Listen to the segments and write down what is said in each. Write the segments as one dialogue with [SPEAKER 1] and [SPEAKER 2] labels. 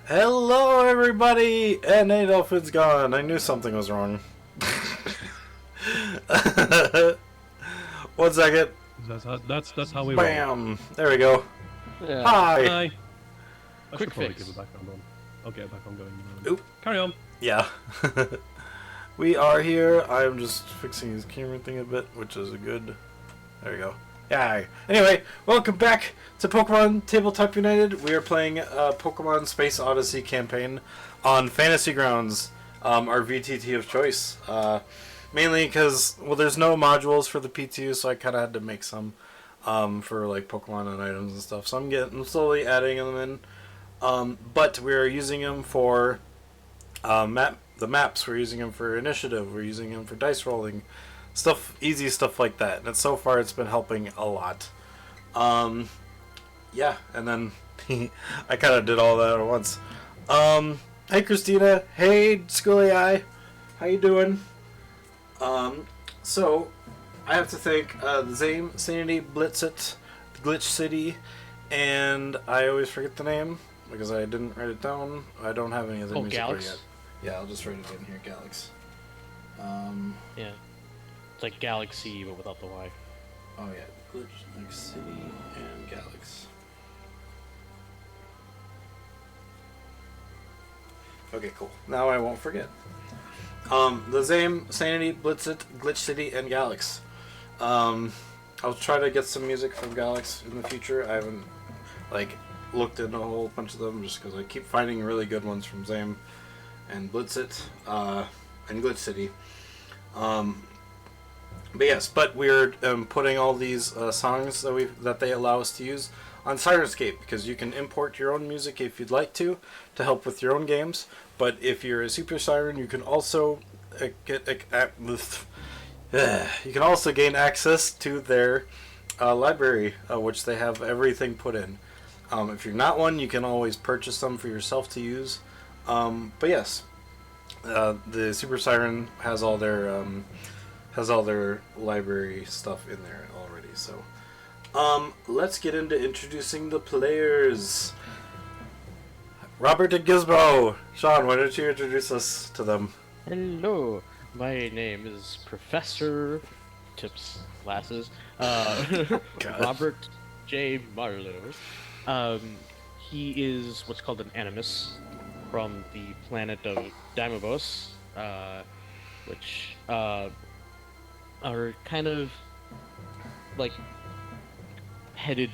[SPEAKER 1] Hello, everybody! And Adolphin's gone. I knew something was wrong. 1 second.
[SPEAKER 2] That's how we roll.
[SPEAKER 1] Bam! There we go.
[SPEAKER 3] Yeah.
[SPEAKER 1] Hi!
[SPEAKER 2] Hi. I
[SPEAKER 3] Quick
[SPEAKER 2] should probably
[SPEAKER 3] fix.
[SPEAKER 2] give it back on. I'll get it back on going.
[SPEAKER 1] Oop.
[SPEAKER 2] Carry on.
[SPEAKER 1] Yeah. We are here. I'm just fixing his camera thing a bit, which is a good... There we go. Yeah. Anyway, welcome back to Pokemon Tabletop United. We are playing Pokemon Space Odyssey campaign on Fantasy Grounds, our VTT of choice. Mainly because, well, there's no modules for the PTU, so I kind of had to make some for like Pokemon and items and stuff. So I'm slowly adding them in. But we're using them for the maps. We're using them for initiative. We're using them for dice rolling. Easy stuff like that. And so far, it's been helping a lot. Yeah, and then I kind of did all that at once. Hey, Christina. Hey, Schooly Eye. How you doing? So I have to thank the Zame, Sanity, Blitzit, Glitch City, and I always forget the name because I didn't write it down. I don't have any of the music
[SPEAKER 3] Galax?
[SPEAKER 1] yet. Yeah, I'll just write it in here, Galax.
[SPEAKER 3] Yeah. It's like Galaxy, but without the Y.
[SPEAKER 1] Oh yeah, Glitch like City and Galax. Okay, cool. Now I won't forget. The Zame, Sanity, Blitzit, Glitch City, and Galax. I'll try to get some music from Galax in the future. I haven't looked into a whole bunch of them just because I keep finding really good ones from Zame and Blitzit and Glitch City. But we're putting all these songs that they allow us to use on Sirenscape because you can import your own music if you'd like to help with your own games. But if you're a Super Siren, you can also gain access to their library, which they have everything put in. If you're not one, you can always purchase them for yourself to use. But yes, the Super Siren has all their library stuff in there already. So let's get into introducing the players. Robert and Gizmo. Sean, why don't you introduce us to them?
[SPEAKER 3] Hello, my name is Professor Tips Glasses. Robert J. Marlowe. He is what's called an animus from the planet of Dimobos, which are kind of like headed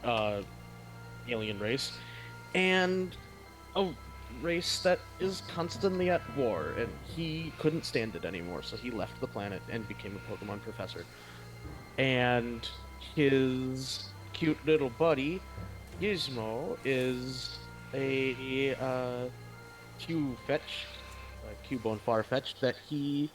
[SPEAKER 3] alien race, and a race that is constantly at war, and he couldn't stand it anymore, so he left the planet and became a Pokemon professor. And his cute little buddy, Gizmo, is a Q-Fetch, a Cubone Farfetch that he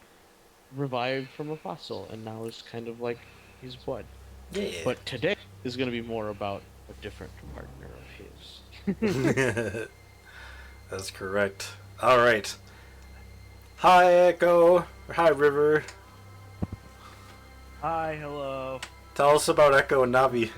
[SPEAKER 3] revived from a fossil, and now is kind of like his bud.
[SPEAKER 1] Yeah.
[SPEAKER 3] But today is going to be more about a different partner of his.
[SPEAKER 1] That's correct. All right. Hi, Echo. Hi, River.
[SPEAKER 4] Hi, hello.
[SPEAKER 1] Tell us about Echo and Navi.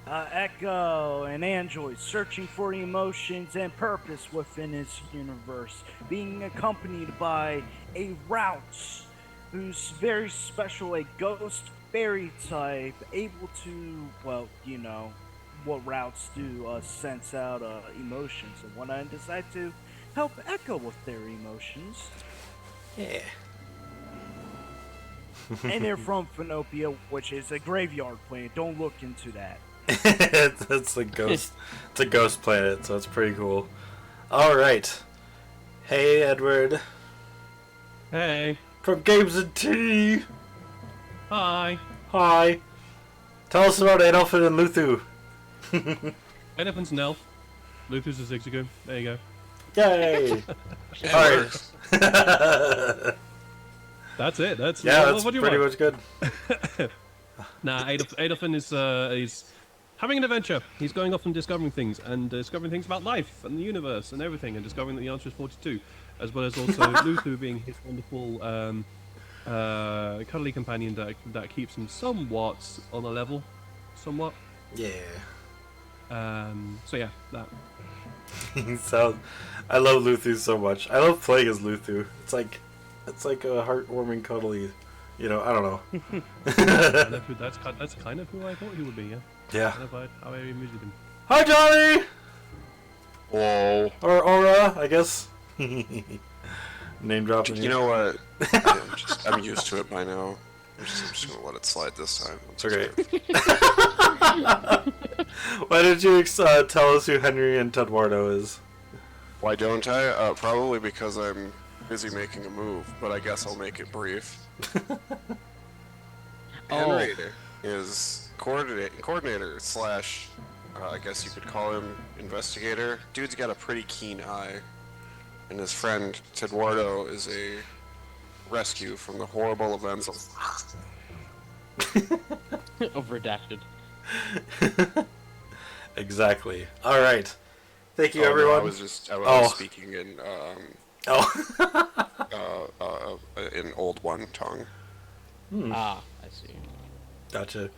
[SPEAKER 4] Echo, an android searching for emotions and purpose within his universe, being accompanied by a Route, who's very special, a ghost fairy type, able to, well, you know, what Routes do, sense out emotions and whatnot, and decide to help Echo with their emotions.
[SPEAKER 1] Yeah.
[SPEAKER 4] And they're from Phenopia, which is a graveyard planet. Don't look into that.
[SPEAKER 1] It's a ghost. It's a ghost planet, so it's pretty cool. All right. Hey, Edward.
[SPEAKER 2] Hey.
[SPEAKER 1] From Games and Tea.
[SPEAKER 2] Hi.
[SPEAKER 1] Hi. Tell us about Adolphin and Luthu.
[SPEAKER 2] Elephant's an elf. Luther's a Zigzagoon. There you go.
[SPEAKER 1] Yay! All right.
[SPEAKER 2] That's it. That's
[SPEAKER 1] That's
[SPEAKER 2] what do you
[SPEAKER 1] pretty
[SPEAKER 2] want?
[SPEAKER 1] much good.
[SPEAKER 2] Nah, Adolphin is having an adventure. He's going off and discovering things about life and the universe and everything, and discovering that the answer is 42, as well as also Luther being his wonderful cuddly companion that keeps him somewhat on a level, somewhat.
[SPEAKER 1] Yeah.
[SPEAKER 2] So yeah, that.
[SPEAKER 1] So, I love Luthu so much. I love playing as Luthu. It's like a heartwarming, cuddly. You know, I don't know.
[SPEAKER 2] That's kind of who I thought he would be. Yeah.
[SPEAKER 1] Yeah.
[SPEAKER 2] Kind of how I envisioned him.
[SPEAKER 1] Hi, Johnny.
[SPEAKER 5] Whoa.
[SPEAKER 1] Or Aura, I guess. Name dropping.
[SPEAKER 5] You know what? I'm used to it by now. I'm just gonna let it slide this time.
[SPEAKER 1] It's okay. Why did you tell us who Henry and Tedwardo is?
[SPEAKER 5] Why don't I? Probably because I'm busy making a move, but I guess I'll make it brief. Henry is coordinator slash, I guess you could call him investigator. Dude's got a pretty keen eye, and his friend Tedwardo is a rescue from the horrible events of.
[SPEAKER 3] Of redacted.
[SPEAKER 1] Exactly. All right. Thank you,
[SPEAKER 5] No,
[SPEAKER 1] everyone.
[SPEAKER 5] I was speaking in in Old One tongue.
[SPEAKER 3] Ah, I see.
[SPEAKER 1] Gotcha.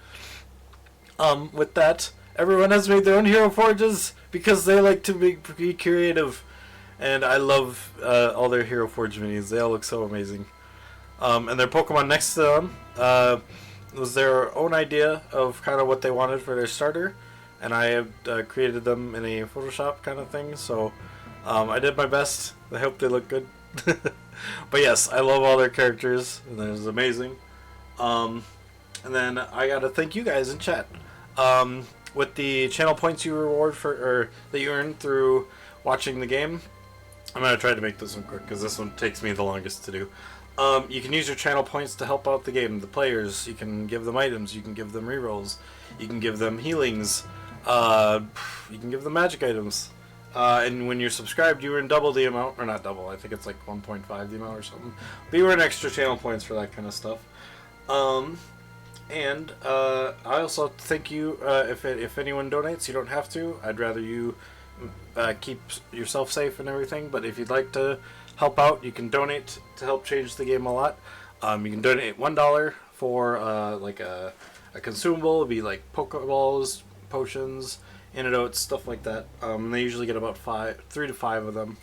[SPEAKER 1] With that, everyone has made their own hero forges because they like to be creative, and I love all their hero forge minis. They all look so amazing. And their Pokemon next to them was their own idea of kind of what they wanted for their starter, and I have created them in a Photoshop kind of thing. So I did my best. I hope they look good. But yes, I love all their characters, and it was amazing. And then I gotta thank you guys in chat. With the channel points you reward or that you earn through watching the game, I'm gonna try to make this one quick because this one takes me the longest to do. You can use your channel points to help out the game, the players. You can give them items. You can give them rerolls. You can give them healings. You can give them magic items. And when you're subscribed, you earn double the amount, or not double. I think it's like 1.5 the amount or something. But you earn extra channel points for that kind of stuff. And I also thank you if anyone donates. You don't have to. I'd rather you keep yourself safe and everything. But if you'd like to help out, you can donate to help change the game a lot. You can donate $1 for like a consumable. It'd be like Pokeballs, potions, antidotes, stuff like that. They usually get about 3 to 5 of them.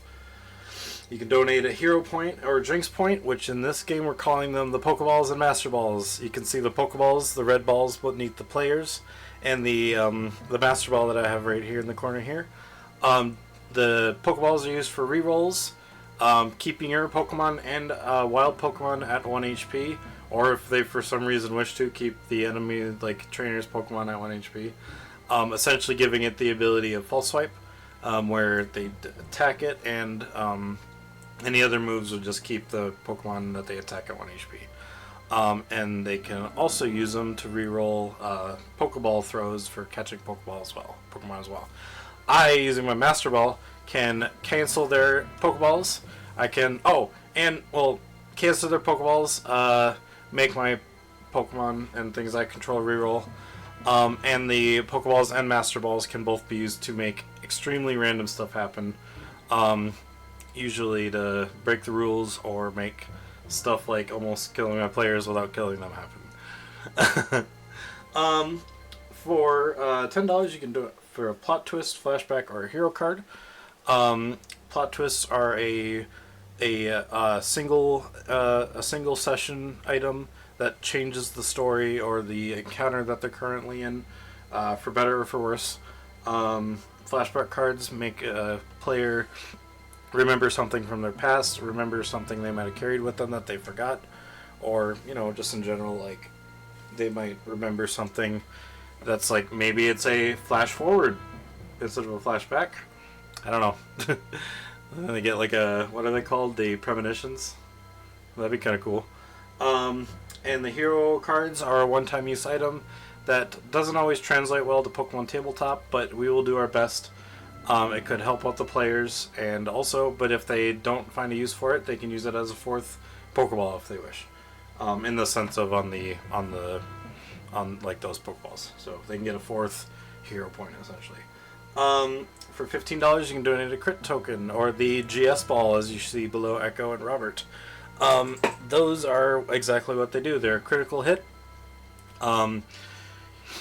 [SPEAKER 1] You can donate a hero point or a drinks point, which in this game we're calling them the Pokeballs and Master Balls. You can see the Pokeballs, the red balls beneath the players, and the Master Ball that I have right here in the corner here. The Pokeballs are used for rerolls, keeping your Pokemon and wild Pokemon at 1 HP, or if they for some reason wish to, keep the enemy, like trainer's Pokemon at 1 HP. Essentially giving it the ability of False Swipe, where they attack it, and any other moves would just keep the Pokemon that they attack at 1 HP. And they can also use them to reroll Pokeball throws for catching Pokemon as well. I, using my Master Ball, can cancel their Pokeballs. I can cancel their Pokeballs, make my Pokemon and things I control reroll. And the Pokeballs and Master Balls can both be used to make extremely random stuff happen. Usually to break the rules or make stuff like almost killing my players without killing them happen. For $10 you can do it for a plot twist, flashback, or a hero card. Plot twists are a single session item that changes the story or the encounter that they're currently in, for better or for worse. Flashback cards make a player remember something from their past, remember something they might have carried with them that they forgot, or, just in general, like, they might remember something that's like, maybe it's a flash forward instead of a flashback. I don't know. And then they get like what are they called? The premonitions? That'd be kind of cool. And the hero cards are a one-time use item that doesn't always translate well to Pokemon Tabletop, but we will do our best. It could help out the players, and also, but if they don't find a use for it, they can use it as a 4th Pokeball if they wish. In the sense of on like those Pokeballs, so they can get a 4th hero point essentially. For $15, you can donate a crit token or the GS ball, as you see below Echo and Robert. Those are exactly what they do. They're a critical hit.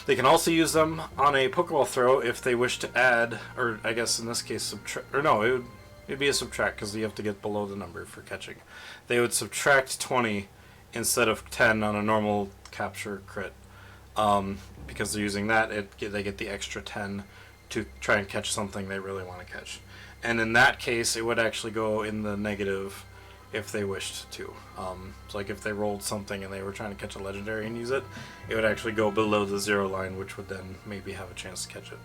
[SPEAKER 1] They can also use them on a Pokeball throw if they wish to add, or I guess in this case subtract, or no, it'd be a subtract because you have to get below the number for catching. They would subtract 20 instead of 10 on a normal capture crit. Because they're using that, they get the extra 10 to try and catch something they really want to catch. And in that case, it would actually go in the negative if they wished to. So like if they rolled something and they were trying to catch a legendary and use it, it would actually go below the 0 line, which would then maybe have a chance to catch it.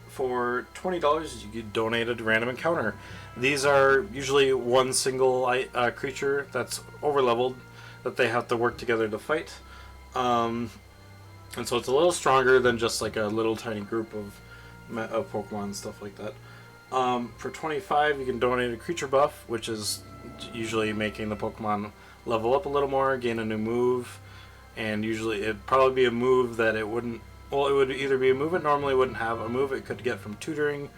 [SPEAKER 1] For $20, you get donated random encounter. These are usually one single creature that's overleveled that they have to work together to fight. And so it's a little stronger than just like a little tiny group of Pokemon and stuff like that. For $25, you can donate a creature buff, which is usually making the Pokemon level up a little more, gain a new move, and usually it'd probably be a move that it wouldn't. Well, it would either be a move it normally wouldn't have, a move it could get from tutoring,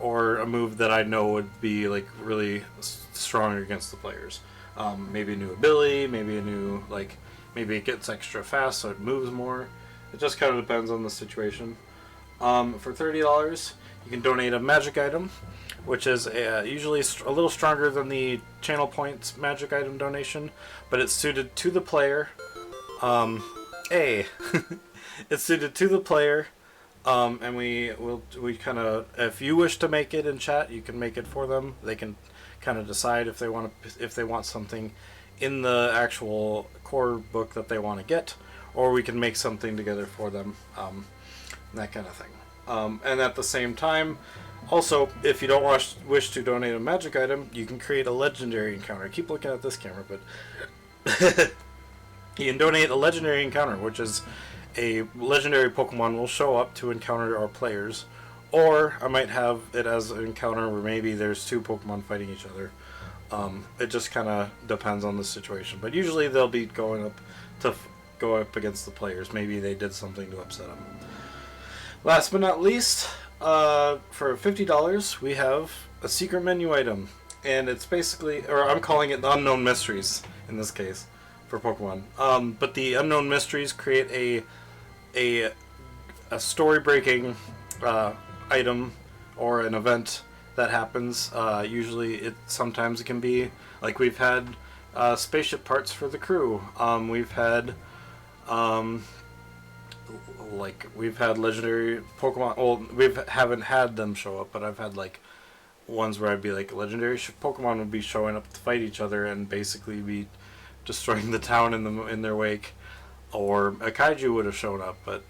[SPEAKER 1] or a move that I know would be like really strong against the players. Maybe a new ability, maybe a new maybe it gets extra fast so it moves more. It just kind of depends on the situation. For $30, you can donate a magic item, which is usually a little stronger than the channel points magic item donation, but it's suited to the player. It's suited to the player, and we kind of, if you wish to make it in chat, you can make it for them. They can kind of decide if they want something in the actual core book that they want to get, or we can make something together for them, that kind of thing. And at the same time, also, if you don't wish to donate a magic item, you can create a legendary encounter. I keep looking at this camera, but you can donate a legendary encounter, which is a legendary Pokemon will show up to encounter our players, or I might have it as an encounter where maybe there's two Pokemon fighting each other. It just kind of depends on the situation, but usually they'll be going up against the players. Maybe they did something to upset them. Last but not least, for $50, we have a secret menu item, and it's basically, or I'm calling it the Unknown Mysteries in this case for Pokemon. But the Unknown Mysteries create a story-breaking item or an event that happens. Usually, sometimes it can be like we've had spaceship parts for the crew. We've had legendary Pokemon. Well, haven't had them show up, but I've had like ones where I'd be like legendary Pokemon would be showing up to fight each other and basically be destroying the town in their wake, or a kaiju would have shown up, but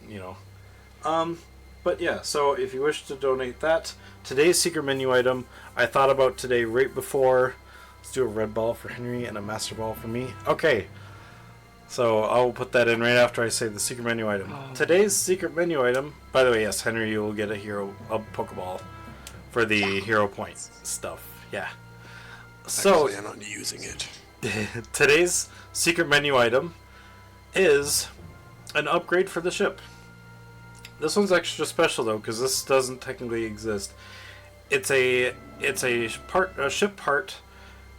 [SPEAKER 1] but yeah, so if you wish to donate that, today's secret menu item, I thought about today right before. Let's do a red ball for Henry and a master ball for me. Okay, so I'll put that in right after I say the secret menu item. Today's secret menu item, by the way, yes, Henry, you will get a Pokeball for the hero points stuff. Yeah. So
[SPEAKER 5] I plan on using it.
[SPEAKER 1] Today's secret menu item is an upgrade for the ship. This one's extra special though, because this doesn't technically exist. It's a ship part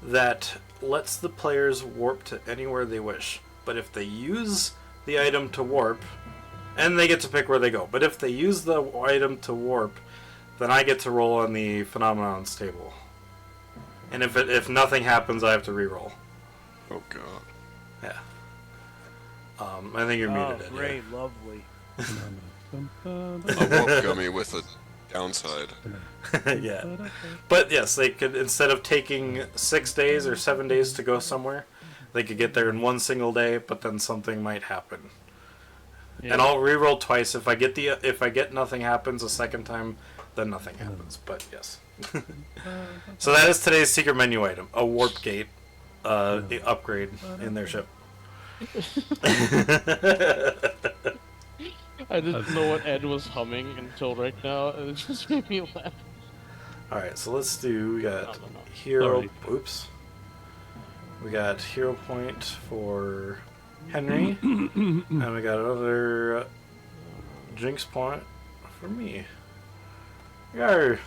[SPEAKER 1] that lets the players warp to anywhere they wish. But if they use the item to warp, and they get to pick where they go. But if they use the item to warp, then I get to roll on the phenomenons table. And if nothing happens, I have to re-roll.
[SPEAKER 5] Oh god.
[SPEAKER 1] Yeah. I think you're muted.
[SPEAKER 4] Oh, great, lovely.
[SPEAKER 5] A warp gummy with a downside.
[SPEAKER 1] Yeah. But yes, they could, instead of taking 6 days or 7 days to go somewhere, they could get there in one single day, but then something might happen. Yeah. And I'll re-roll twice. If I get nothing happens a second time, then nothing happens. But yes. So that is today's secret menu item, a warp gate upgrade in their ship.
[SPEAKER 3] I didn't know what Ed was humming until right now, and it just made me laugh.
[SPEAKER 1] Alright, so let's do, we got hero,
[SPEAKER 2] Sorry.
[SPEAKER 1] oops. We got hero point for Henry, and we got another Jinx point for me. Go!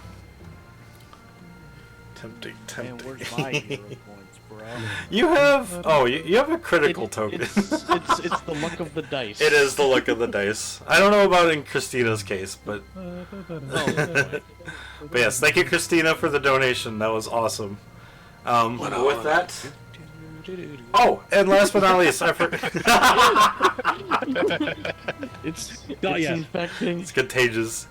[SPEAKER 1] Tempting,
[SPEAKER 4] Man,
[SPEAKER 1] tempting.
[SPEAKER 4] where's my hero points, bro?
[SPEAKER 1] You have... Oh, you have a critical token.
[SPEAKER 3] It's the luck of the dice.
[SPEAKER 1] It is the luck of the dice. I don't know about in Christina's case, but...
[SPEAKER 3] Oh,
[SPEAKER 1] But yes, thank you, Christina, for the donation. That was awesome. With that... Oh, and last but not least, I forgot...
[SPEAKER 3] it's
[SPEAKER 2] ya.
[SPEAKER 3] infecting.
[SPEAKER 1] It's contagious.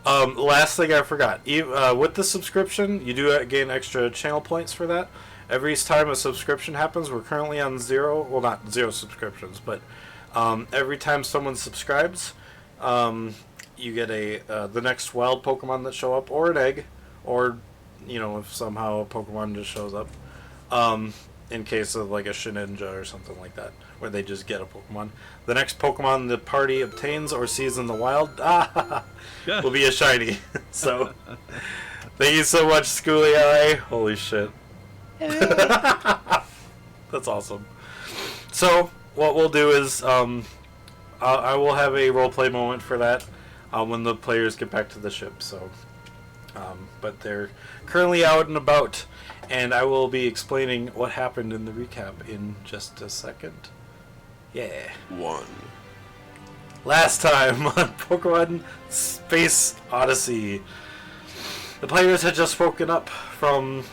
[SPEAKER 1] Last thing I forgot. With the subscription, you do gain extra channel points for that. Every time a subscription happens, we're currently on 0. Well, not 0 subscriptions, but every time someone subscribes, you get the next wild Pokemon that show up, or an egg, or if somehow a Pokemon just shows up. In case of like a Shedinja or something like that, where they just get a Pokemon. The next Pokemon the party obtains or sees in the wild will be a shiny. So, thank you so much, Schooly Eye. Holy shit. That's awesome. So, what we'll do is, I will have a roleplay moment for that when the players get back to the ship. So, but they're currently out and about. And I will be explaining what happened in the recap in just a second. Yeah.
[SPEAKER 5] 1.
[SPEAKER 1] Last time on Pokemon Space Odyssey, the players had just woken up from,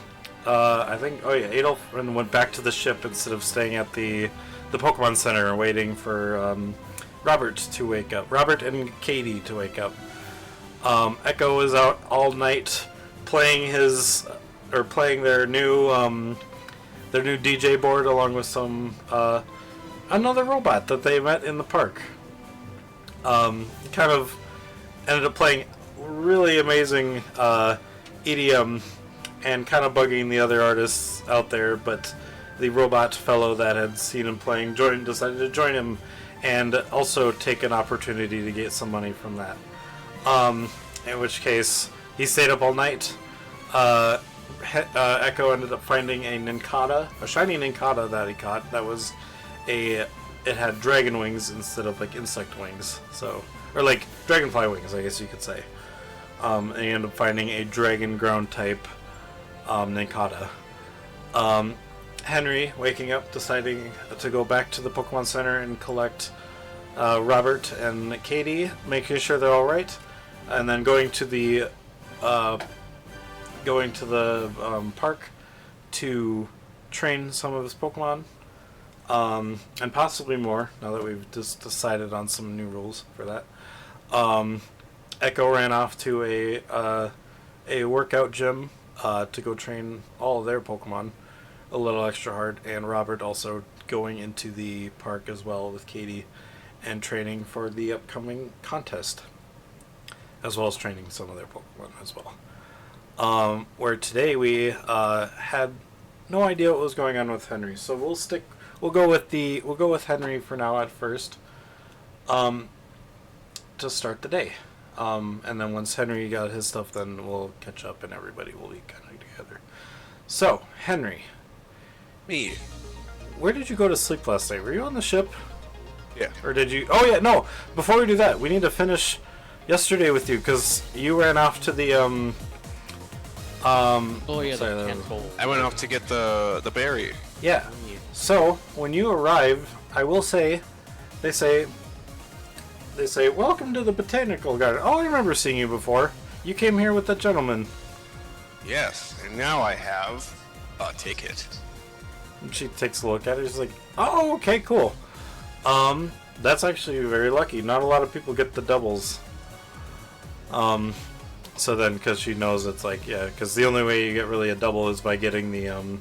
[SPEAKER 1] Adolf, and went back to the ship instead of staying at the Pokemon Center waiting for Robert to wake up. Robert and Katie to wake up. Echo was out all night playing their new DJ board along with some another robot that they met in the park. Kind of ended up playing really amazing EDM and kind of bugging the other artists out there, but the robot fellow that had seen him playing decided to join him and also take an opportunity to get some money from that. In which case he stayed up all night. Echo ended up finding a shiny Nincada that he caught. That was it had dragon wings instead of like insect wings, or like dragonfly wings, I guess you could say. And he ended up finding a dragon ground type Nincada. Henry waking up, deciding to go back to the Pokemon Center and collect Robert and Katie, making sure they're all right, and then going to the park to train some of his Pokemon, and possibly more, now that we've just decided on some new rules for that. Echo ran off to a workout gym to go train all of their Pokemon a little extra hard, and Robert also going into the park as well with Katie and training for the upcoming contest, as well as training some of their Pokemon as well. Where today we had no idea what was going on with Henry, so we'll go with Henry for now at first, to start the day, and then once Henry got his stuff, then we'll catch up and everybody will be kind of together. So Henry,
[SPEAKER 5] Me.
[SPEAKER 1] where did you go to sleep last night? Were you on the ship?
[SPEAKER 5] Yeah.
[SPEAKER 1] Or did you? Oh yeah, no. Before we do that, we need to finish yesterday with you because you ran off to the
[SPEAKER 3] Oh yeah,
[SPEAKER 1] sorry,
[SPEAKER 3] the tentpole.
[SPEAKER 5] I went off to get the berry.
[SPEAKER 1] Yeah. So when you arrive, I will say, they say, welcome to the botanical garden. Oh, I remember seeing you before. You came here with that gentleman.
[SPEAKER 5] Yes, and now I have a ticket.
[SPEAKER 1] And she takes a look at it. She's like, oh, okay, cool. That's actually very lucky. Not a lot of people get the doubles. So then, because she knows it's like, yeah, because the only way you get really a double is by getting the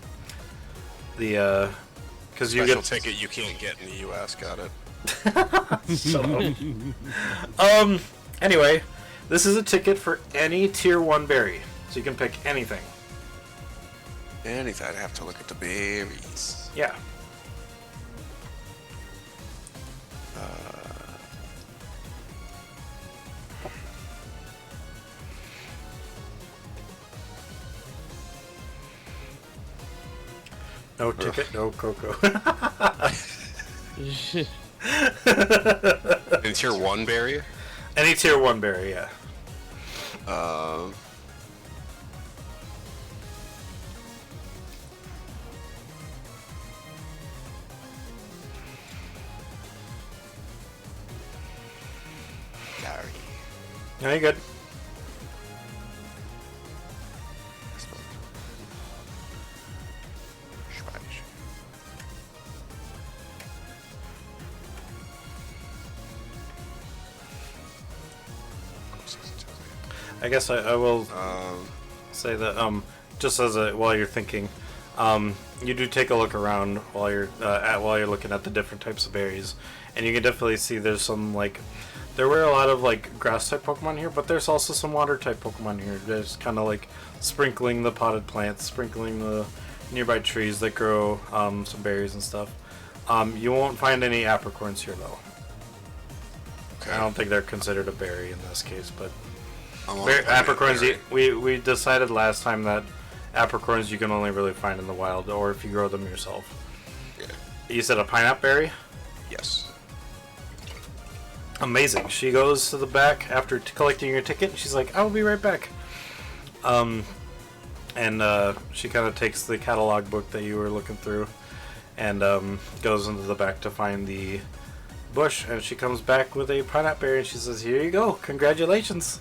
[SPEAKER 1] because you
[SPEAKER 5] Special
[SPEAKER 1] get
[SPEAKER 5] ticket you can't get in the U.S. Got it.
[SPEAKER 1] Shut up. Anyway, this is a ticket for any tier 1 berry, so you can pick anything.
[SPEAKER 5] Anything, I'd have to look at the berries.
[SPEAKER 1] Yeah. No ticket, no cocoa.
[SPEAKER 5] In tier 1 berry?
[SPEAKER 1] Any tier 1 berry, yeah. No, you're good. I guess I will say that just as while you're thinking, you do take a look around while you're looking at the different types of berries, and you can definitely see there's some like there were a lot of like grass type Pokemon here, but there's also some water type Pokemon here. There's kind of like sprinkling the potted plants, sprinkling the nearby trees that grow some berries and stuff. You won't find any apricorns here though.
[SPEAKER 5] Okay.
[SPEAKER 1] I don't think they're considered a berry in this case, but.
[SPEAKER 5] Apricorns.
[SPEAKER 1] We decided last time that apricorns you can only really find in the wild, or if you grow them yourself.
[SPEAKER 5] Yeah.
[SPEAKER 1] You said a pineapple berry?
[SPEAKER 5] Yes.
[SPEAKER 1] Amazing. She goes to the back after collecting your ticket, and she's like, "I will be right back." She kind of takes the catalog book that you were looking through, and goes into the back to find the bush, and she comes back with a pineapple berry, and she says, "Here you go. Congratulations."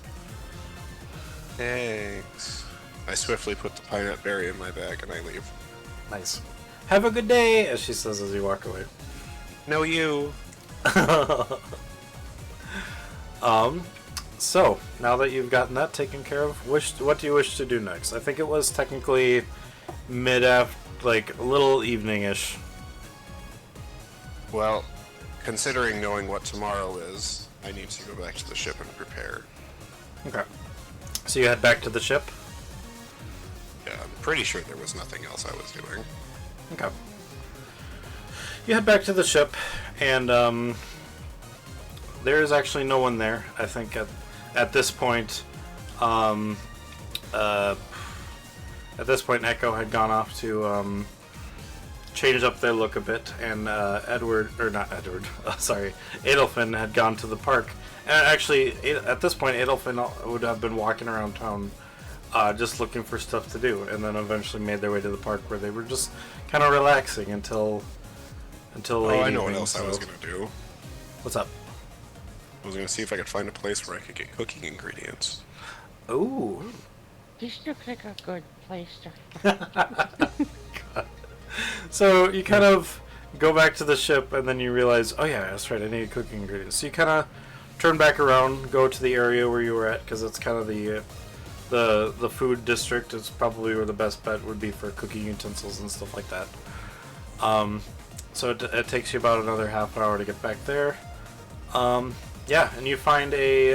[SPEAKER 5] Thanks. I swiftly put the pineapple berry in my bag and I leave.
[SPEAKER 1] Nice. Have a good day, as she says as you walk away.
[SPEAKER 5] No, you.
[SPEAKER 1] So now that you've gotten that taken care of, what do you wish to do next? I think it was technically like a little evening-ish.
[SPEAKER 5] Well, considering knowing what tomorrow is, I need to go back to the ship and prepare.
[SPEAKER 1] Okay. So you head back to the ship?
[SPEAKER 5] Yeah, I'm pretty sure there was nothing else I was doing.
[SPEAKER 1] Okay. You head back to the ship, and there is actually no one there. I think at this point, Echo had gone off to change up their look a bit, and Adolphin had gone to the park. And actually, at this point, Adolphin would have been walking around town just looking for stuff to do, and then eventually made their way to the park where they were just kind of relaxing until late
[SPEAKER 5] I know what
[SPEAKER 1] evening,
[SPEAKER 5] else I was
[SPEAKER 1] so-
[SPEAKER 5] going to do.
[SPEAKER 1] What's up?
[SPEAKER 5] I was going to see if I could find a place where I could get cooking ingredients.
[SPEAKER 1] Ooh.
[SPEAKER 6] This looks like a good place to.
[SPEAKER 1] So you kind of go back to the ship, and then you realize, oh yeah, that's right, I need cooking ingredients. So you kind of turn back around, go to the area where you were at, because it's kind of the food district. It's probably where the best bet would be for cooking utensils and stuff like that. So it takes you about another half an hour to get back there. Yeah, and you find a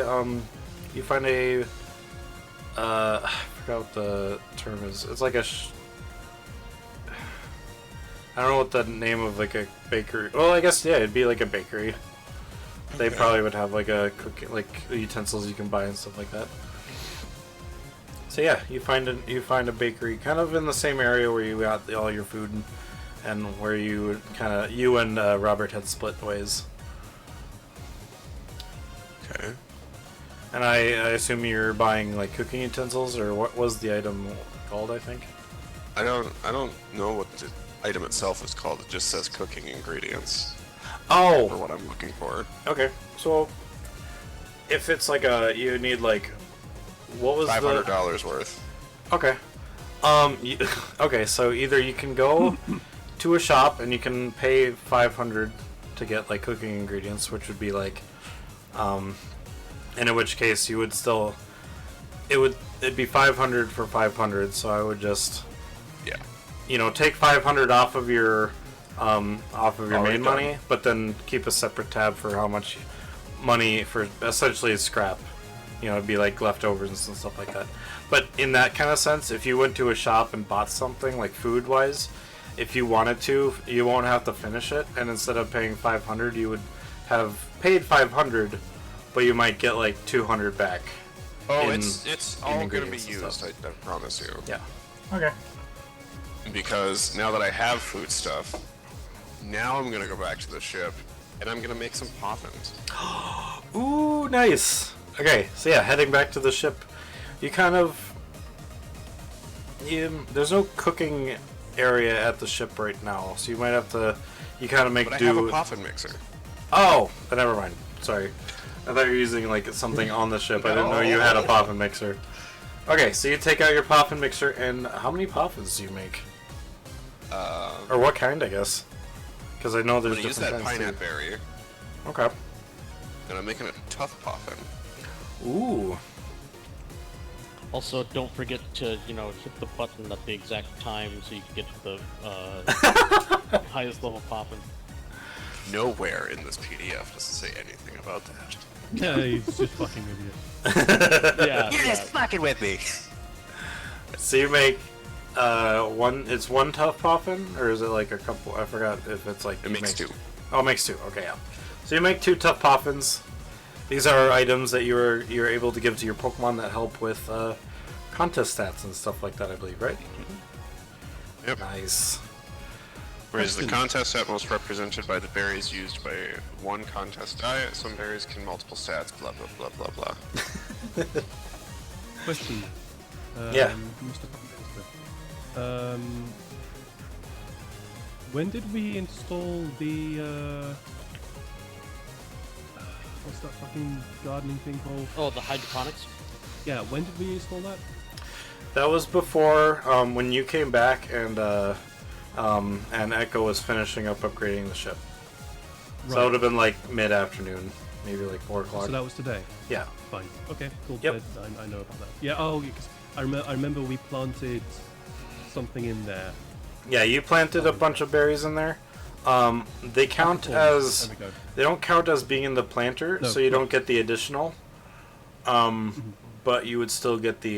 [SPEAKER 1] I forgot what the term is. It's like I don't know what the name of like a bakery. Well, I guess yeah, it'd be like a bakery. They probably would have like a cooking, like utensils you can buy and stuff like that. So yeah, you find a bakery kind of in the same area where you got all your food and where you and Robert had split ways.
[SPEAKER 5] Okay.
[SPEAKER 1] And I assume you're buying like cooking utensils, or what was the item called? I think.
[SPEAKER 5] I don't know what the item itself is called. It just says cooking ingredients for
[SPEAKER 1] Oh,
[SPEAKER 5] what I'm looking for.
[SPEAKER 1] okay. So if it's like you need like, what was
[SPEAKER 5] $500 worth.
[SPEAKER 1] Okay. Okay, so either you can go to a shop and you can pay $500 to get like cooking ingredients, which would be like, and in which case you would still, it'd be $500 for $500. So I would just, take $500 off of your main money, but then keep a separate tab for how much money for essentially scrap. It'd be like leftovers and stuff like that. But in that kind of sense, if you went to a shop and bought something, like food-wise, if you wanted to, you won't have to finish it. And instead of paying $500, you would have paid $500, but you might get like $200 back.
[SPEAKER 5] Oh,
[SPEAKER 1] in-
[SPEAKER 5] it's
[SPEAKER 1] in
[SPEAKER 5] all going to be
[SPEAKER 1] ingredients and
[SPEAKER 5] used,
[SPEAKER 1] stuff.
[SPEAKER 5] I promise you.
[SPEAKER 1] Yeah. Okay.
[SPEAKER 5] Because now that I have food stuff, now I'm going to go back to the ship, and I'm going to make some poppins.
[SPEAKER 1] Ooh, nice. Okay, so yeah, heading back to the ship, there's no cooking area at the ship right now, so you might have to, make
[SPEAKER 5] But I
[SPEAKER 1] do.
[SPEAKER 5] have a poppin mixer.
[SPEAKER 1] Oh, but never mind. Sorry. I thought you were using like something on the ship. I didn't know you had a poppin mixer. Okay, so you take out your poppin mixer, and how many poppins do you make? Or what kind, I guess? Because I know
[SPEAKER 5] I'm
[SPEAKER 1] there's
[SPEAKER 5] gonna use
[SPEAKER 1] different
[SPEAKER 5] that
[SPEAKER 1] kinds.
[SPEAKER 5] pineapple berry,
[SPEAKER 1] Okay.
[SPEAKER 5] and I'm making a tough poppin.
[SPEAKER 1] Ooh.
[SPEAKER 3] Also, don't forget to, you know, hit the button at the exact time so you can get to the highest level poppin.
[SPEAKER 5] Nowhere in this PDF does it say anything about that.
[SPEAKER 2] Yeah, he's just fucking with you.
[SPEAKER 3] Yeah,
[SPEAKER 5] You're just fucking with me.
[SPEAKER 1] So you make one. It's one tough poppin, or is it like a couple? I forgot if it's like
[SPEAKER 5] It makes two.
[SPEAKER 1] Oh, it makes two. Okay, yeah. So you make 2 tough poppins. These are items that you're able to give to your Pokemon that help with contest stats and stuff like that, I believe, right?
[SPEAKER 5] Yep.
[SPEAKER 1] Nice.
[SPEAKER 5] Whereas the contest stat most represented by the berries used by one contest diet, some berries can multiple stats, blah blah blah blah blah.
[SPEAKER 2] Question.
[SPEAKER 1] Yeah.
[SPEAKER 2] Mr. When did we install the what's that fucking gardening thing called?
[SPEAKER 3] Oh, the hydroponics?
[SPEAKER 2] Yeah, when did we install that?
[SPEAKER 1] That was before when you came back and Echo was finishing up upgrading the ship. So that would have been like mid-afternoon, maybe like 4 o'clock.
[SPEAKER 2] So that was today.
[SPEAKER 1] Yeah.
[SPEAKER 2] Fine. Okay. Cool.
[SPEAKER 1] Yep.
[SPEAKER 2] I know about that. Yeah. Oh, because I remember we planted something in there.
[SPEAKER 1] Yeah, you planted a bunch of berries in there. They count
[SPEAKER 2] Cool.
[SPEAKER 1] as
[SPEAKER 2] There we go.
[SPEAKER 1] they don't count as being in the planter,
[SPEAKER 2] No,
[SPEAKER 1] so you
[SPEAKER 2] no.
[SPEAKER 1] don't get the additional. But you would still get the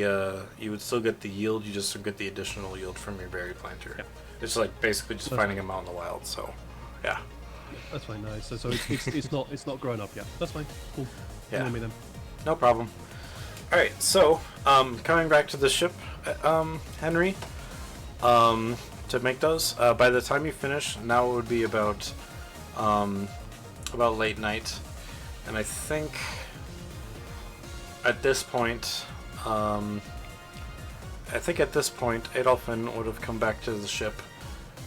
[SPEAKER 1] yield. You just don't get the additional yield from your berry planter.
[SPEAKER 2] Yeah.
[SPEAKER 1] It's like basically just
[SPEAKER 2] That's
[SPEAKER 1] finding them out in the wild. So, yeah,
[SPEAKER 2] That's fine. Nice. So it's not grown up yet. That's fine. Cool.
[SPEAKER 1] Yeah.
[SPEAKER 2] Ignore me then.
[SPEAKER 1] no problem. All right, so coming back to the ship, Henry, to make those. By the time you finish, now it would be about late night, and I think at this point, Adolphin would have come back to the ship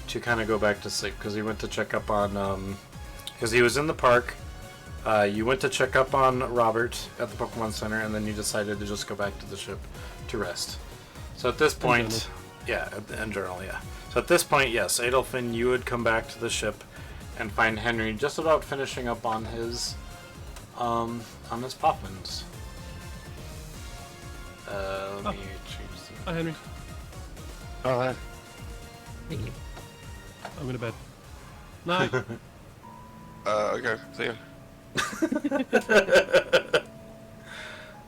[SPEAKER 1] to kind of go back to sleep because he went to check up on because he was in the park. You went to check up on Robert at the Pokemon Center, and then you decided to just go back to the ship to rest. So at this point, and journal, yeah. So at this point, yes, Adolphin, you would come back to the ship and find Henry just about finishing up on his Poppins. Let me choose.
[SPEAKER 2] Hi, Henry.
[SPEAKER 5] Oh, hi.
[SPEAKER 2] I'm going to bed. Night.
[SPEAKER 5] Okay, see ya.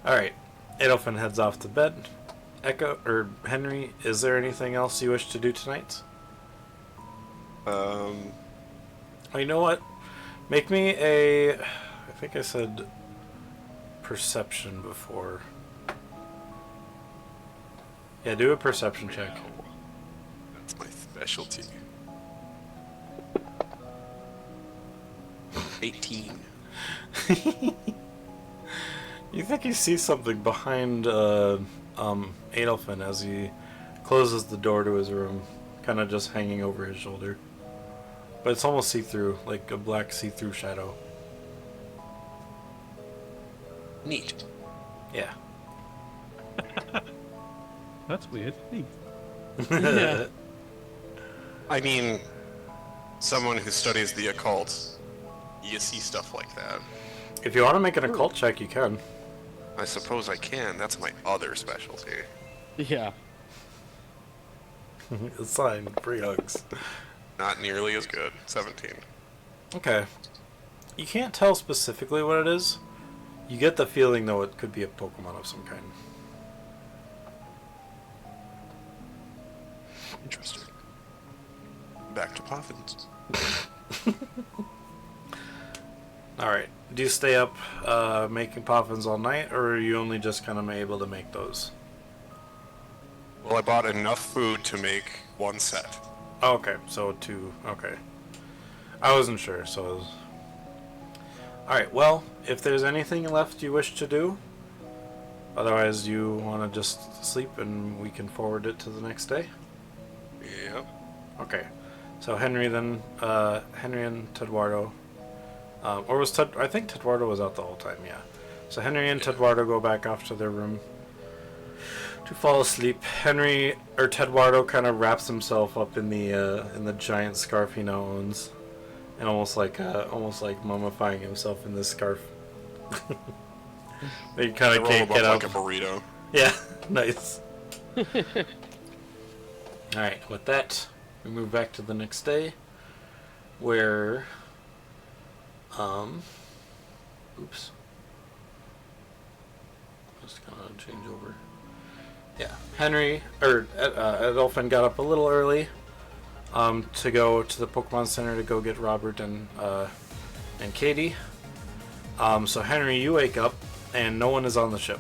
[SPEAKER 1] Alright, Adolphin heads off to bed. Echo, or Henry, is there anything else you wish to do tonight? Oh, you know what? Make me I think I said perception before. Yeah, do a perception check.
[SPEAKER 5] That's my specialty. 18.
[SPEAKER 1] You think you see something behind Adolphin as he closes the door to his room, kind of just hanging over his shoulder. But it's almost see-through, like a black see-through shadow.
[SPEAKER 5] Neat.
[SPEAKER 1] Yeah.
[SPEAKER 2] That's weird. Neat.
[SPEAKER 3] Yeah.
[SPEAKER 5] I mean, someone who studies the occult, you see stuff like that.
[SPEAKER 1] If you want to make an occult check, you can.
[SPEAKER 5] I suppose I can. That's my other specialty.
[SPEAKER 3] Yeah.
[SPEAKER 1] It's fine. Free hugs.
[SPEAKER 5] Not nearly as good. 17.
[SPEAKER 1] Okay. You can't tell specifically what it is. You get the feeling, though, it could be a Pokemon of some kind.
[SPEAKER 5] Interesting. Back to Poffins.
[SPEAKER 1] Alright. Do you stay up making Poffins all night, or are you only just kind of able to make those?
[SPEAKER 5] Well, I bought enough food to make one set.
[SPEAKER 1] Oh, okay, so 2. Okay. I wasn't sure, so it was... Alright, well, if there's anything left you wish to do, otherwise you want to just sleep and we can forward it to the next day?
[SPEAKER 5] Yep.
[SPEAKER 1] Okay. So Henry then, Henry and Teduardo Or was Ted? I think Tedwardo was out the whole time. Yeah. So Henry and Tedwardo go back off to their room to fall asleep. Tedwardo kind of wraps himself up in the giant scarf he now owns, and almost like mummifying himself in this scarf. He kind of can't get up.
[SPEAKER 5] Like a burrito.
[SPEAKER 1] Yeah, nice. All right, with that, we move back to the next day, where, oops, just gonna change over. Yeah, Adolphin got up a little early, to go to the Pokemon Center to go get Robert and Katie. So Henry, you wake up, and no one is on the ship.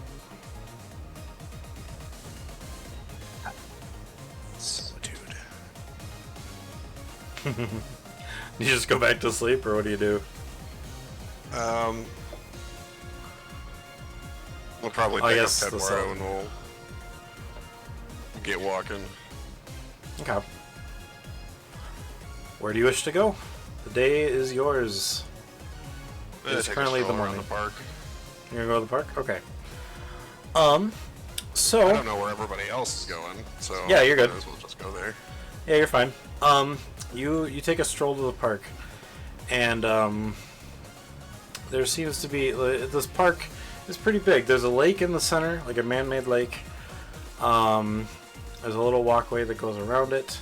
[SPEAKER 5] Solitude.
[SPEAKER 1] You just go back to sleep, or what do you do?
[SPEAKER 5] We'll probably
[SPEAKER 1] I
[SPEAKER 5] pick up
[SPEAKER 1] guess the
[SPEAKER 5] Tedwaro
[SPEAKER 1] sun.
[SPEAKER 5] and we'll get walking.
[SPEAKER 1] Okay. Where do you wish to go? The day is yours. It's
[SPEAKER 5] Take a
[SPEAKER 1] currently the
[SPEAKER 5] stroll around
[SPEAKER 1] morning.
[SPEAKER 5] the park.
[SPEAKER 1] You're gonna go to the park? Okay.
[SPEAKER 5] I
[SPEAKER 1] So
[SPEAKER 5] don't know where everybody else is going, so
[SPEAKER 1] Yeah, you're good.
[SPEAKER 5] might as well just go there.
[SPEAKER 1] yeah, you're fine. You take a stroll to the park, and there seems to be this park is pretty big. There's a lake in the center, like a man-made lake. There's a little walkway that goes around it.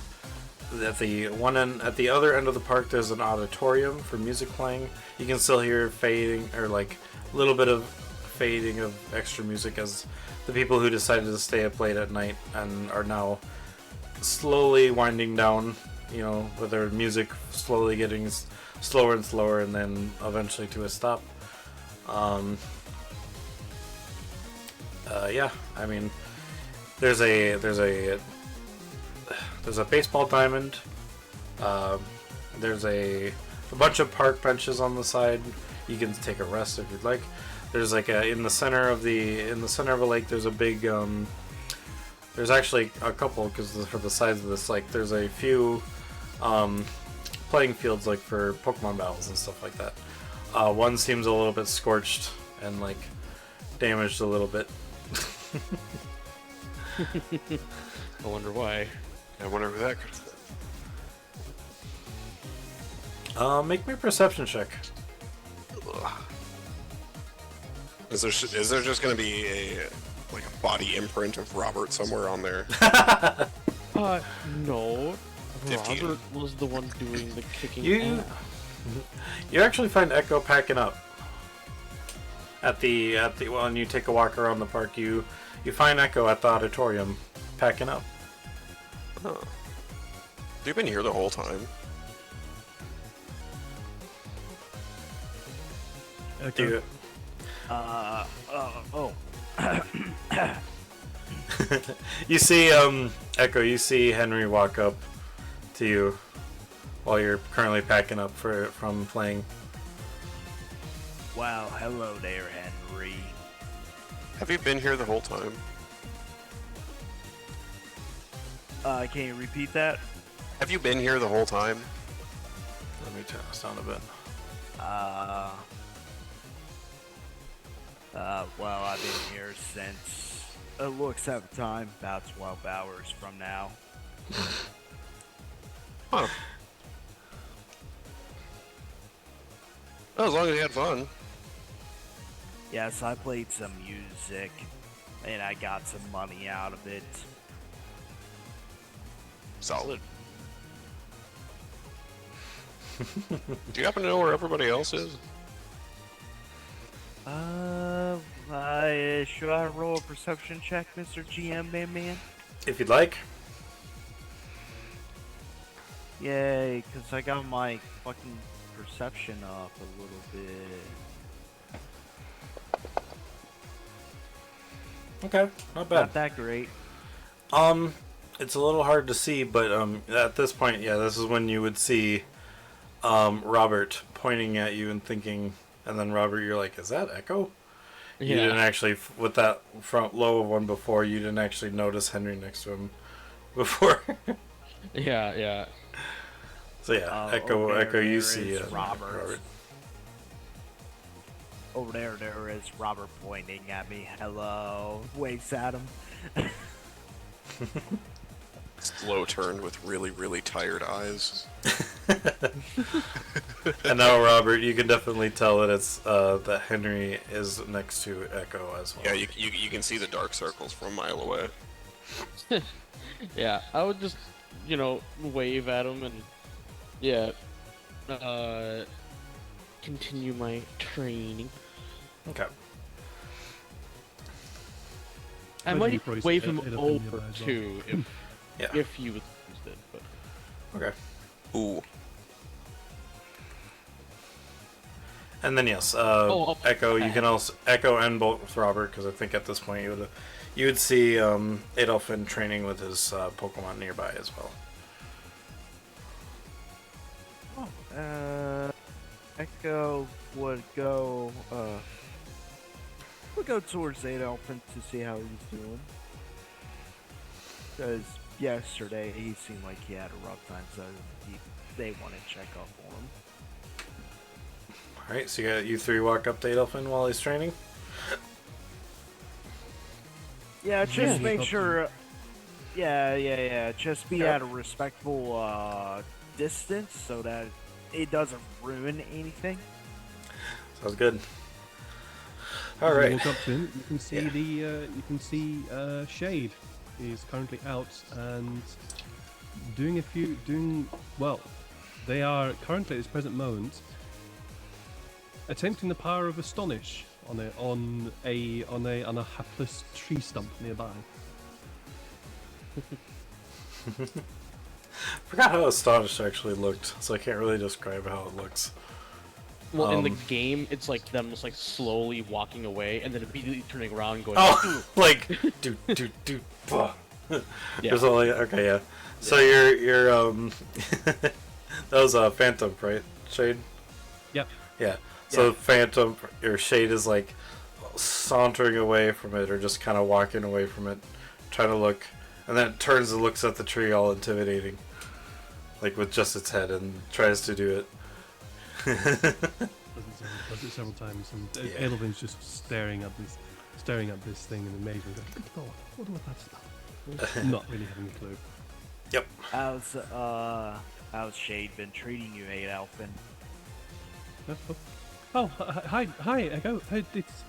[SPEAKER 1] At the other end of the park, there's an auditorium for music playing. You can still hear fading, or like a little bit of fading of extra music as the people who decided to stay up late at night and are now slowly winding down, with their music slowly getting slower and slower, and then eventually to a stop. Yeah, I mean, there's a baseball diamond. There's a bunch of park benches on the side. You can take a rest if you'd like. There's like in the center of a lake. There's a big. There's actually a couple, because for the size of this lake, there's a few playing fields like for Pokemon battles and stuff like that. One seems a little bit scorched and like damaged a little bit.
[SPEAKER 3] I wonder why.
[SPEAKER 5] I wonder who that could have been.
[SPEAKER 1] Make me a perception check.
[SPEAKER 5] Is there just going to be a body imprint of Robert somewhere on there?
[SPEAKER 3] No.
[SPEAKER 5] 15.
[SPEAKER 3] Robert was the one doing the kicking
[SPEAKER 1] You
[SPEAKER 3] ass.
[SPEAKER 1] you actually find Echo packing up. When you take a walk around the park, you find Echo at the auditorium packing up.
[SPEAKER 5] Huh. You've been here the whole time.
[SPEAKER 1] You, you see Echo. You see Henry walk up to you while you're currently packing up from playing.
[SPEAKER 4] Wow, hello there, Henry.
[SPEAKER 5] Have you been here the whole time?
[SPEAKER 4] Can you repeat that?
[SPEAKER 5] Have you been here the whole time?
[SPEAKER 1] Let me turn this down a bit.
[SPEAKER 4] Well, I've been here since, it looks at the time, about 12 hours from now.
[SPEAKER 5] Huh. Well, as long as you had fun.
[SPEAKER 4] Yes, I played some music, and I got some money out of it.
[SPEAKER 5] Solid. Do you happen to know where everybody else is?
[SPEAKER 4] Should I roll a perception check, Mr. GM Man?
[SPEAKER 1] If you'd like.
[SPEAKER 4] Yay, because I got my fucking perception up a little bit.
[SPEAKER 1] Okay, not bad.
[SPEAKER 4] Not that great.
[SPEAKER 1] It's a little hard to see, but at this point, yeah, this is when you would see Robert pointing at you and thinking, and then Robert, you're like, is that Echo? You didn't actually, with that front low of one before, you didn't actually notice Henry next to him before.
[SPEAKER 3] Yeah.
[SPEAKER 1] So yeah,
[SPEAKER 4] Oh,
[SPEAKER 1] Echo,
[SPEAKER 4] okay,
[SPEAKER 1] you
[SPEAKER 4] there
[SPEAKER 1] see
[SPEAKER 4] is Robert. over there is Robert pointing at me. Hello. Waves at him.
[SPEAKER 5] Slow turn with really, really tired eyes.
[SPEAKER 1] And now, Robert, you can definitely tell that it's that Henry is next to Echo as well.
[SPEAKER 5] Yeah, you can see the dark circles from a mile away.
[SPEAKER 3] Yeah, I would just, wave at him and, yeah, continue my training.
[SPEAKER 1] Okay.
[SPEAKER 3] I
[SPEAKER 2] Maybe
[SPEAKER 3] might
[SPEAKER 2] probably
[SPEAKER 3] wave
[SPEAKER 2] set
[SPEAKER 3] him
[SPEAKER 2] it up in
[SPEAKER 3] over
[SPEAKER 2] nearby as well.
[SPEAKER 3] too,
[SPEAKER 1] Yeah.
[SPEAKER 3] if he was interested. But
[SPEAKER 1] Okay.
[SPEAKER 5] Ooh.
[SPEAKER 1] And then yes,
[SPEAKER 3] oh,
[SPEAKER 1] Echo. You can also Echo and both Robert, because I think at this point you would see Adolfin training with his Pokemon nearby as well.
[SPEAKER 4] Echo would go towards Adolphin to see how he's doing. Because yesterday he seemed like he had a rough time, so they want to check up on him.
[SPEAKER 1] All right, so you three walk up to Adolfin while he's training.
[SPEAKER 4] Yeah, just
[SPEAKER 2] Yeah.
[SPEAKER 4] make sure. Yeah. Just be at a respectful distance so that it doesn't ruin anything.
[SPEAKER 1] Sounds good. All
[SPEAKER 2] As you
[SPEAKER 1] right.
[SPEAKER 2] walk up to him, you can see
[SPEAKER 1] Yeah.
[SPEAKER 2] Shade is currently out and well. They are currently at this present moment attempting the power of Astonish on a hapless tree stump nearby.
[SPEAKER 1] Forgot how astonished actually looked, so I can't really describe how it looks.
[SPEAKER 3] well, in the game, it's like them just like slowly walking away and then immediately turning around and going.
[SPEAKER 1] Oh, like do.
[SPEAKER 3] Yeah.
[SPEAKER 1] There's only okay, yeah. So you're that was a Phantom, right? Shade.
[SPEAKER 2] Yep.
[SPEAKER 1] Yeah. So Phantom, your Shade is like sauntering away from it, or just kind of walking away from it, trying to look, and then it turns and looks at the tree, all intimidating, like with just its head, and tries to do it.
[SPEAKER 2] Does it several times, and Edelvin's just staring at this thing in amazement. Going, good God, what was that stuff? Not really having a clue.
[SPEAKER 1] Yep.
[SPEAKER 4] How's Shade been treating you, Adolphin?
[SPEAKER 2] Hi, Echo. It's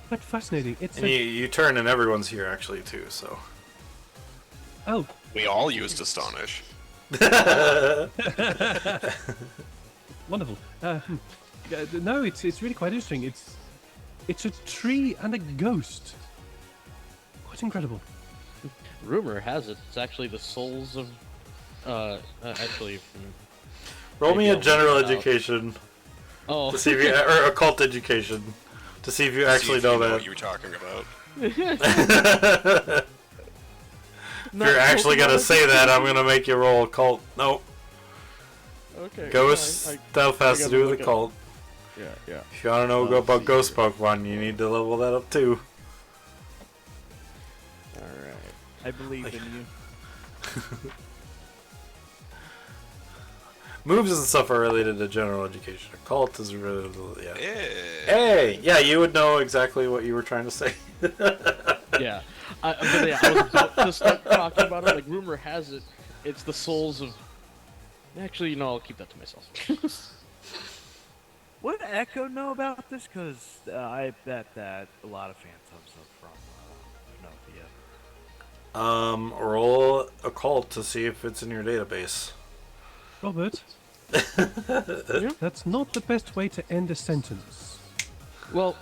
[SPEAKER 2] quite fascinating. It's
[SPEAKER 1] And you turn, and everyone's here actually too. So.
[SPEAKER 2] oh,
[SPEAKER 5] We all used Astonish.
[SPEAKER 2] wonderful. No, it's really quite interesting. It's a tree and a ghost. Quite incredible.
[SPEAKER 3] Rumor has it, it's actually the souls of, actually.
[SPEAKER 1] Roll me a
[SPEAKER 3] Maybe I'll
[SPEAKER 1] general
[SPEAKER 3] work it out.
[SPEAKER 1] education
[SPEAKER 3] Oh,
[SPEAKER 1] to see if you, or occult education to see if you actually
[SPEAKER 5] See if you
[SPEAKER 1] know
[SPEAKER 5] what
[SPEAKER 1] that.
[SPEAKER 5] you're talking about.
[SPEAKER 1] If you're actually gonna say that, I'm gonna make you roll occult. Nope.
[SPEAKER 3] Okay.
[SPEAKER 1] Ghost
[SPEAKER 3] fine.
[SPEAKER 1] stuff has to
[SPEAKER 3] gotta
[SPEAKER 1] do with
[SPEAKER 3] look at-
[SPEAKER 1] occult.
[SPEAKER 3] Yeah.
[SPEAKER 1] If you wanna know
[SPEAKER 3] Let's
[SPEAKER 1] about
[SPEAKER 3] see
[SPEAKER 1] ghost
[SPEAKER 3] here.
[SPEAKER 1] Pokemon, you need to level that up too.
[SPEAKER 3] Alright.
[SPEAKER 4] I believe in you.
[SPEAKER 1] Moves and stuff are related to general education. Occult is related to, yeah.
[SPEAKER 5] Hey.
[SPEAKER 1] Yeah, you would know exactly what you were trying to say.
[SPEAKER 3] Yeah. I was about to start talking about it. Like, rumor has it, it's the souls of. Actually, I'll keep that to myself.
[SPEAKER 4] Would Echo know about this? Because I bet that a lot of Phantoms are from Pinocchio.
[SPEAKER 1] Roll occult to see if it's in your database.
[SPEAKER 2] Robert, that's not the best way to end a sentence.
[SPEAKER 3] Well,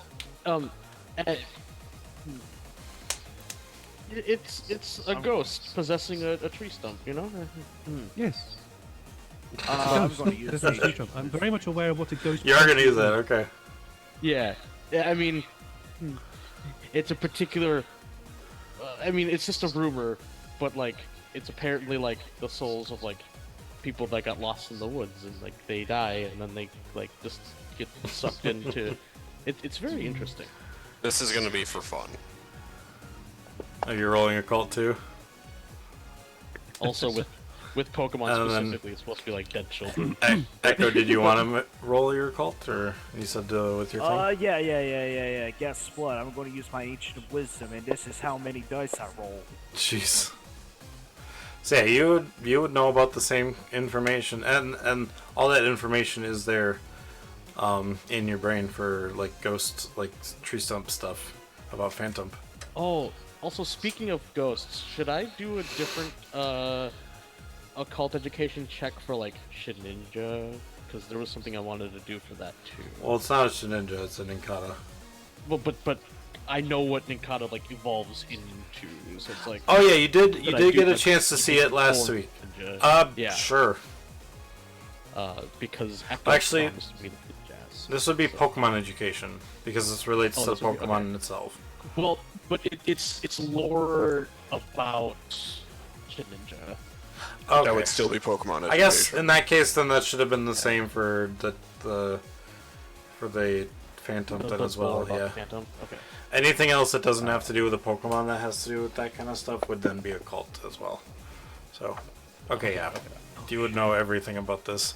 [SPEAKER 3] it's a ghost possessing a tree stump,
[SPEAKER 2] Yes.
[SPEAKER 4] I'm
[SPEAKER 2] Ghost.
[SPEAKER 4] going to use
[SPEAKER 2] That's a tree
[SPEAKER 4] it.
[SPEAKER 2] stump. I'm very much aware of what a ghost.
[SPEAKER 1] You are gonna use that, okay.
[SPEAKER 3] Yeah. I mean, it's a particular. It's just a rumor, but like, it's apparently like the souls of like people that got lost in the woods and like they die and then they like just get sucked into. It's very interesting.
[SPEAKER 5] This is gonna be for fun.
[SPEAKER 1] Are you rolling occult too?
[SPEAKER 3] Also with With Pokemon
[SPEAKER 1] And then-
[SPEAKER 3] specifically, it's supposed to be like dead children.
[SPEAKER 1] Echo, did you want to roll your cult, or you said with your thing?
[SPEAKER 4] Yeah. Guess what? I'm going to use my Ancient of Wisdom, and this is how many dice I roll.
[SPEAKER 1] Jeez. So yeah, you would know about the same information, and all that information is there, in your brain for like ghost, like tree stump stuff about Phantom.
[SPEAKER 3] Oh, also speaking of ghosts, should I do a different occult education check for like Shedinja? Because there was something I wanted to do for that too.
[SPEAKER 1] Well, it's not a Shedinja, it's an Inkata.
[SPEAKER 3] Well, but I know what Ninkata like evolves into, so it's like.
[SPEAKER 1] Oh yeah, you did
[SPEAKER 3] But I
[SPEAKER 1] get
[SPEAKER 3] do
[SPEAKER 1] a
[SPEAKER 3] like
[SPEAKER 1] chance to see it last week.
[SPEAKER 3] Ninja. Yeah.
[SPEAKER 1] Sure.
[SPEAKER 3] Because Echo
[SPEAKER 1] Actually,
[SPEAKER 3] promised me the jazz.
[SPEAKER 1] This would be Pokemon education because this relates to the
[SPEAKER 3] this would be-
[SPEAKER 1] Pokemon
[SPEAKER 3] okay.
[SPEAKER 1] in itself.
[SPEAKER 3] Well, but it's lore about Shedinja.
[SPEAKER 1] Okay.
[SPEAKER 5] That would still be Pokemon education.
[SPEAKER 1] I guess in that case, then that should have been the same for the Phantom then as
[SPEAKER 3] lore
[SPEAKER 1] well.
[SPEAKER 3] about
[SPEAKER 1] Yeah.
[SPEAKER 3] Phantom. Okay.
[SPEAKER 1] Anything else that doesn't have to do with the Pokemon that has to do with that kind of stuff would then be a cult as well. So, okay, yeah, you would know everything about this.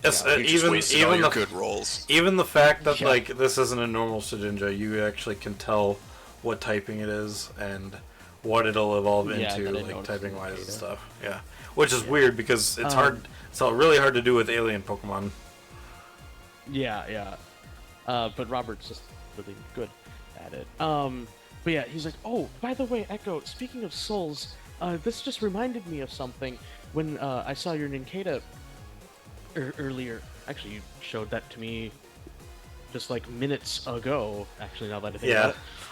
[SPEAKER 1] Yes,
[SPEAKER 5] You just wasted all
[SPEAKER 1] even
[SPEAKER 5] your
[SPEAKER 1] the
[SPEAKER 5] good rolls.
[SPEAKER 1] even the fact that
[SPEAKER 3] Yeah.
[SPEAKER 1] like this isn't a normal Shedinja, you actually can tell what typing it is and what it'll evolve
[SPEAKER 3] Yeah,
[SPEAKER 1] into,
[SPEAKER 3] that I
[SPEAKER 1] like
[SPEAKER 3] noticed
[SPEAKER 1] typing
[SPEAKER 3] in the
[SPEAKER 1] wise and
[SPEAKER 3] data.
[SPEAKER 1] stuff. Yeah, which is weird because it's hard. It's really hard to do with alien Pokemon.
[SPEAKER 3] Yeah. But Robert's just really good at it. But yeah, he's like, oh, by the way, Echo, speaking of souls, this just reminded me of something when I saw your Ninkata earlier. Actually, you showed that to me just like minutes ago. Actually, now that I think
[SPEAKER 1] Yeah.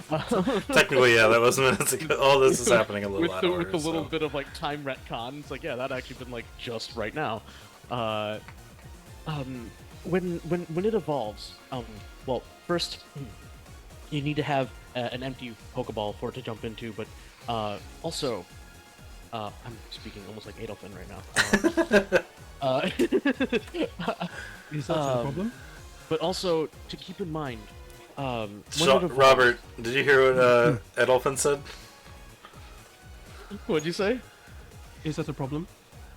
[SPEAKER 3] about it.
[SPEAKER 1] Technically, yeah, that was minutes ago. All this is happening a little
[SPEAKER 3] with
[SPEAKER 1] out
[SPEAKER 3] the,
[SPEAKER 1] of
[SPEAKER 3] with
[SPEAKER 1] order.
[SPEAKER 3] a little
[SPEAKER 1] So.
[SPEAKER 3] bit of like time retcon. It's like, yeah, that actually been like just right now. When it evolves, well, first you need to have an empty Pokeball for it to jump into, but also, I'm speaking almost like Adolfin right now.
[SPEAKER 2] Is that a problem?
[SPEAKER 3] But also to keep in mind, when
[SPEAKER 1] So,
[SPEAKER 3] it evolves,
[SPEAKER 1] Robert, did you hear what Edelfin said?
[SPEAKER 3] what'd you say?
[SPEAKER 2] Is that a problem?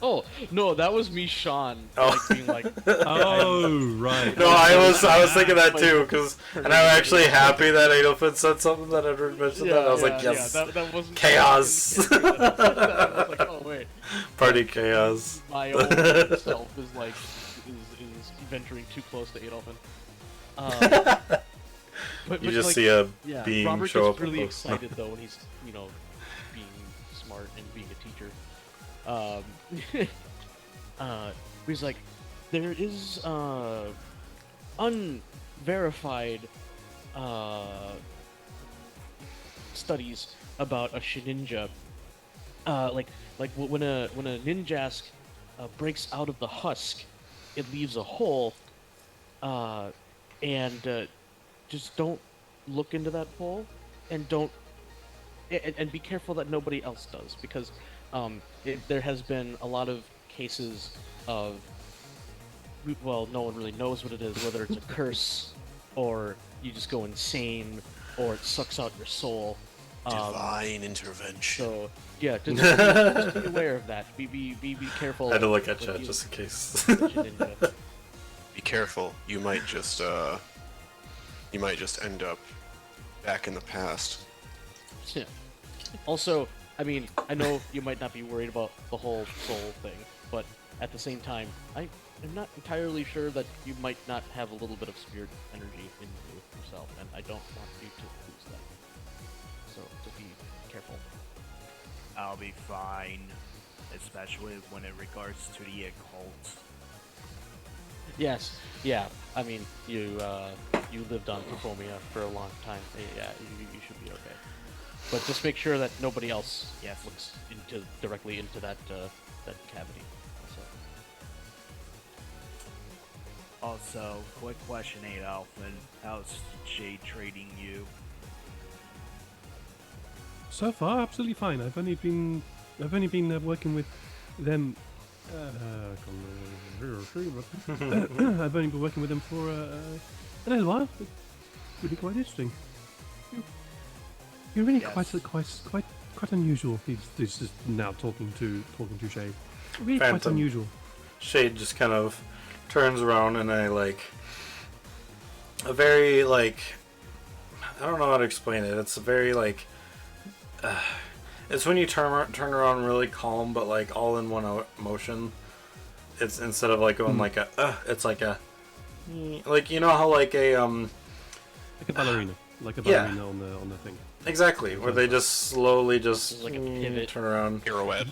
[SPEAKER 3] Oh no, that was me, Sean.
[SPEAKER 1] Oh.
[SPEAKER 3] Like being like,
[SPEAKER 2] Oh, right.
[SPEAKER 1] No, I was thinking that too, and I'm actually happy that Edelfin said something that Edward mentioned that. I was like, yes,
[SPEAKER 3] that wasn't
[SPEAKER 1] chaos.
[SPEAKER 3] I was like, oh wait,
[SPEAKER 1] Party chaos.
[SPEAKER 3] my own self is like is venturing too close to Adolfin. But
[SPEAKER 1] You just
[SPEAKER 3] like,
[SPEAKER 1] see a
[SPEAKER 3] yeah,
[SPEAKER 1] being
[SPEAKER 3] Robert
[SPEAKER 1] show
[SPEAKER 3] gets
[SPEAKER 1] up.
[SPEAKER 3] really
[SPEAKER 1] with-
[SPEAKER 3] excited though when he's being smart and being a teacher. He's like, there is unverified studies about a Shedinja. Like when a Ninjask breaks out of the husk, it leaves a hole, and just don't look into that hole, and don't and be careful that nobody else does, because there has been a lot of cases of, well, no one really knows what it is, whether it's a curse or you just go insane or it sucks out your soul.
[SPEAKER 5] Divine intervention.
[SPEAKER 3] So yeah, just be aware of that. Be careful.
[SPEAKER 1] I had to look at
[SPEAKER 3] when
[SPEAKER 1] chat
[SPEAKER 3] you-
[SPEAKER 1] just in case.
[SPEAKER 3] Ninja.
[SPEAKER 5] Be careful. You might just end up back in the past.
[SPEAKER 3] Yeah. Also, I mean, I know you might not be worried about the whole soul thing, but at the same time, I am not entirely sure that you might not have a little bit of spirit energy in yourself, and I don't want you to lose that. So just be careful.
[SPEAKER 4] I'll be fine, especially when it regards to the occult.
[SPEAKER 3] Yes, yeah. I mean, you lived on Performia for a long time. Yeah, you should be okay. But just make sure that nobody else looks directly into that cavity.
[SPEAKER 4] Also, quick question, Adolfin. How's Jade treating you?
[SPEAKER 2] So far, absolutely fine. I've only been working with them. I've only been working with them for a little while. It's really quite interesting. You're really
[SPEAKER 4] Yes.
[SPEAKER 2] quite unusual. He's just now talking to Shay. Really quite
[SPEAKER 1] Phantom.
[SPEAKER 2] unusual.
[SPEAKER 1] Shade just kind of turns around and a very I don't know how to explain it. It's a very it's when you turn around really calm, but all in one motion. It's instead of going it's like a you know how
[SPEAKER 2] Like a ballerina. Like a
[SPEAKER 1] Yeah.
[SPEAKER 2] ballerina on the thing.
[SPEAKER 1] exactly where they just slowly just
[SPEAKER 3] Like a pivot.
[SPEAKER 1] turn around.
[SPEAKER 5] Pirouette.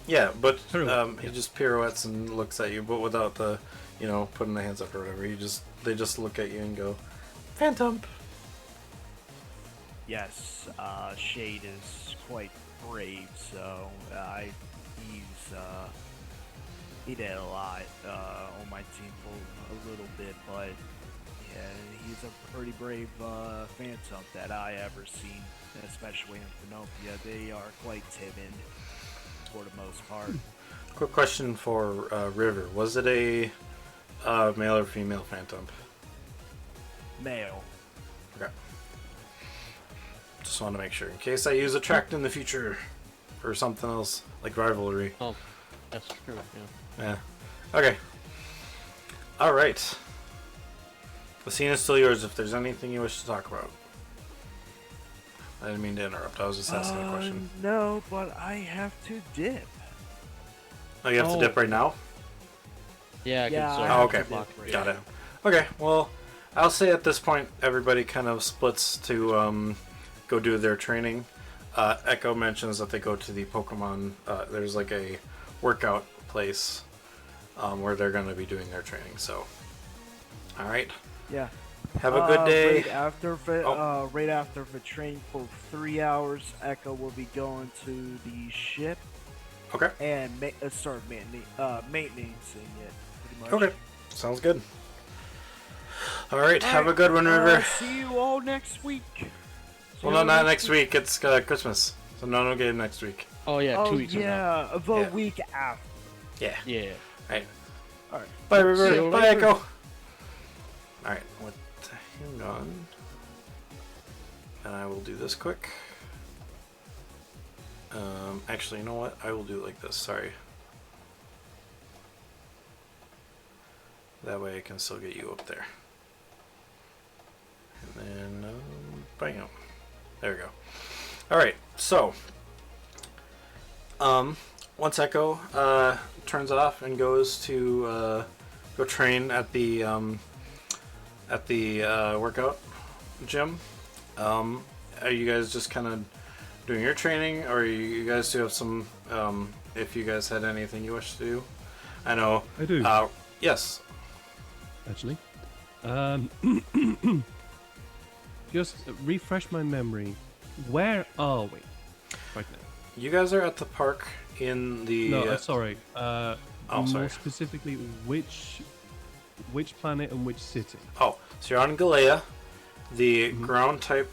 [SPEAKER 1] Yeah, but
[SPEAKER 2] Pirouette,
[SPEAKER 1] he
[SPEAKER 2] yeah.
[SPEAKER 1] just pirouettes and looks at you, but without the putting the hands up or whatever. They just look at you and go, Phantom.
[SPEAKER 4] Yes, Shade is quite brave, so he did a lot on my team for a little bit, but yeah, he's a pretty brave Phantom that I ever seen, especially in Pinocchio. They are quite timid for the most part.
[SPEAKER 1] Quick question for River: was it a male or female Phantom?
[SPEAKER 4] Male.
[SPEAKER 1] Okay. Just want to make sure in case I use attract in the future or something else like rivalry.
[SPEAKER 3] Oh, that's true. Yeah.
[SPEAKER 1] Yeah. Okay. All right. The scene is still yours. If there's anything you wish to talk about, I didn't mean to interrupt. I was just asking a question.
[SPEAKER 4] No, but I have to dip.
[SPEAKER 1] Oh, you have to dip right now?
[SPEAKER 3] Yeah.
[SPEAKER 4] Yeah,
[SPEAKER 3] So
[SPEAKER 4] I
[SPEAKER 1] Oh,
[SPEAKER 4] have
[SPEAKER 1] okay.
[SPEAKER 4] to dip right
[SPEAKER 1] Got
[SPEAKER 4] now.
[SPEAKER 1] it. Okay. Well, I'll say at this point, everybody kind of splits to go do their training. Echo mentions that they go to the Pokemon. There's a workout place where they're going to be doing their training. So, all right.
[SPEAKER 4] Yeah.
[SPEAKER 1] Have a good day.
[SPEAKER 4] Right after the train for 3 hours, Echo will be going to the ship
[SPEAKER 1] Okay.
[SPEAKER 4] and start maintaining it. Pretty much.
[SPEAKER 1] Okay. Sounds good. All right. Have a good one, River.
[SPEAKER 4] See you all next week.
[SPEAKER 1] Well, no, not next week. It's Christmas, so no game next week.
[SPEAKER 3] Oh yeah, 2
[SPEAKER 4] Oh
[SPEAKER 3] weeks from now.
[SPEAKER 4] yeah, the
[SPEAKER 1] Yeah.
[SPEAKER 4] week after.
[SPEAKER 1] Yeah.
[SPEAKER 3] Yeah.
[SPEAKER 1] Right.
[SPEAKER 4] All right.
[SPEAKER 1] Bye,
[SPEAKER 3] See
[SPEAKER 1] River.
[SPEAKER 3] you
[SPEAKER 1] Bye,
[SPEAKER 3] later.
[SPEAKER 1] Echo. All right. Hang on. And I will do this quick. Actually, you know what? I will do it like this. Sorry. That way I can still get you up there. And then, bam. There we go. Alright, so. Once Echo turns off and goes to go train at the workout gym, are you guys just kind of doing your training, or you guys do have some, if you guys had anything you wish to do? I know.
[SPEAKER 2] I do.
[SPEAKER 1] Yes.
[SPEAKER 2] Actually. Just refresh my memory. Where are we right now?
[SPEAKER 1] You guys are at the park in the...
[SPEAKER 2] No, sorry.
[SPEAKER 1] sorry.
[SPEAKER 2] More specifically, which planet and which city?
[SPEAKER 1] Oh, so you're on Galea, the ground type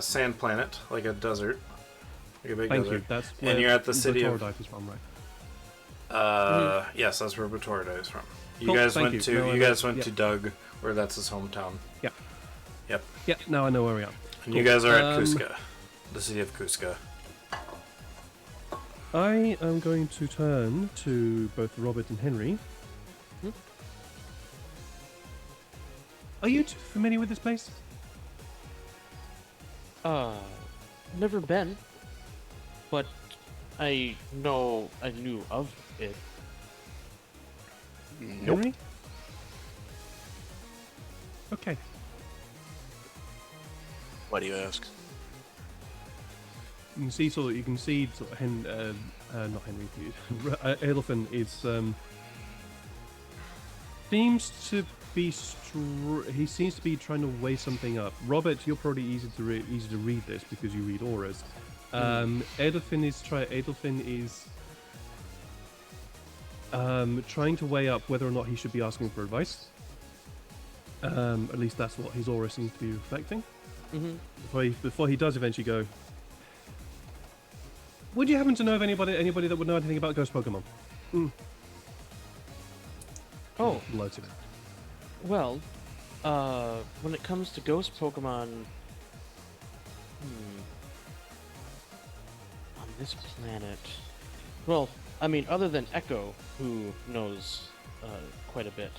[SPEAKER 1] sand planet, like a desert. Like a big
[SPEAKER 2] Thank
[SPEAKER 1] desert.
[SPEAKER 2] you. That's
[SPEAKER 1] And
[SPEAKER 2] where
[SPEAKER 1] you're at the city of...
[SPEAKER 2] Torodife is from, right?
[SPEAKER 1] Yes, that's where Batorda is from. You
[SPEAKER 2] Cool,
[SPEAKER 1] guys
[SPEAKER 2] thank
[SPEAKER 1] went
[SPEAKER 2] you.
[SPEAKER 1] to...
[SPEAKER 2] No, I
[SPEAKER 1] you
[SPEAKER 2] know.
[SPEAKER 1] guys went
[SPEAKER 2] Yeah.
[SPEAKER 1] to Doug, where that's his hometown.
[SPEAKER 2] Yeah.
[SPEAKER 1] Yep.
[SPEAKER 2] Yeah, now I know where we are.
[SPEAKER 1] And you guys are at
[SPEAKER 2] Um,
[SPEAKER 1] Cusca. The city of Cusca.
[SPEAKER 2] I am going to turn to both Robert and Henry. Are you two familiar with this place?
[SPEAKER 3] Never been, but I knew of it.
[SPEAKER 2] Henry? Okay.
[SPEAKER 5] Why do you ask?
[SPEAKER 2] You can see sort of not Henry. Edelfin is seems to be he seems to be trying to weigh something up. Robert, you're probably easy to read this because you read auras. Edelfin is trying to weigh up whether or not he should be asking for advice. At least that's what his aura seems to be reflecting. Before he does eventually go, would you happen to know of anybody that would know anything about ghost Pokemon?
[SPEAKER 3] Oh,
[SPEAKER 2] Loads of it.
[SPEAKER 3] well, when it comes to ghost Pokemon, on this planet, well, I mean, other than Echo, who knows quite a bit,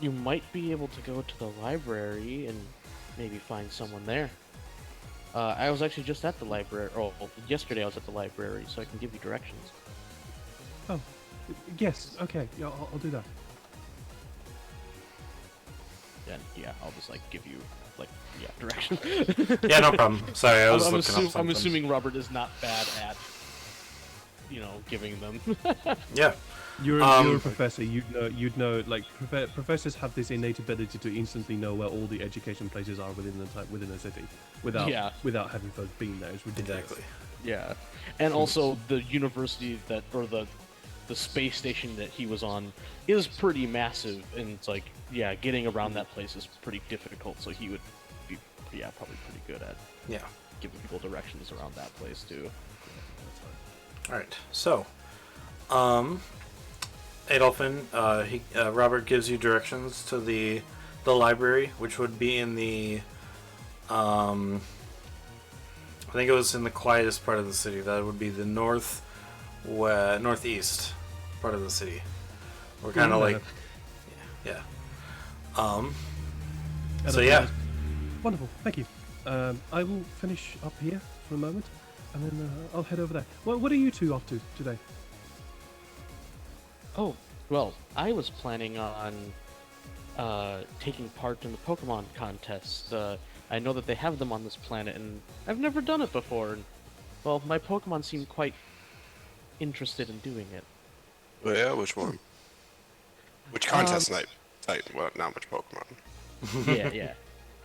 [SPEAKER 3] you might be able to go to the library and maybe find someone there. I was actually just at the library. Oh, yesterday I was at the library, so I can give you directions.
[SPEAKER 2] Oh, yes. Okay. Yeah, I'll do that.
[SPEAKER 3] And yeah, I'll just like give you directions.
[SPEAKER 1] Yeah, no problem. Sorry, I was
[SPEAKER 3] I'm,
[SPEAKER 1] looking up something.
[SPEAKER 3] I'm assuming Robert is not bad at, giving them.
[SPEAKER 2] You're a
[SPEAKER 1] Um,
[SPEAKER 2] professor. You'd know. Like professors have this innate ability to instantly know where all the education places are within a city, without having folks being there. It's ridiculous.
[SPEAKER 1] Exactly.
[SPEAKER 3] Yeah, and also the university the space station that he was on is pretty massive, and it's like, yeah, getting around that place is pretty difficult. So he would be, probably pretty good at
[SPEAKER 1] Yeah.
[SPEAKER 3] giving people directions around that place too.
[SPEAKER 1] All right. So, Adolfin, Robert gives you directions to the library, which would be in the I think it was in the quietest part of the city. That would be the northeast part of the city. We're kind of like, yeah. So yeah.
[SPEAKER 2] Wonderful. Thank you. I will finish up here for a moment, and then I'll head over there. Well, what are you two off to today?
[SPEAKER 3] Oh, well, I was planning on taking part in the Pokemon contest. I know that they have them on this planet, and I've never done it before. And, well, my Pokemon seem quite interested in doing it.
[SPEAKER 5] Well, yeah, which one? Which contest type? Well, not which Pokemon.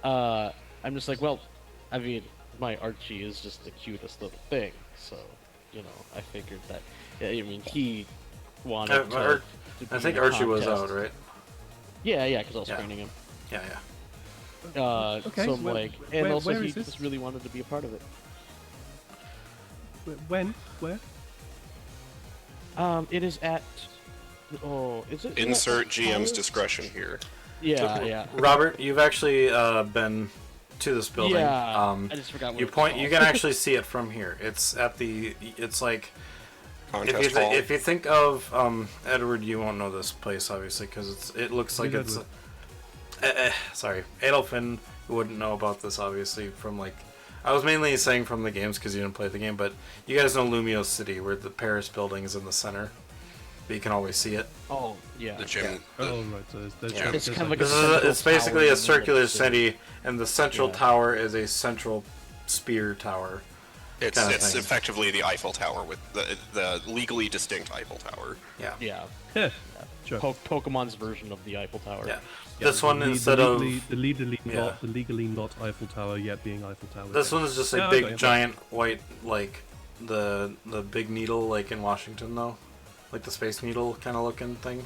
[SPEAKER 3] Yeah. I'm just like, well, I mean, my Archie is just the cutest little thing, so, I figured that. I mean, he wanted to be
[SPEAKER 1] I think
[SPEAKER 3] in a
[SPEAKER 1] Archie was
[SPEAKER 3] contest.
[SPEAKER 1] out, right?
[SPEAKER 3] Yeah, because I was
[SPEAKER 1] Yeah.
[SPEAKER 3] training him.
[SPEAKER 1] Yeah.
[SPEAKER 2] Okay,
[SPEAKER 3] So I'm
[SPEAKER 2] where-
[SPEAKER 3] like, and
[SPEAKER 2] where
[SPEAKER 3] also he
[SPEAKER 2] is this?
[SPEAKER 3] just really wanted to be a part of it.
[SPEAKER 2] When? Where?
[SPEAKER 3] It is at. Oh, is it?
[SPEAKER 5] Insert
[SPEAKER 3] at
[SPEAKER 5] GM's
[SPEAKER 3] college?
[SPEAKER 5] discretion here.
[SPEAKER 3] Yeah.
[SPEAKER 1] Robert, you've actually been to this building.
[SPEAKER 3] Yeah. I just forgot what
[SPEAKER 1] You
[SPEAKER 3] it's
[SPEAKER 1] point.
[SPEAKER 3] called.
[SPEAKER 1] You can actually see it from here. It's at the. It's like
[SPEAKER 5] Contest hall.
[SPEAKER 1] if you think of Edward, you won't know this place obviously because it looks like
[SPEAKER 2] Who's
[SPEAKER 1] it's. Sorry, Adolfin wouldn't know about this obviously from like. I was mainly saying from the games because you didn't play the game, but you guys know Lumio City, where the Paris building is in the center. But you can always see it.
[SPEAKER 3] Oh, yeah.
[SPEAKER 5] The gym.
[SPEAKER 2] Oh, right. So there's
[SPEAKER 5] Yeah.
[SPEAKER 3] It's kind of like
[SPEAKER 1] This
[SPEAKER 3] a
[SPEAKER 1] is
[SPEAKER 3] central
[SPEAKER 1] it's basically
[SPEAKER 3] tower
[SPEAKER 1] a circular
[SPEAKER 3] in the middle of the
[SPEAKER 1] city, and the central
[SPEAKER 3] Yeah.
[SPEAKER 1] tower is a central spear tower.
[SPEAKER 5] It's
[SPEAKER 1] kinda
[SPEAKER 5] it's
[SPEAKER 1] thing.
[SPEAKER 5] effectively the Eiffel Tower with the legally distinct Eiffel Tower.
[SPEAKER 1] Yeah.
[SPEAKER 3] Yeah.
[SPEAKER 2] Yeah. Sure.
[SPEAKER 3] Pokemon's version of the Eiffel Tower.
[SPEAKER 1] Yeah. This one instead
[SPEAKER 2] the
[SPEAKER 1] of
[SPEAKER 2] legally not Eiffel Tower yet being Eiffel Tower.
[SPEAKER 1] this one is just a
[SPEAKER 2] Yeah,
[SPEAKER 1] big
[SPEAKER 2] okay.
[SPEAKER 1] giant white like the big needle like in Washington though, like the Space Needle kind of looking thing.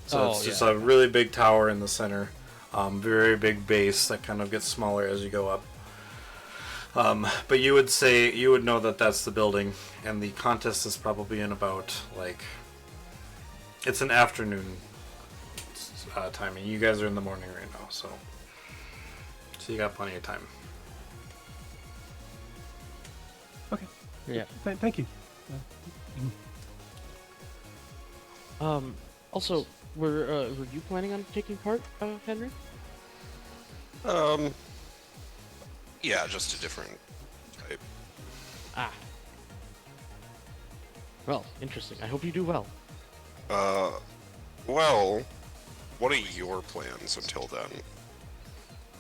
[SPEAKER 1] So it's just
[SPEAKER 3] yeah.
[SPEAKER 1] a really big tower in the center, very big base that kind of gets smaller as you go up. But you would know that that's the building, and the contest is probably in about like it's an afternoon timing. You guys are in the morning right now, so you got plenty of time.
[SPEAKER 2] Okay.
[SPEAKER 3] Yeah.
[SPEAKER 2] Thank you.
[SPEAKER 3] Also, were you planning on taking part, Henry?
[SPEAKER 5] Yeah, just a different type.
[SPEAKER 3] Ah. Well, interesting. I hope you do well.
[SPEAKER 5] Well, what are your plans until then?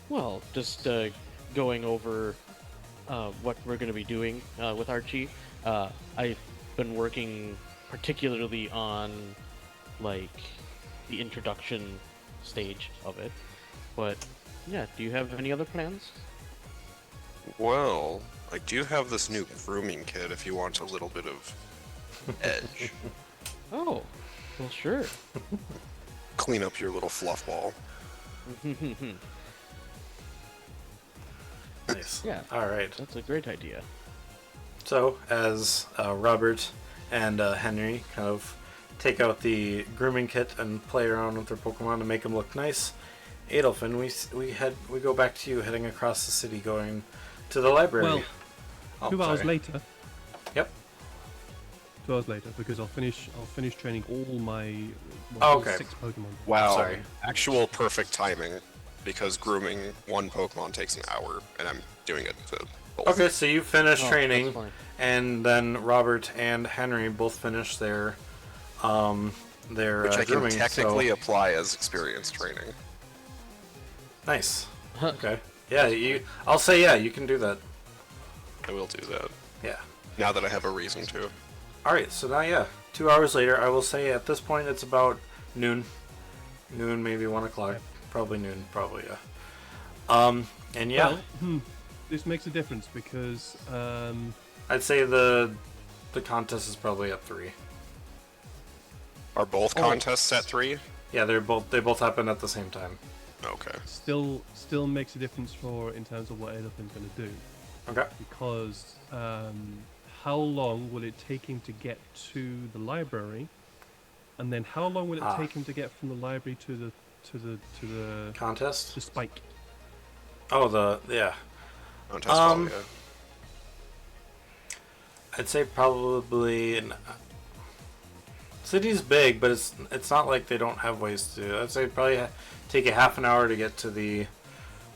[SPEAKER 3] Well, just going over what we're going to be doing with Archie. I've been working particularly on like the introduction stage of it. But yeah, do you have any other plans?
[SPEAKER 5] Well, I do have this new grooming kit if you want a little bit of edge.
[SPEAKER 3] Oh, well, sure.
[SPEAKER 5] Clean up your little fluff ball.
[SPEAKER 1] Nice.
[SPEAKER 3] Yeah.
[SPEAKER 1] All right.
[SPEAKER 3] That's a great idea.
[SPEAKER 1] So, as Robert and Henry kind of take out the grooming kit and play around with their Pokemon to make them look nice, Adolfin, we go back to you heading across the city, going to the library.
[SPEAKER 2] Well,
[SPEAKER 1] Oh,
[SPEAKER 2] 2 hours
[SPEAKER 1] sorry.
[SPEAKER 2] later.
[SPEAKER 1] Yep.
[SPEAKER 2] 2 hours later because I'll finish training all my
[SPEAKER 1] Oh, okay.
[SPEAKER 2] 6 Pokemon.
[SPEAKER 5] Wow.
[SPEAKER 1] Sorry.
[SPEAKER 5] Actual perfect timing, because grooming one Pokemon takes an hour, and I'm doing it to both.
[SPEAKER 1] Okay, so you finish
[SPEAKER 3] Oh,
[SPEAKER 1] training,
[SPEAKER 3] that's funny.
[SPEAKER 1] and then Robert and Henry both finish their
[SPEAKER 5] Which I can
[SPEAKER 1] grooming.
[SPEAKER 5] technically
[SPEAKER 1] So,
[SPEAKER 5] apply as experience training.
[SPEAKER 1] nice. Okay. Yeah, I'll say yeah. You can do that.
[SPEAKER 5] I will do that,
[SPEAKER 1] Yeah.
[SPEAKER 5] now that I have a reason to.
[SPEAKER 1] All right. So now, yeah, 2 hours later, I will say at this point it's about noon, maybe 1 o'clock, probably noon, probably yeah. And yeah,
[SPEAKER 2] Well, this makes a difference because
[SPEAKER 1] I'd say the contest is probably at 3.
[SPEAKER 5] Are both contests at 3?
[SPEAKER 1] Yeah, they both happen at the same time.
[SPEAKER 5] Okay.
[SPEAKER 2] still makes a difference for in terms of what Adolphine's going to do.
[SPEAKER 1] Okay.
[SPEAKER 2] Because how long will it take him to get to the library, and then how long will it take him to get from the library to the
[SPEAKER 1] Contest.
[SPEAKER 2] to Spike?
[SPEAKER 1] Oh, yeah.
[SPEAKER 5] Contest, probably, yeah.
[SPEAKER 1] I'd say probably. City's big, but it's not like they don't have ways to. I'd say probably take a half an hour to get to the.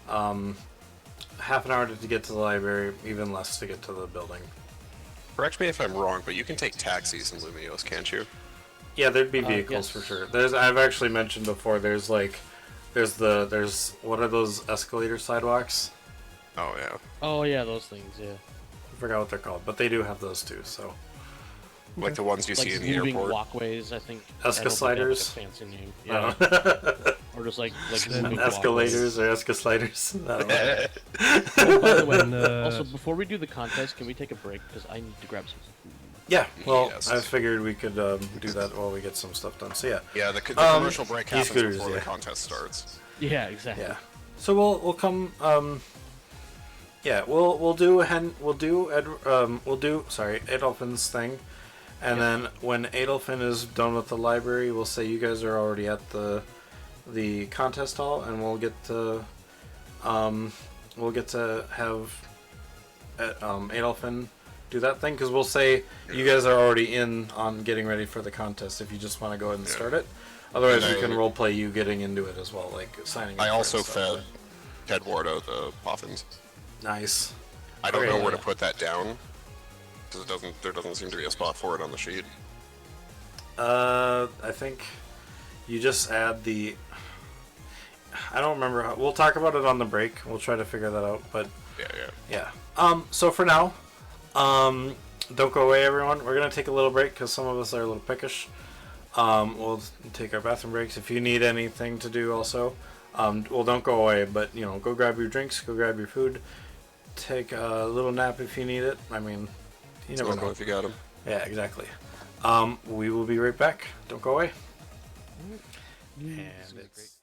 [SPEAKER 1] Half an hour to get to the library, even less to get to the building.
[SPEAKER 5] Correct me if I'm wrong, but you can take taxis in Lumiose, can't you?
[SPEAKER 1] Yeah, there'd be vehicles
[SPEAKER 3] yes.
[SPEAKER 1] for sure. I've actually mentioned before. There's what are those escalator sidewalks?
[SPEAKER 5] Oh, yeah.
[SPEAKER 3] Oh yeah, those things. Yeah.
[SPEAKER 1] I forgot what they're called, but they do have those too. So
[SPEAKER 5] Like the ones you
[SPEAKER 3] Like
[SPEAKER 5] see in the
[SPEAKER 3] moving
[SPEAKER 5] airport.
[SPEAKER 3] walkways, I think. I don't think they have,
[SPEAKER 1] Escalators?
[SPEAKER 3] like, a fancy name.
[SPEAKER 1] I
[SPEAKER 3] Yeah.
[SPEAKER 1] don't know.
[SPEAKER 3] Or just like
[SPEAKER 2] Then
[SPEAKER 3] moving
[SPEAKER 1] Escalators or escalators. I don't know.
[SPEAKER 2] Oh, by the way,
[SPEAKER 3] walkways. Also, before we do the contest, can we take a break because I need to grab some food.
[SPEAKER 1] Yeah, well,
[SPEAKER 5] Yes.
[SPEAKER 1] I figured we could do that while we get some stuff done. So yeah,
[SPEAKER 5] Yeah, the commercial break happens
[SPEAKER 1] e-scooters,
[SPEAKER 5] before
[SPEAKER 1] yeah.
[SPEAKER 5] the contest starts.
[SPEAKER 3] Yeah, exactly.
[SPEAKER 1] yeah. So we'll come. Yeah, we'll do Adolphine's thing, and then when Adolphine is done with the library, we'll say you guys are already at the contest hall, and we'll get to have Adolphine do that thing, because we'll say you guys are already in on getting ready for the contest if you just want to go ahead and start it. Otherwise,
[SPEAKER 5] And
[SPEAKER 1] we can
[SPEAKER 5] I-
[SPEAKER 1] roleplay you getting into it as well, like signing up
[SPEAKER 5] I
[SPEAKER 1] for
[SPEAKER 5] also
[SPEAKER 1] it and stuff.
[SPEAKER 5] fed Ted Wardo the muffins.
[SPEAKER 1] Nice.
[SPEAKER 5] I don't
[SPEAKER 1] Okay.
[SPEAKER 5] know where to put that down, because there doesn't seem to be a spot for it on the sheet.
[SPEAKER 1] I think you just add the. I don't remember how. We'll talk about it on the break. We'll try to figure that out. But
[SPEAKER 5] Yeah.
[SPEAKER 1] yeah. So for now, don't go away, everyone. We're gonna take a little break because some of us are a little pickish. We'll take our bathroom breaks. If you need anything to do, also, well, don't go away. But go grab your drinks. Go grab your food. Take a little nap if you need it. I mean, you never know.
[SPEAKER 5] If you got him.
[SPEAKER 1] Yeah, exactly. We will be right back. Don't go away. And it's...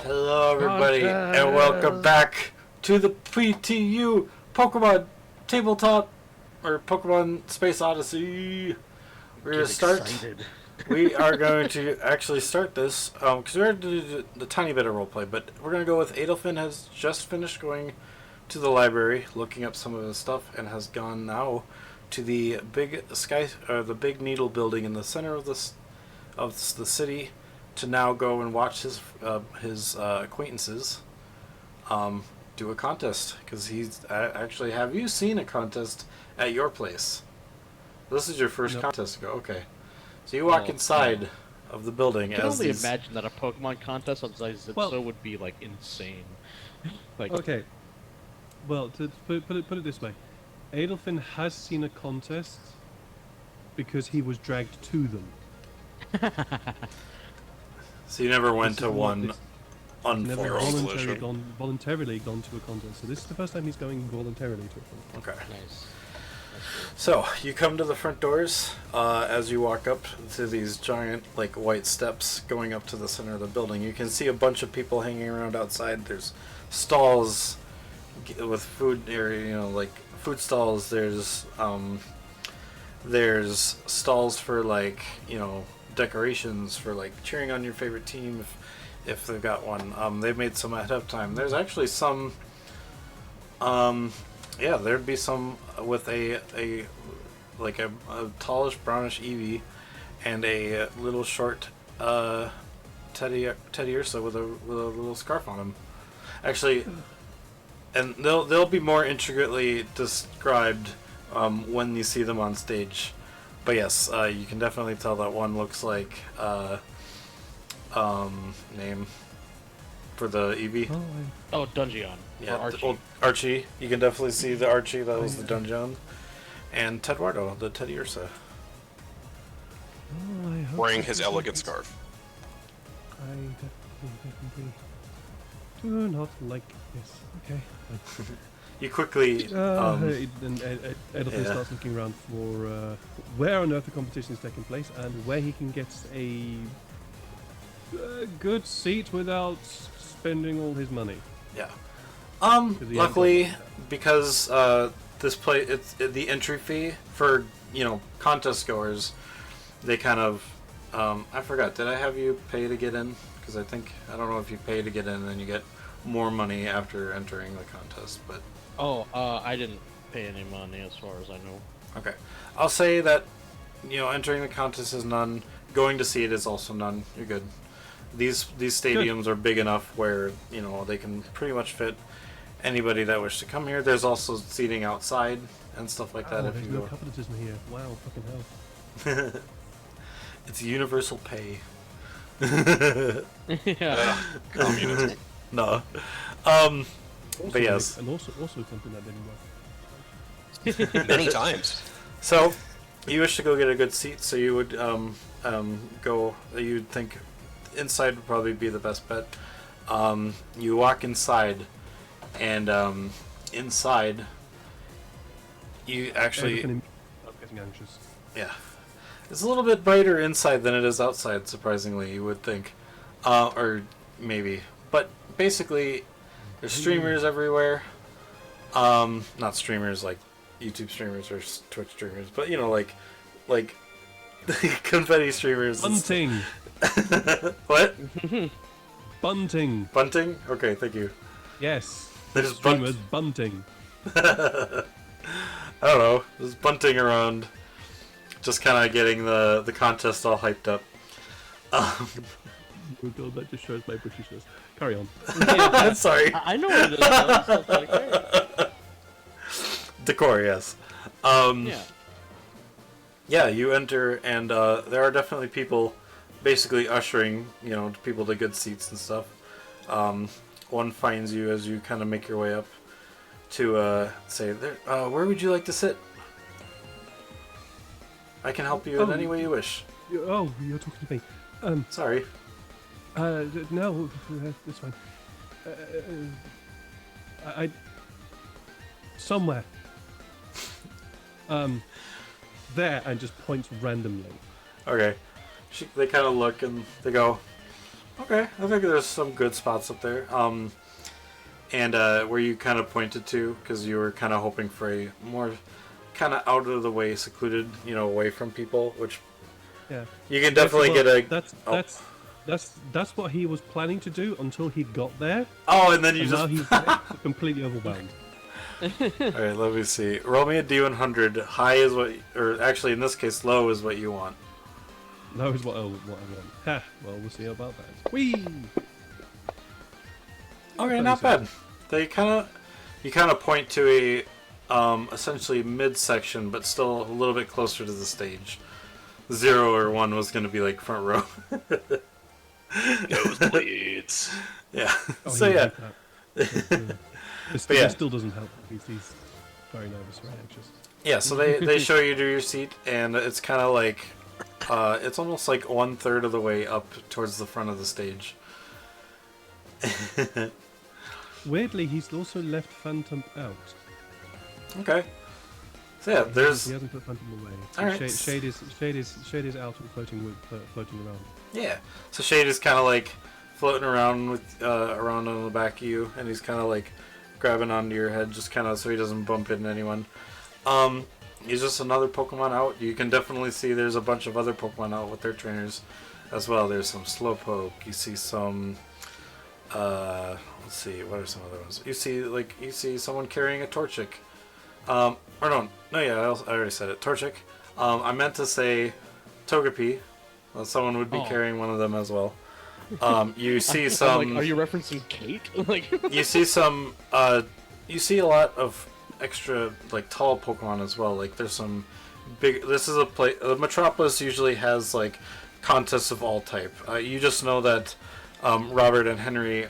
[SPEAKER 1] Hello, everybody, and
[SPEAKER 3] Contest.
[SPEAKER 1] welcome back to the PTU Pokemon Tabletop or Pokemon Space Odyssey. We're gonna start.
[SPEAKER 3] Excited.
[SPEAKER 1] We are going to actually start this because we're going to do the tiny bit of roleplay, but we're going to go with Adolfin has just finished going to the library, looking up some of his stuff, and has gone now to the the big needle building in the center of the city, to now go and watch his acquaintances do a contest, because he's actually. Have you seen a contest at your place? This is your first
[SPEAKER 2] Nope.
[SPEAKER 1] contest to go. Okay, so you walk inside of the building
[SPEAKER 3] I can
[SPEAKER 1] as
[SPEAKER 3] only
[SPEAKER 1] these.
[SPEAKER 3] imagine that a Pokemon contest on Zaizuzo would be like insane. Like,
[SPEAKER 2] Okay. Well, to put it this way, Adolfin has seen a contest because he was dragged to them.
[SPEAKER 1] So you never went
[SPEAKER 2] This
[SPEAKER 1] to
[SPEAKER 2] is not-
[SPEAKER 1] one
[SPEAKER 2] this- Never
[SPEAKER 1] unforced.
[SPEAKER 2] voluntarily gone to a contest. So this is the first time he's going voluntarily to a contest.
[SPEAKER 1] Okay.
[SPEAKER 3] nice.
[SPEAKER 1] So you come to the front doors as you walk up to these giant white steps going up to the center of the building. You can see a bunch of people hanging around outside. There's stalls with food area, food stalls. There's stalls for decorations for cheering on your favorite team if they've got one. They've made some ahead of time. There's actually some. Yeah, there'd be some with a tallish brownish Eevee and a little short Teddy Ursa with a little scarf on him. Actually, and they'll be more intricately described when you see them on stage. But yes, you can definitely tell that one looks like name for the Eevee.
[SPEAKER 2] Oh,
[SPEAKER 3] Oh, Dungeon.
[SPEAKER 1] Yeah,
[SPEAKER 3] Or Archie.
[SPEAKER 1] the old Archie. You can definitely see the Archie that was the Dungeon. And Tedwardo, the Teddy Ursa.
[SPEAKER 2] I hope
[SPEAKER 5] Wearing
[SPEAKER 2] that
[SPEAKER 5] his
[SPEAKER 2] this
[SPEAKER 5] elegant
[SPEAKER 2] is-
[SPEAKER 5] scarf.
[SPEAKER 2] I definitely do not like this. Okay.
[SPEAKER 1] You quickly.
[SPEAKER 2] And Adolfin
[SPEAKER 1] yeah.
[SPEAKER 2] starts looking around for where on earth the competition is taking place and where he can get a good seat without spending all his money.
[SPEAKER 1] Yeah.
[SPEAKER 2] the
[SPEAKER 1] Luckily, because this it's the entry fee for contest goers. They kind of. I forgot. Did I have you pay to get in? Because I don't know if you pay to get in, and then you get more money after entering the contest. But
[SPEAKER 3] Oh, I didn't pay any money as far as I know.
[SPEAKER 1] okay, I'll say that entering the contest is none. Going to see it is also none. You're good. These stadiums are big enough where they can pretty much fit anybody that wishes to come here. There's also seating outside and stuff like that.
[SPEAKER 2] Oh,
[SPEAKER 1] If
[SPEAKER 2] there's
[SPEAKER 1] you
[SPEAKER 2] no
[SPEAKER 1] go,
[SPEAKER 2] capitalism here. Wow, fucking hell.
[SPEAKER 1] it's universal pay.
[SPEAKER 3] Yeah.
[SPEAKER 5] Communism.
[SPEAKER 1] No.
[SPEAKER 2] Also,
[SPEAKER 1] But yes.
[SPEAKER 2] And also something that didn't work.
[SPEAKER 5] Many times.
[SPEAKER 1] So, you wish to go get a good seat, so you would go. You'd think inside would probably be the best bet. You walk inside, and inside, you actually.
[SPEAKER 2] I'm getting anxious.
[SPEAKER 1] Yeah. It's a little bit brighter inside than it is outside, surprisingly, you would think. Or maybe. But basically, there's streamers everywhere. Not streamers like YouTube streamers or Twitch streamers, but like confetti streamers. and
[SPEAKER 2] Bunting!
[SPEAKER 1] stuff. What?
[SPEAKER 2] Bunting!
[SPEAKER 1] Bunting? Okay, thank you.
[SPEAKER 2] Yes.
[SPEAKER 1] There's
[SPEAKER 2] Streamers bunting.
[SPEAKER 1] I don't know. Just bunting around. Just kind of getting the contest all hyped up.
[SPEAKER 2] Oh god, that just shows my Britishness. Carry on.
[SPEAKER 1] I'm sorry.
[SPEAKER 3] I know what it is. Though, so it's like, hey.
[SPEAKER 1] Decor, yes.
[SPEAKER 3] Yeah.
[SPEAKER 1] Yeah, you enter, and there are definitely people basically ushering, people to good seats and stuff. One finds you as you kind of make your way up to say, where would you like to sit? I can help you in
[SPEAKER 2] Oh.
[SPEAKER 1] any way you wish.
[SPEAKER 2] Oh, you're talking to me.
[SPEAKER 1] Sorry.
[SPEAKER 2] No, it's fine. I somewhere. There, and just points randomly.
[SPEAKER 1] Okay. They kind of look and they go, Okay, I think there's some good spots up there. And where you kind of pointed to, because you were kind of hoping for a more kind of out of the way, secluded, away from people, which
[SPEAKER 2] Yeah.
[SPEAKER 1] you can definitely get a.
[SPEAKER 2] That's what he was planning to do until he got there.
[SPEAKER 1] Oh, and then you
[SPEAKER 2] And
[SPEAKER 1] just.
[SPEAKER 2] now he's there, completely overwhelmed.
[SPEAKER 1] All right, let me see. Roll me a D100. High is what, or actually in this case, low is what you want.
[SPEAKER 2] That was what I want. Ha! Well, we'll see about that. Whee!
[SPEAKER 1] Okay, not bad. You kind of point to a essentially midsection, but still a little bit closer to the stage. 0 or 1 was going to be like front row.
[SPEAKER 5] Nosebleeds.
[SPEAKER 1] Yeah.
[SPEAKER 2] Oh,
[SPEAKER 1] So
[SPEAKER 2] he
[SPEAKER 1] yeah.
[SPEAKER 2] did that. This
[SPEAKER 1] yeah.
[SPEAKER 2] still doesn't help. He's very nervous, very anxious.
[SPEAKER 1] Yeah. So they show you to your seat, and it's kind of like it's almost like 1/3 of the way up towards the front of the stage.
[SPEAKER 2] Weirdly, he's also left Phantom out.
[SPEAKER 1] Okay. So yeah, there's.
[SPEAKER 2] He hasn't put Phantom away.
[SPEAKER 1] All right.
[SPEAKER 2] Shade is out and floating around.
[SPEAKER 1] Yeah. So Shade is kind of like floating around with around on the back of you, and he's kind of like grabbing onto your head, just kind of so he doesn't bump into anyone. He's just another Pokemon out. You can definitely see there's a bunch of other Pokemon out with their trainers as well. There's some Slowpoke. You see some. Let's see. What are some other ones? You see someone carrying a Torchic. Or no, yeah, I already said it. Torchic. I meant to say Togepi. Well, someone would be carrying one of them as well. You see some.
[SPEAKER 3] I'm like, are you referencing Kate? Like.
[SPEAKER 1] You see some. You see a lot of extra like tall Pokemon as well. Like there's some big. This is a place. Metropolis usually has like contests of all type. You just know that Robert and Henry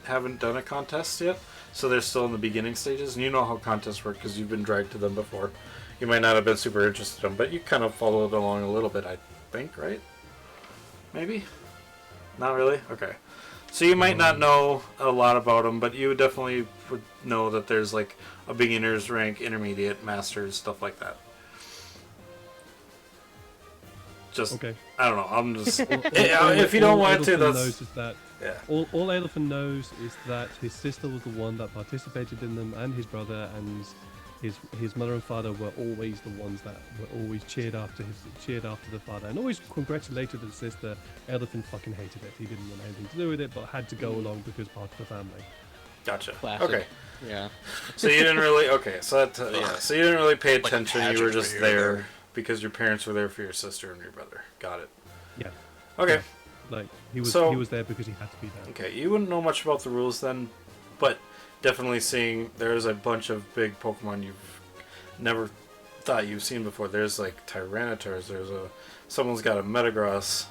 [SPEAKER 1] haven't done a contest yet. So they're still in the beginning stages, and you know how contests work because you've been dragged to them before. You might not have been super interested in them, but you kind of followed along a little bit, I think, right? Maybe? Not really? Okay. So you might not know a lot about them, but you definitely would know that there's like a beginner's rank, intermediate, masters, stuff like that. Just,
[SPEAKER 2] Okay.
[SPEAKER 1] I don't know, I'm just... if you don't want to, that's... Yeah.
[SPEAKER 2] All Elephant knows is that his sister was the one that participated in them, and his brother and his mother and father were always the ones that were always cheered after the father, and always congratulated his sister. Elephant fucking hated it. He didn't want anything to do with it, but had to go along because part of the family.
[SPEAKER 1] Gotcha.
[SPEAKER 3] Classic.
[SPEAKER 1] Okay.
[SPEAKER 3] Yeah.
[SPEAKER 1] So you didn't really So you didn't really pay attention. You were
[SPEAKER 5] pageant
[SPEAKER 1] just
[SPEAKER 5] for you
[SPEAKER 1] there
[SPEAKER 5] there.
[SPEAKER 1] because your parents were there for your sister and your brother. Got it.
[SPEAKER 2] Yeah.
[SPEAKER 1] Okay.
[SPEAKER 2] Like he was there because he had to be there.
[SPEAKER 1] Okay. You wouldn't know much about the rules then, but definitely seeing there's a bunch of big Pokemon you've never thought you've seen before. There's like Tyrannitars. Someone's got a Metagross.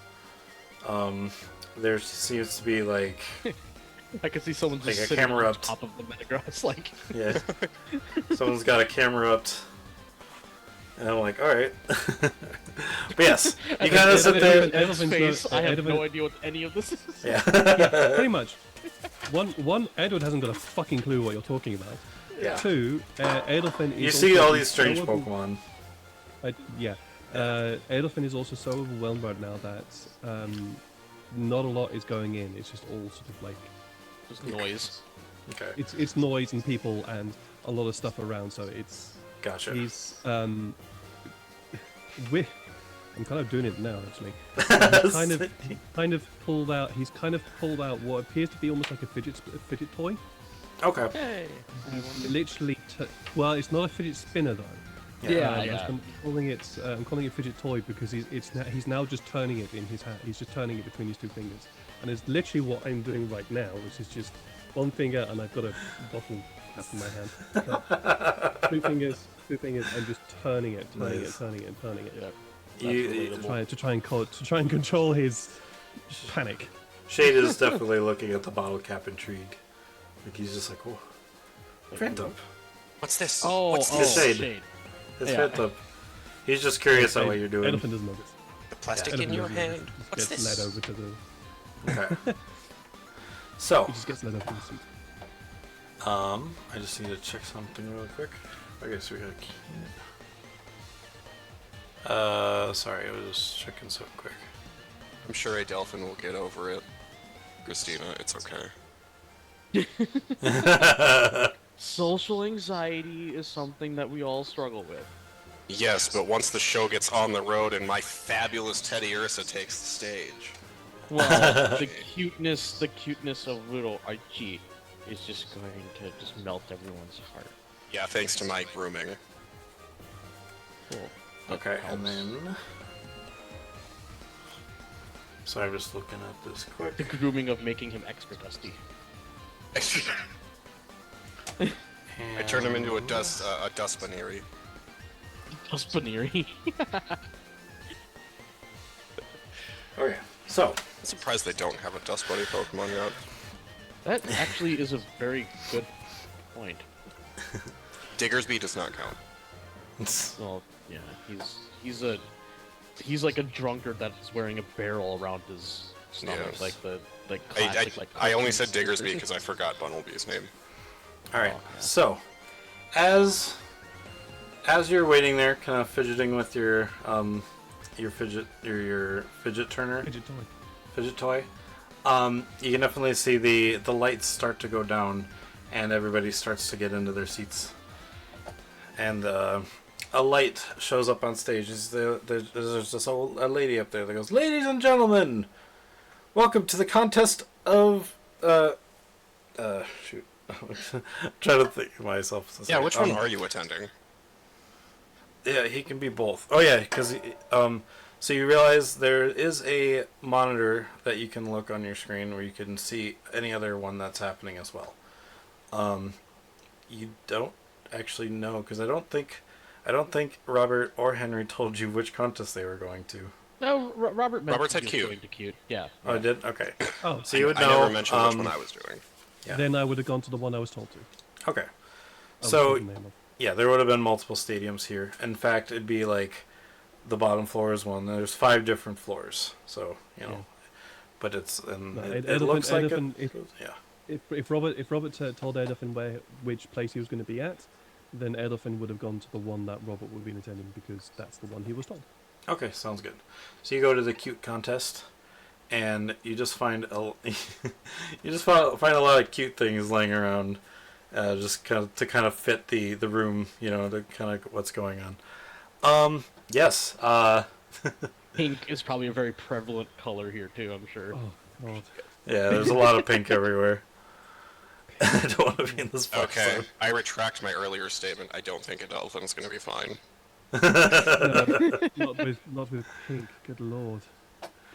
[SPEAKER 1] There seems to be like
[SPEAKER 3] I can see someone just
[SPEAKER 1] Like a
[SPEAKER 3] sitting on
[SPEAKER 1] camera up.
[SPEAKER 3] top of the Metagross, like.
[SPEAKER 1] yeah, someone's got a camera up. And I'm like, all right. But yes, you kind of sit there.
[SPEAKER 2] Elephant's
[SPEAKER 3] Face,
[SPEAKER 2] not-
[SPEAKER 3] I have
[SPEAKER 2] Elephant-
[SPEAKER 3] no idea what any of this is.
[SPEAKER 1] Yeah.
[SPEAKER 2] Pretty much. One, Edward hasn't got a fucking clue what you're talking about.
[SPEAKER 1] Yeah.
[SPEAKER 2] Two, Adelphin is.
[SPEAKER 1] You see
[SPEAKER 2] also
[SPEAKER 1] all these strange
[SPEAKER 2] so
[SPEAKER 1] Pokemon.
[SPEAKER 2] Yeah. Adelphin is also so overwhelmed right now that not a lot is going in. It's just all sort of like
[SPEAKER 3] Just noise.
[SPEAKER 1] Okay.
[SPEAKER 2] it's noise and people and a lot of stuff around. So it's
[SPEAKER 1] Gotcha.
[SPEAKER 2] he's I'm kind of doing it now actually. He's kind of pulled out. He's kind of pulled out what appears to be almost like a fidget toy.
[SPEAKER 1] Okay.
[SPEAKER 3] Hey.
[SPEAKER 2] Literally, well, it's not a fidget spinner though.
[SPEAKER 3] Yeah,
[SPEAKER 2] I'm calling it fidget toy because he's now just turning it in his hand. He's just turning it between his two fingers, and it's literally what I'm doing right now, which is just one finger and I've got a bottle cap in my hand. Two fingers, and just turning it.
[SPEAKER 3] Yeah.
[SPEAKER 1] You,
[SPEAKER 2] To try and control his panic.
[SPEAKER 1] Shade is definitely looking at the bottle cap intrigued. Like he's just like, oh, Phantom.
[SPEAKER 5] What's this?
[SPEAKER 3] Oh,
[SPEAKER 5] What's
[SPEAKER 1] oh.
[SPEAKER 5] this?
[SPEAKER 1] Shade. It's
[SPEAKER 3] Yeah.
[SPEAKER 1] Phantom. He's just curious at what you're doing.
[SPEAKER 2] Elephant doesn't know this.
[SPEAKER 5] The plastic
[SPEAKER 2] Elephant
[SPEAKER 5] in your
[SPEAKER 2] doesn't know
[SPEAKER 5] hand.
[SPEAKER 2] this. He
[SPEAKER 5] What's
[SPEAKER 2] just gets
[SPEAKER 5] this?
[SPEAKER 2] led over to the.
[SPEAKER 1] Okay. So,
[SPEAKER 2] He just gets led over to the seat.
[SPEAKER 1] I just need to check something really quick. I guess we gotta keep it. Sorry, I was just checking something quick.
[SPEAKER 5] I'm sure Adelphin will get over it. Christina. It's okay.
[SPEAKER 3] Social anxiety is something that we all struggle with.
[SPEAKER 5] Yes, but once the show gets on the road and my fabulous Teddy Ursa takes the stage.
[SPEAKER 3] Well, the cuteness of little Archie is just going to just melt everyone's heart.
[SPEAKER 5] Yeah, thanks to my grooming.
[SPEAKER 3] Cool.
[SPEAKER 1] Okay, and then. So I'm just looking at this quick.
[SPEAKER 3] The grooming of making him extra dusty.
[SPEAKER 5] I turned him into a dust bunny.
[SPEAKER 3] Husbandry.
[SPEAKER 1] Okay, so
[SPEAKER 5] I'm surprised they don't have a dust bunny Pokemon yet.
[SPEAKER 3] That actually is a very good point.
[SPEAKER 5] Diggersby does not count.
[SPEAKER 3] Well, yeah, he's like a drunkard that's wearing a barrel around his stomach,
[SPEAKER 5] Yes.
[SPEAKER 3] like the classic.
[SPEAKER 5] I only said Diggersby because I forgot Bunnelby's name.
[SPEAKER 1] all right,
[SPEAKER 3] Oh, yeah.
[SPEAKER 1] so as you're waiting there, kind of fidgeting with your fidget turner, fidget toy, you can definitely see the lights start to go down, and everybody starts to get into their seats, and a light shows up on stage. There's just a lady up there that goes, "Ladies and gentlemen, welcome to the contest of shoot." I'm trying to think of myself.
[SPEAKER 5] Yeah, which one are you attending?
[SPEAKER 1] Yeah, he can be both. Oh yeah, because so you realize there is a monitor that you can look on your screen where you can see any other one that's happening as well. You don't actually know because I don't think Robert or Henry told you which contest they were going to.
[SPEAKER 3] No, Robert
[SPEAKER 5] said
[SPEAKER 3] he was
[SPEAKER 5] cute.
[SPEAKER 3] going to cute. Yeah.
[SPEAKER 1] Oh, I did. Okay.
[SPEAKER 2] Oh,
[SPEAKER 1] So you would
[SPEAKER 5] I
[SPEAKER 1] know.
[SPEAKER 5] never mentioned which one I was doing.
[SPEAKER 1] Yeah.
[SPEAKER 2] then I would have gone to the one I was told to.
[SPEAKER 1] Okay.
[SPEAKER 2] I was
[SPEAKER 1] So
[SPEAKER 2] told the name of.
[SPEAKER 1] yeah, there would have been multiple stadiums here. In fact, it'd be like the bottom floor is one. There's 5 different floors. So you know,
[SPEAKER 2] Yeah.
[SPEAKER 1] but it's and
[SPEAKER 2] No,
[SPEAKER 1] it looks like
[SPEAKER 2] Edison,
[SPEAKER 1] it. Yeah.
[SPEAKER 2] If Robert told Edison which place he was going to be at, then Edison would have gone to the one that Robert would have been attending because that's the one he was told.
[SPEAKER 1] Okay, sounds good. So you go to the cute contest, and you just find a find a lot of cute things laying around, just kind of fit the room, you know, to kind of what's going on. Yes.
[SPEAKER 3] Pink is probably a very prevalent color here too. I'm sure.
[SPEAKER 2] Oh God.
[SPEAKER 1] Yeah, there's a lot of pink everywhere. I don't want to be in this box.
[SPEAKER 5] Okay, I retract my earlier statement. I don't think Adelphin's going to be fine.
[SPEAKER 2] Not with pink. Good lord.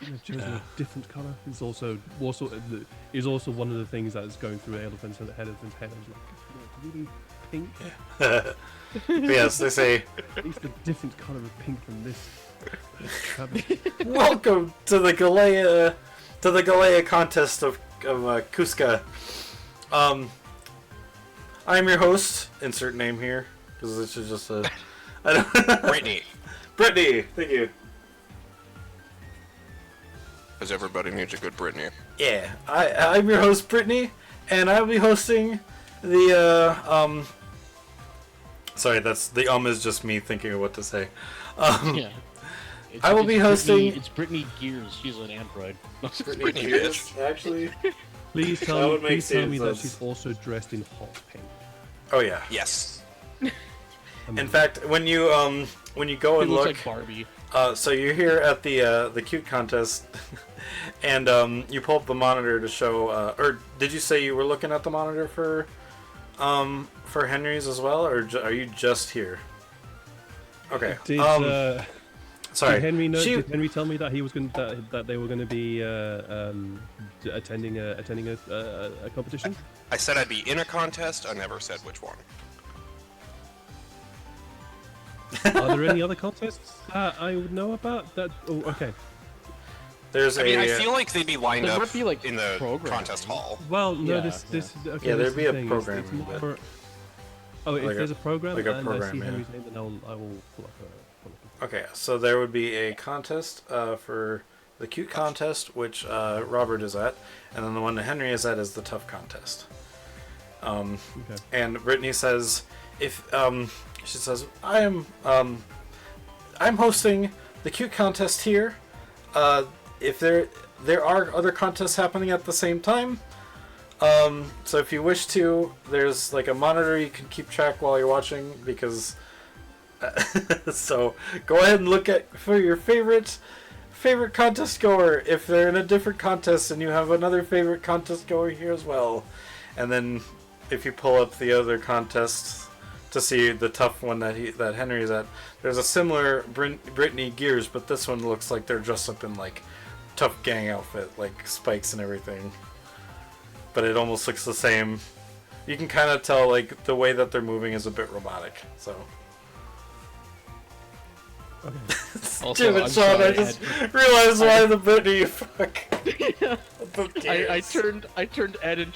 [SPEAKER 2] You've chosen a different colour. It's also one of the things that is going through Elephant's head. I was like, really pink?
[SPEAKER 1] But yes, they say,
[SPEAKER 2] At least a different colour of pink than this. Travesty.
[SPEAKER 1] "Welcome to the Galea contest of Cusca. I'm your host. Insert name here because this is just a. I don't.
[SPEAKER 5] Brittany,
[SPEAKER 1] Brittany, thank you.
[SPEAKER 5] because everybody needs a good Brittany.
[SPEAKER 1] Yeah, I'm your host, Brittany, and I'll be hosting the Sorry, that's the is just me thinking of what to say.
[SPEAKER 3] Yeah.
[SPEAKER 1] I will be hosting.
[SPEAKER 3] It's Brittany Gears. She's an android.
[SPEAKER 5] Brittany Gears.
[SPEAKER 1] Actually.
[SPEAKER 2] Please
[SPEAKER 1] That
[SPEAKER 2] tell
[SPEAKER 1] would
[SPEAKER 2] me,
[SPEAKER 1] make
[SPEAKER 2] please tell me that
[SPEAKER 1] sense.
[SPEAKER 2] she's also dressed in hot pink.
[SPEAKER 1] Oh yeah.
[SPEAKER 5] Yes.
[SPEAKER 1] In fact, when you go
[SPEAKER 3] She
[SPEAKER 1] and
[SPEAKER 3] looks
[SPEAKER 1] look,
[SPEAKER 3] like Barbie.
[SPEAKER 1] so you're here at the cute contest, and you pull up the monitor to show. Or did you say you were looking at the monitor for Henry's as well, or are you just here? Okay.
[SPEAKER 2] Did,
[SPEAKER 1] Sorry.
[SPEAKER 2] Did Henry know?
[SPEAKER 1] She-
[SPEAKER 2] Did Henry tell me that he was going that they were going to be attending a competition?
[SPEAKER 5] I said I'd be in a contest. I never said which one.
[SPEAKER 2] Are there any other contests that I would know about? That okay.
[SPEAKER 1] There's
[SPEAKER 5] I mean, I feel like they'd be lined
[SPEAKER 3] There
[SPEAKER 5] up
[SPEAKER 3] might be, like,
[SPEAKER 5] in the
[SPEAKER 3] programming.
[SPEAKER 5] contest hall.
[SPEAKER 2] Well, no,
[SPEAKER 3] Yeah,
[SPEAKER 2] this okay,
[SPEAKER 1] Yeah,
[SPEAKER 2] this
[SPEAKER 1] there'd
[SPEAKER 2] is
[SPEAKER 1] be
[SPEAKER 2] the
[SPEAKER 1] a
[SPEAKER 2] thing,
[SPEAKER 1] program,
[SPEAKER 2] It's
[SPEAKER 1] but-
[SPEAKER 2] more, oh, if
[SPEAKER 1] like
[SPEAKER 2] there's a program
[SPEAKER 1] like a
[SPEAKER 2] and
[SPEAKER 1] program,
[SPEAKER 2] I see
[SPEAKER 1] yeah.
[SPEAKER 2] Henry's name, then I will pull up a.
[SPEAKER 1] Okay, so there would be a contest for the cute contest, which Robert is at, and then the one that Henry is at is the tough contest.
[SPEAKER 2] Okay.
[SPEAKER 1] And Brittany says, if she says, I'm hosting the cute contest here. If there there are other contests happening at the same time. So if you wish to, there's like a monitor you can keep track while you're watching, because so go ahead and look at for your favorite contest goer if they're in a different contest, and you have another favorite contest goer here as well. And then if you pull up the other contests to see the tough one that Henry's at, there's a similar Brittany Gears, but this one looks like they're dressed up in like tough gang outfit, like spikes and everything. But it almost looks the same. You can kind of tell like the way that they're moving is a bit robotic. So.
[SPEAKER 2] Also,
[SPEAKER 1] Damn it,
[SPEAKER 2] I'm
[SPEAKER 1] Sean!
[SPEAKER 2] sorry,
[SPEAKER 1] I just realized why the Brittany fuck.
[SPEAKER 3] I turned Ed and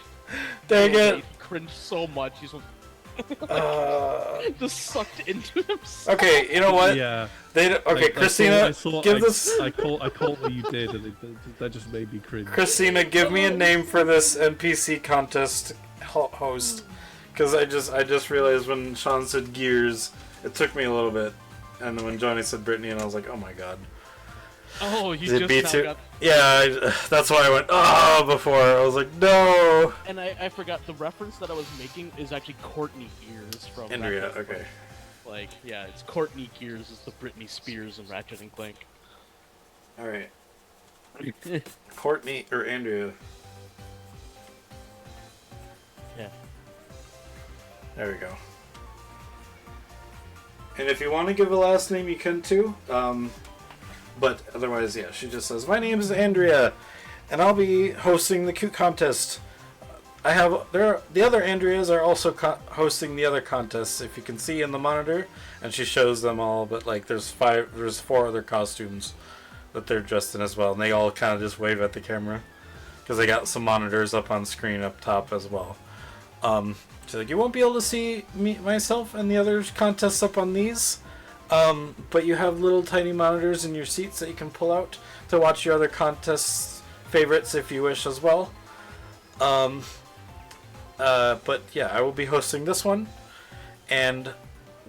[SPEAKER 1] Dang it!
[SPEAKER 3] He cringed so much. He's like,
[SPEAKER 1] Uh,
[SPEAKER 3] just sucked into himself.
[SPEAKER 1] okay, you know what?
[SPEAKER 2] Yeah.
[SPEAKER 1] Okay, Christina, give this.
[SPEAKER 2] I caught what you did, and that just made me cringe.
[SPEAKER 1] Christina, give me a name for this NPC contest host, because I just realized when Sean said Gears, it took me a little bit, and then when Johnny said Brittany, and I was like, oh my god.
[SPEAKER 3] Oh, you
[SPEAKER 1] Is it
[SPEAKER 3] just now
[SPEAKER 1] B2?
[SPEAKER 3] got...
[SPEAKER 1] Yeah, that's why I went before. I was like, no.
[SPEAKER 3] And I forgot the reference that I was making is actually Courtney Gears from
[SPEAKER 1] Andrea,
[SPEAKER 3] Ratchet and
[SPEAKER 1] okay.
[SPEAKER 3] Clank. Like, yeah, it's Courtney Gears is the Britney Spears in Ratchet and Clank.
[SPEAKER 1] All right. Courtney or Andrea.
[SPEAKER 3] Yeah.
[SPEAKER 1] There we go. And if you want to give a last name, you can too. But otherwise, yeah, she just says, my name is Andrea, and I'll be hosting the cute contest. The other Andreas are also hosting the other contests, if you can see in the monitor, and she shows them all, but like there's 4 other costumes that they're dressed in as well, and they all kind of just wave at the camera, because they got some monitors up on screen up top as well. So like, you won't be able to see myself and the other contests up on these, but you have little tiny monitors in your seats that you can pull out to watch your other contests favorites if you wish as well. But yeah, I will be hosting this one, and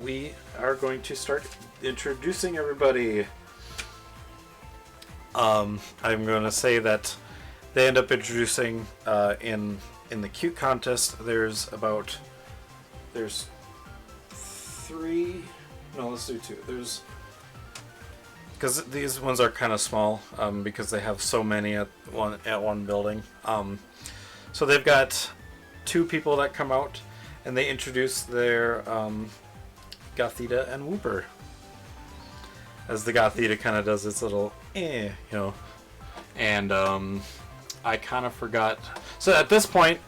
[SPEAKER 1] we are going to start introducing everybody. I'm going to say that they end up introducing in the cute contest. There's 3. No, let's do 2. Because these ones are kind of small, because they have so many at one building. So they've got 2 people that come out, and they introduce their Gothita and Whooper. As the Gothita kind of does its little and I kind of forgot. So at this point,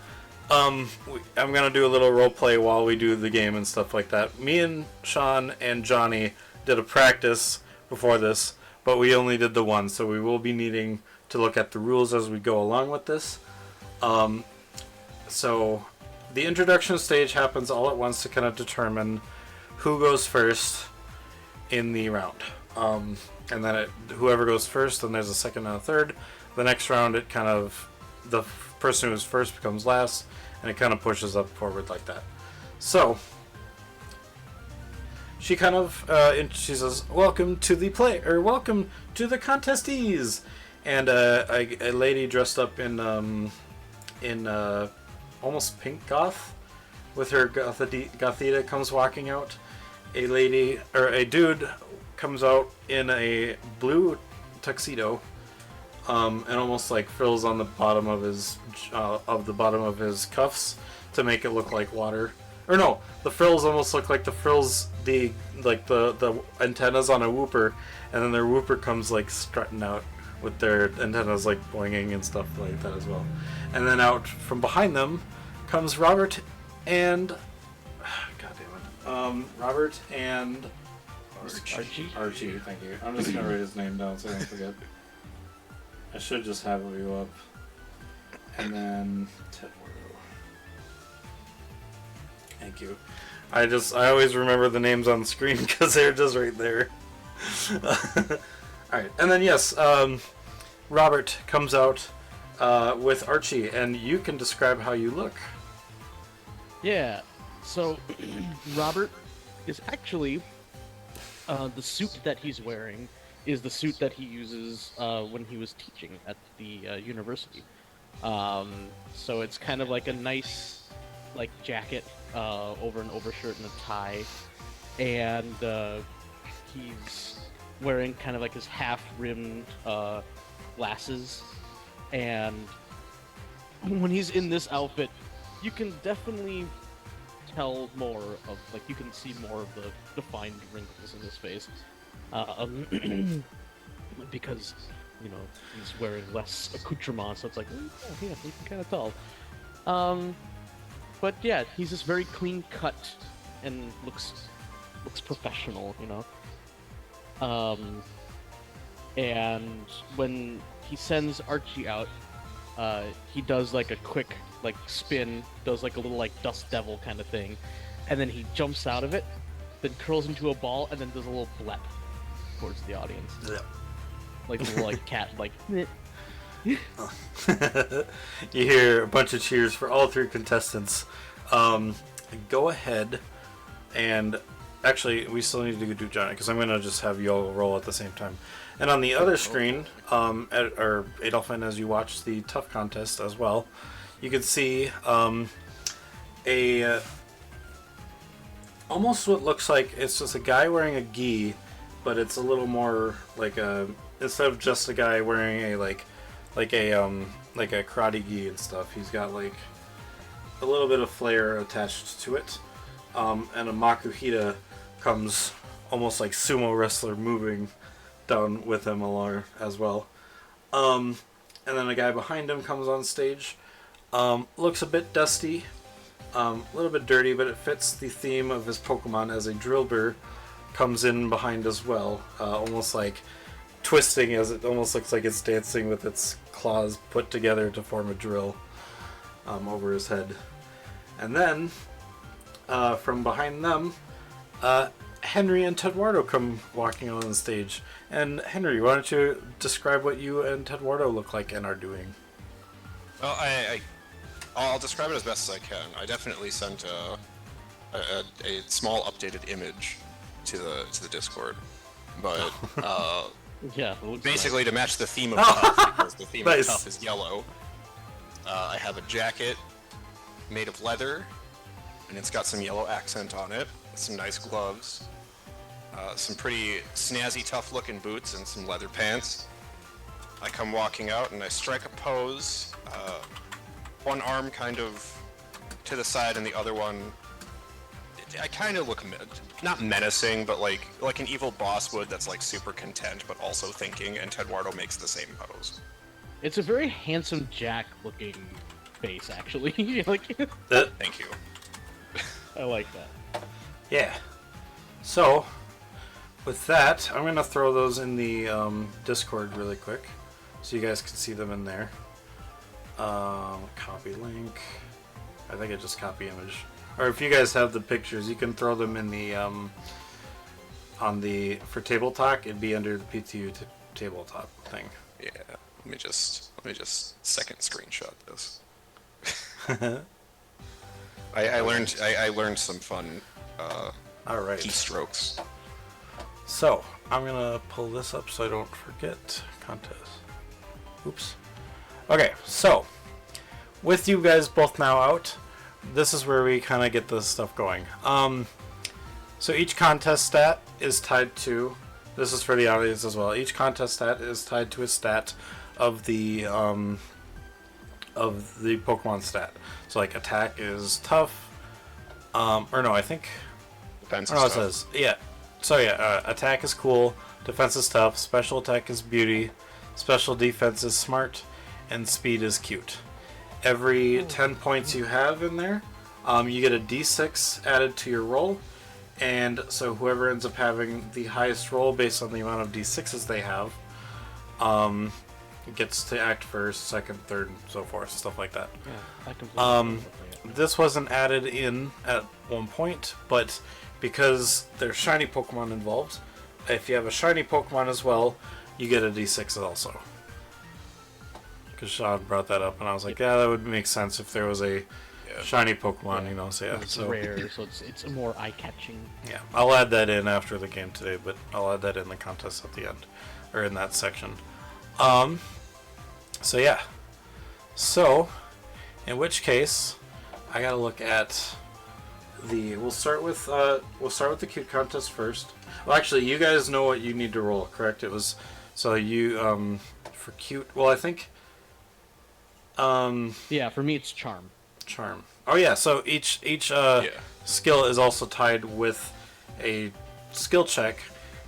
[SPEAKER 1] I'm gonna do a little role play while we do the game and stuff like that. Me and Sean and Johnny did a practice before this, but we only did the one, so we will be needing to look at the rules as we go along with this. So the introduction stage happens all at once to kind of determine who goes first in the round. And then whoever goes first, then there's a second and a third. The next round, it kind of, the person who's first becomes last, and it kind of pushes up forward like that. So she kind of she says, "Welcome to the welcome to the contestees," and a lady dressed up in almost pink goth, with her Gothita comes walking out. A lady or a dude comes out in a blue tuxedo, and almost like frills on the bottom of his cuffs to make it look like water. Or no, the frills almost look like the frills, the antennas on a whooper, and then their whooper comes like strutting out with their antennas like boinging and stuff like that as well. And then out from behind them comes Robert and Robert and
[SPEAKER 3] Archie.
[SPEAKER 1] Archie, thank you. I'm just gonna write his name down so I don't forget. I should just have you up. And then Ted Wardo. Thank you. I always remember the names on the screen because they're just right there. Alright, and then yes, Robert comes out with Archie, and you can describe how you look.
[SPEAKER 3] Yeah, so Robert is actually, the suit that he's wearing is the suit that he uses when he was teaching at the university. So it's kind of like a nice, like, jacket over an overshirt and a tie, and he's wearing kind of like his half-rimmed glasses, and when he's in this outfit, you can definitely tell more of, like, you can see more of the defined wrinkles in his face, because, you know, he's wearing less accoutrement, so it's like, oh, yeah, you can kind of tell. But yeah, he's just very clean cut and looks professional, you know. And when he sends Archie out, he does like a quick like spin, does like a little like dust devil kind of thing, and then he jumps out of it, then curls into a ball, and then does a little blep towards the audience.
[SPEAKER 1] Yeah.
[SPEAKER 3] Like a little like cat like.
[SPEAKER 1] You hear a bunch of cheers for all three contestants. Go ahead and actually, we still need to do Johnny because I'm gonna just have you all roll at the same time. And on the other screen, or Adolfin, as you watch the tough contest as well, you can see a almost what looks like it's just a guy wearing a gi, but it's a little more like a instead of just a guy wearing a like a karate gi and stuff. He's got like a little bit of flair attached to it, and a makuhita comes almost like sumo wrestler moving down with him along as well. And then a guy behind him comes on stage. Looks a bit dusty, a little bit dirty, but it fits the theme of his Pokemon as a Drillbur comes in behind as well, almost like twisting as it almost looks like it's dancing with its claws put together to form a drill over his head. And then from behind them, Henry and Tedwardo come walking on the stage. And Henry, why don't you describe what you and Tedwardo look like and are doing?
[SPEAKER 5] Well, I'll describe it as best as I can. I definitely sent a small updated image to the Discord, but
[SPEAKER 3] Yeah, it looks
[SPEAKER 5] basically to match the theme of tough, because the theme
[SPEAKER 1] Nice.
[SPEAKER 5] of tough is yellow. I have a jacket made of leather, and it's got some yellow accent on it, some nice gloves, some pretty snazzy, tough-looking boots, and some leather pants. I come walking out, and I strike a pose, one arm kind of to the side, and the other one, I kind of look, not menacing, but like an evil boss would that's like super content, but also thinking, and Tedwardo makes the same pose.
[SPEAKER 3] It's a very handsome Jack-looking face, actually. Like,
[SPEAKER 5] Thank you.
[SPEAKER 3] I like that.
[SPEAKER 1] Yeah. So, with that, I'm going to throw those in the Discord really quick so you guys can see them in there. Copy link. I think I just copy image. Or if you guys have the pictures, you can throw them in the for Table Talk. It'd be under the PTU tabletop thing.
[SPEAKER 5] Yeah. Let me just second screenshot this. I learned some fun
[SPEAKER 1] All right.
[SPEAKER 5] keystrokes.
[SPEAKER 1] So I'm gonna pull this up so I don't forget contest. Oops. Okay, so with you guys both now out, this is where we kind of get this stuff going. So each contest stat is tied to. This is for the audience as well. Each contest stat is tied to a stat of the Pokemon stat. So like attack is tough. Or no, I think.
[SPEAKER 5] Defense
[SPEAKER 1] Oh, no, it
[SPEAKER 5] is tough.
[SPEAKER 1] says yeah. So yeah, attack is cool. Defense is tough. Special attack is beauty. Special defense is smart, and speed is cute. Every 10 points you have in there, you get a D6 added to your roll, and so whoever ends up having the highest roll based on the amount of D6s they have, gets to act first, second, third, and so forth, stuff like that.
[SPEAKER 3] Yeah, I completely
[SPEAKER 1] This wasn't added in at one point, but because there's shiny Pokemon involved, if you have a shiny Pokemon as well, you get a D6 also. Because Sean brought that up, and I was like, yeah, that would make sense if there was a shiny Pokemon, you know. So yeah,
[SPEAKER 3] It's
[SPEAKER 1] so
[SPEAKER 3] rare, so it's more eye-catching.
[SPEAKER 1] yeah, I'll add that in after the game today, but I'll add that in the contest at the end. or in that section. So yeah. So, in which case, I gotta look at the. We'll start with the cute contest first. Well, actually, you guys know what you need to roll, correct? It was so you for cute. Well, I think.
[SPEAKER 3] Yeah, for me it's charm.
[SPEAKER 1] Charm. Oh yeah. So each skill is also tied with a skill check,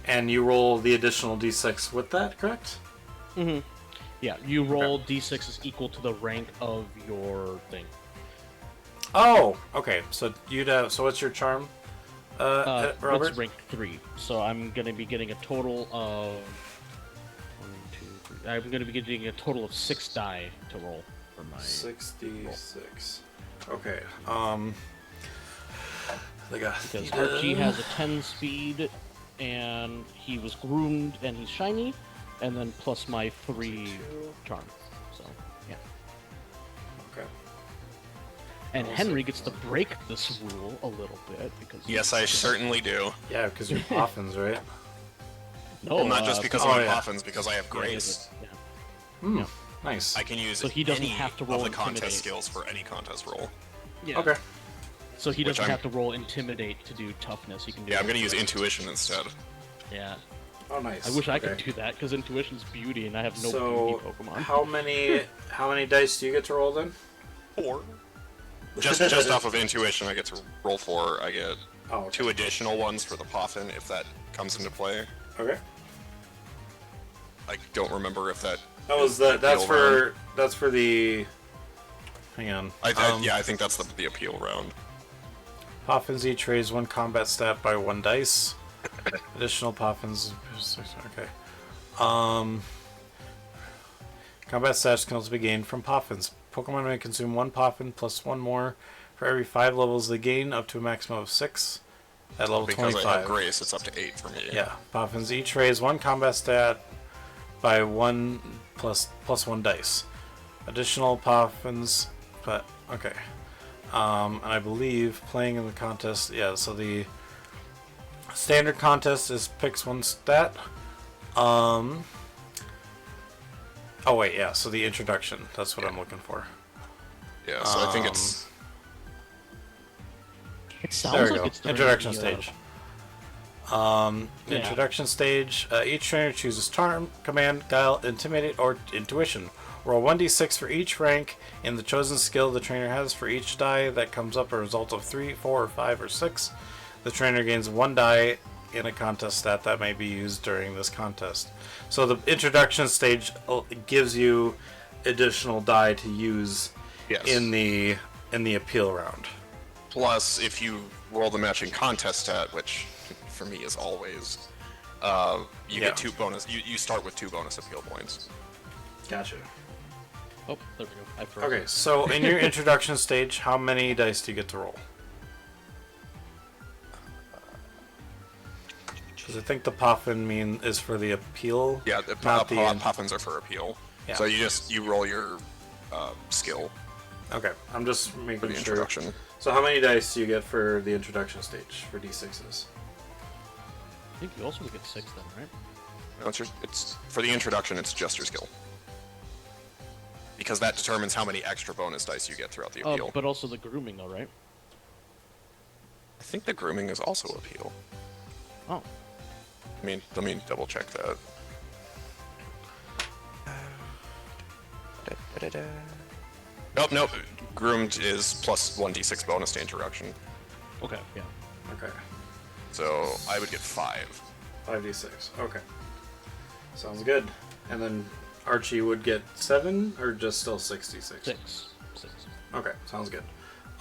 [SPEAKER 1] and you roll the additional d6 with that, correct?
[SPEAKER 3] Mm-hmm. Yeah, you roll d6 is equal to the rank of your thing.
[SPEAKER 1] Oh, okay. So you'd have. So what's your charm, Robert?
[SPEAKER 3] It's rank 3, so I'm gonna be getting a total of 1, 2, 3. I'm gonna be getting a total of 6 die to roll for my
[SPEAKER 1] 66. Okay.
[SPEAKER 3] Because Archie has a 10 speed, and he was groomed, and he's shiny, and then plus my 3 charm. So yeah.
[SPEAKER 1] Okay.
[SPEAKER 3] And Henry gets to break this rule a little bit because
[SPEAKER 5] Yes, I certainly do.
[SPEAKER 1] Yeah, because you're Poffins, right?
[SPEAKER 3] no,
[SPEAKER 5] Well, not just because
[SPEAKER 1] oh,
[SPEAKER 5] I'm
[SPEAKER 1] yeah.
[SPEAKER 5] Poffins, because I have Grace.
[SPEAKER 3] Yeah.
[SPEAKER 1] Hmm.
[SPEAKER 3] Yeah.
[SPEAKER 1] Nice.
[SPEAKER 5] I can use
[SPEAKER 3] So he doesn't
[SPEAKER 5] any
[SPEAKER 3] have to
[SPEAKER 5] of
[SPEAKER 3] roll
[SPEAKER 5] the contest
[SPEAKER 3] Intimidate.
[SPEAKER 5] skills for any contest roll.
[SPEAKER 3] Yeah.
[SPEAKER 1] Okay.
[SPEAKER 3] So he
[SPEAKER 5] Which
[SPEAKER 3] doesn't
[SPEAKER 5] I'm-
[SPEAKER 3] have to roll Intimidate to do toughness. He can do.
[SPEAKER 5] Yeah, I'm gonna use Intuition instead.
[SPEAKER 3] Yeah.
[SPEAKER 1] Oh, nice.
[SPEAKER 3] I wish I
[SPEAKER 1] Okay.
[SPEAKER 3] could do that because Intuition's beauty, and I have no
[SPEAKER 1] So,
[SPEAKER 3] beauty Pokemon.
[SPEAKER 1] how many dice do you get to roll then?
[SPEAKER 5] 4. Just off of Intuition, I get to roll 4. I get
[SPEAKER 1] Oh, okay.
[SPEAKER 5] 2 additional ones for the Poffin if that comes into play.
[SPEAKER 1] Okay.
[SPEAKER 5] I don't remember if that.
[SPEAKER 1] That was that's
[SPEAKER 5] appeal
[SPEAKER 1] for the. Hang on.
[SPEAKER 5] Yeah, I think that's the appeal round.
[SPEAKER 1] Poffins each raise 1 combat stat by 1 dice. Additional Poffins. Okay. Combat stats can also be gained from Poffins. Pokemon may consume 1 Poffin plus 1 more for every 5 levels they gain, up to a maximum of 6 at level
[SPEAKER 5] Because
[SPEAKER 1] 25.
[SPEAKER 5] I have Grace, it's up to 8 for me.
[SPEAKER 1] Yeah, Poffins each raise 1 combat stat by 1 plus 1 dice. Additional Poffins, but okay. And I believe playing in the contest, yeah. So the standard contest is picks 1 stat. Oh wait, yeah. So the introduction, that's what I'm looking for.
[SPEAKER 5] Yeah, so I think it's.
[SPEAKER 3] It sounds
[SPEAKER 1] There we
[SPEAKER 3] like
[SPEAKER 1] go.
[SPEAKER 3] it's during
[SPEAKER 1] Introduction
[SPEAKER 3] the,
[SPEAKER 1] stage.
[SPEAKER 3] Yeah.
[SPEAKER 1] Introduction stage. Each trainer chooses Charm, Command, Guile, Intimidate, or Intuition. Roll 1d6 for each rank in the chosen skill the trainer has. For each die that comes up a result of 3, 4, or 5, or 6, the trainer gains 1 die in a contest stat that may be used during this contest. So the introduction stage gives you additional die to use
[SPEAKER 5] Yes.
[SPEAKER 1] in the appeal round.
[SPEAKER 5] Plus, if you roll the matching contest stat, which for me is always, you get 2 bonus. You start with 2 bonus appeal points.
[SPEAKER 1] Gotcha.
[SPEAKER 3] Oh, there we go. I froze.
[SPEAKER 1] Okay, so in your introduction stage, how many dice do you get to roll? Because I think the Poffin is for the appeal.
[SPEAKER 5] Yeah, the
[SPEAKER 1] not the
[SPEAKER 5] Poffins are for appeal.
[SPEAKER 1] Yeah.
[SPEAKER 5] So you roll your skill
[SPEAKER 1] Okay, I'm just
[SPEAKER 5] for
[SPEAKER 1] making
[SPEAKER 5] the
[SPEAKER 1] sure.
[SPEAKER 5] introduction.
[SPEAKER 1] So how many dice do you get for the introduction stage for d6s?
[SPEAKER 3] I think you also get 6 then, right?
[SPEAKER 5] No, it's for the introduction. It's just your skill, because that determines how many extra bonus dice you get throughout the appeal.
[SPEAKER 3] Oh, but also the grooming, though, right?
[SPEAKER 5] I think the grooming is also appeal.
[SPEAKER 3] Oh.
[SPEAKER 5] Let me double check that. Nope. Groomed is plus 1d6 bonus to introduction.
[SPEAKER 3] Okay, yeah.
[SPEAKER 1] Okay,
[SPEAKER 5] So I would get 5.
[SPEAKER 1] 5d6. Okay, sounds good. And then Archie would get 7, or just still 66?
[SPEAKER 3] 6.
[SPEAKER 1] Okay, sounds good.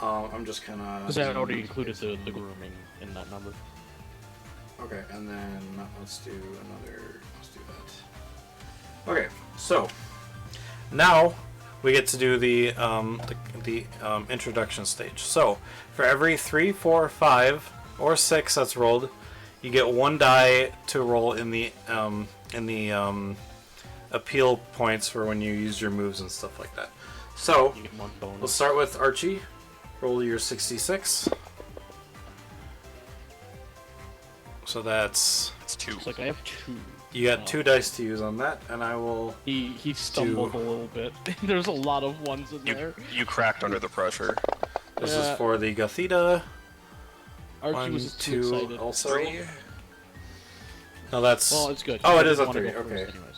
[SPEAKER 1] I'm just kind of.
[SPEAKER 3] Because I already included the grooming in that number.
[SPEAKER 1] Okay, and then let's do that. Okay, so now we get to do the introduction stage. So for every 3, 4, 5, or 6 that's rolled, you get 1 die to roll in the appeal points for when you use your moves and stuff like that. So
[SPEAKER 3] You get 1 bonus.
[SPEAKER 1] we'll start with Archie. Roll your 66. So that's
[SPEAKER 5] It's 2.
[SPEAKER 3] It's like I have 2.
[SPEAKER 1] You got 2 dice to use on that, and I will.
[SPEAKER 3] He stumbled a little bit. There's a lot of ones in there.
[SPEAKER 5] You cracked under the pressure.
[SPEAKER 1] This
[SPEAKER 3] Yeah.
[SPEAKER 1] is for the Gothita.
[SPEAKER 3] Archie
[SPEAKER 1] 1,
[SPEAKER 3] was just
[SPEAKER 1] 2,
[SPEAKER 3] too excited.
[SPEAKER 1] also.
[SPEAKER 5] 3.
[SPEAKER 1] No, that's.
[SPEAKER 3] Well, it's good.
[SPEAKER 1] Oh,
[SPEAKER 3] I
[SPEAKER 1] it is
[SPEAKER 3] didn't
[SPEAKER 1] a
[SPEAKER 3] wanna
[SPEAKER 1] 3.
[SPEAKER 3] go first
[SPEAKER 1] Okay.
[SPEAKER 3] anyways.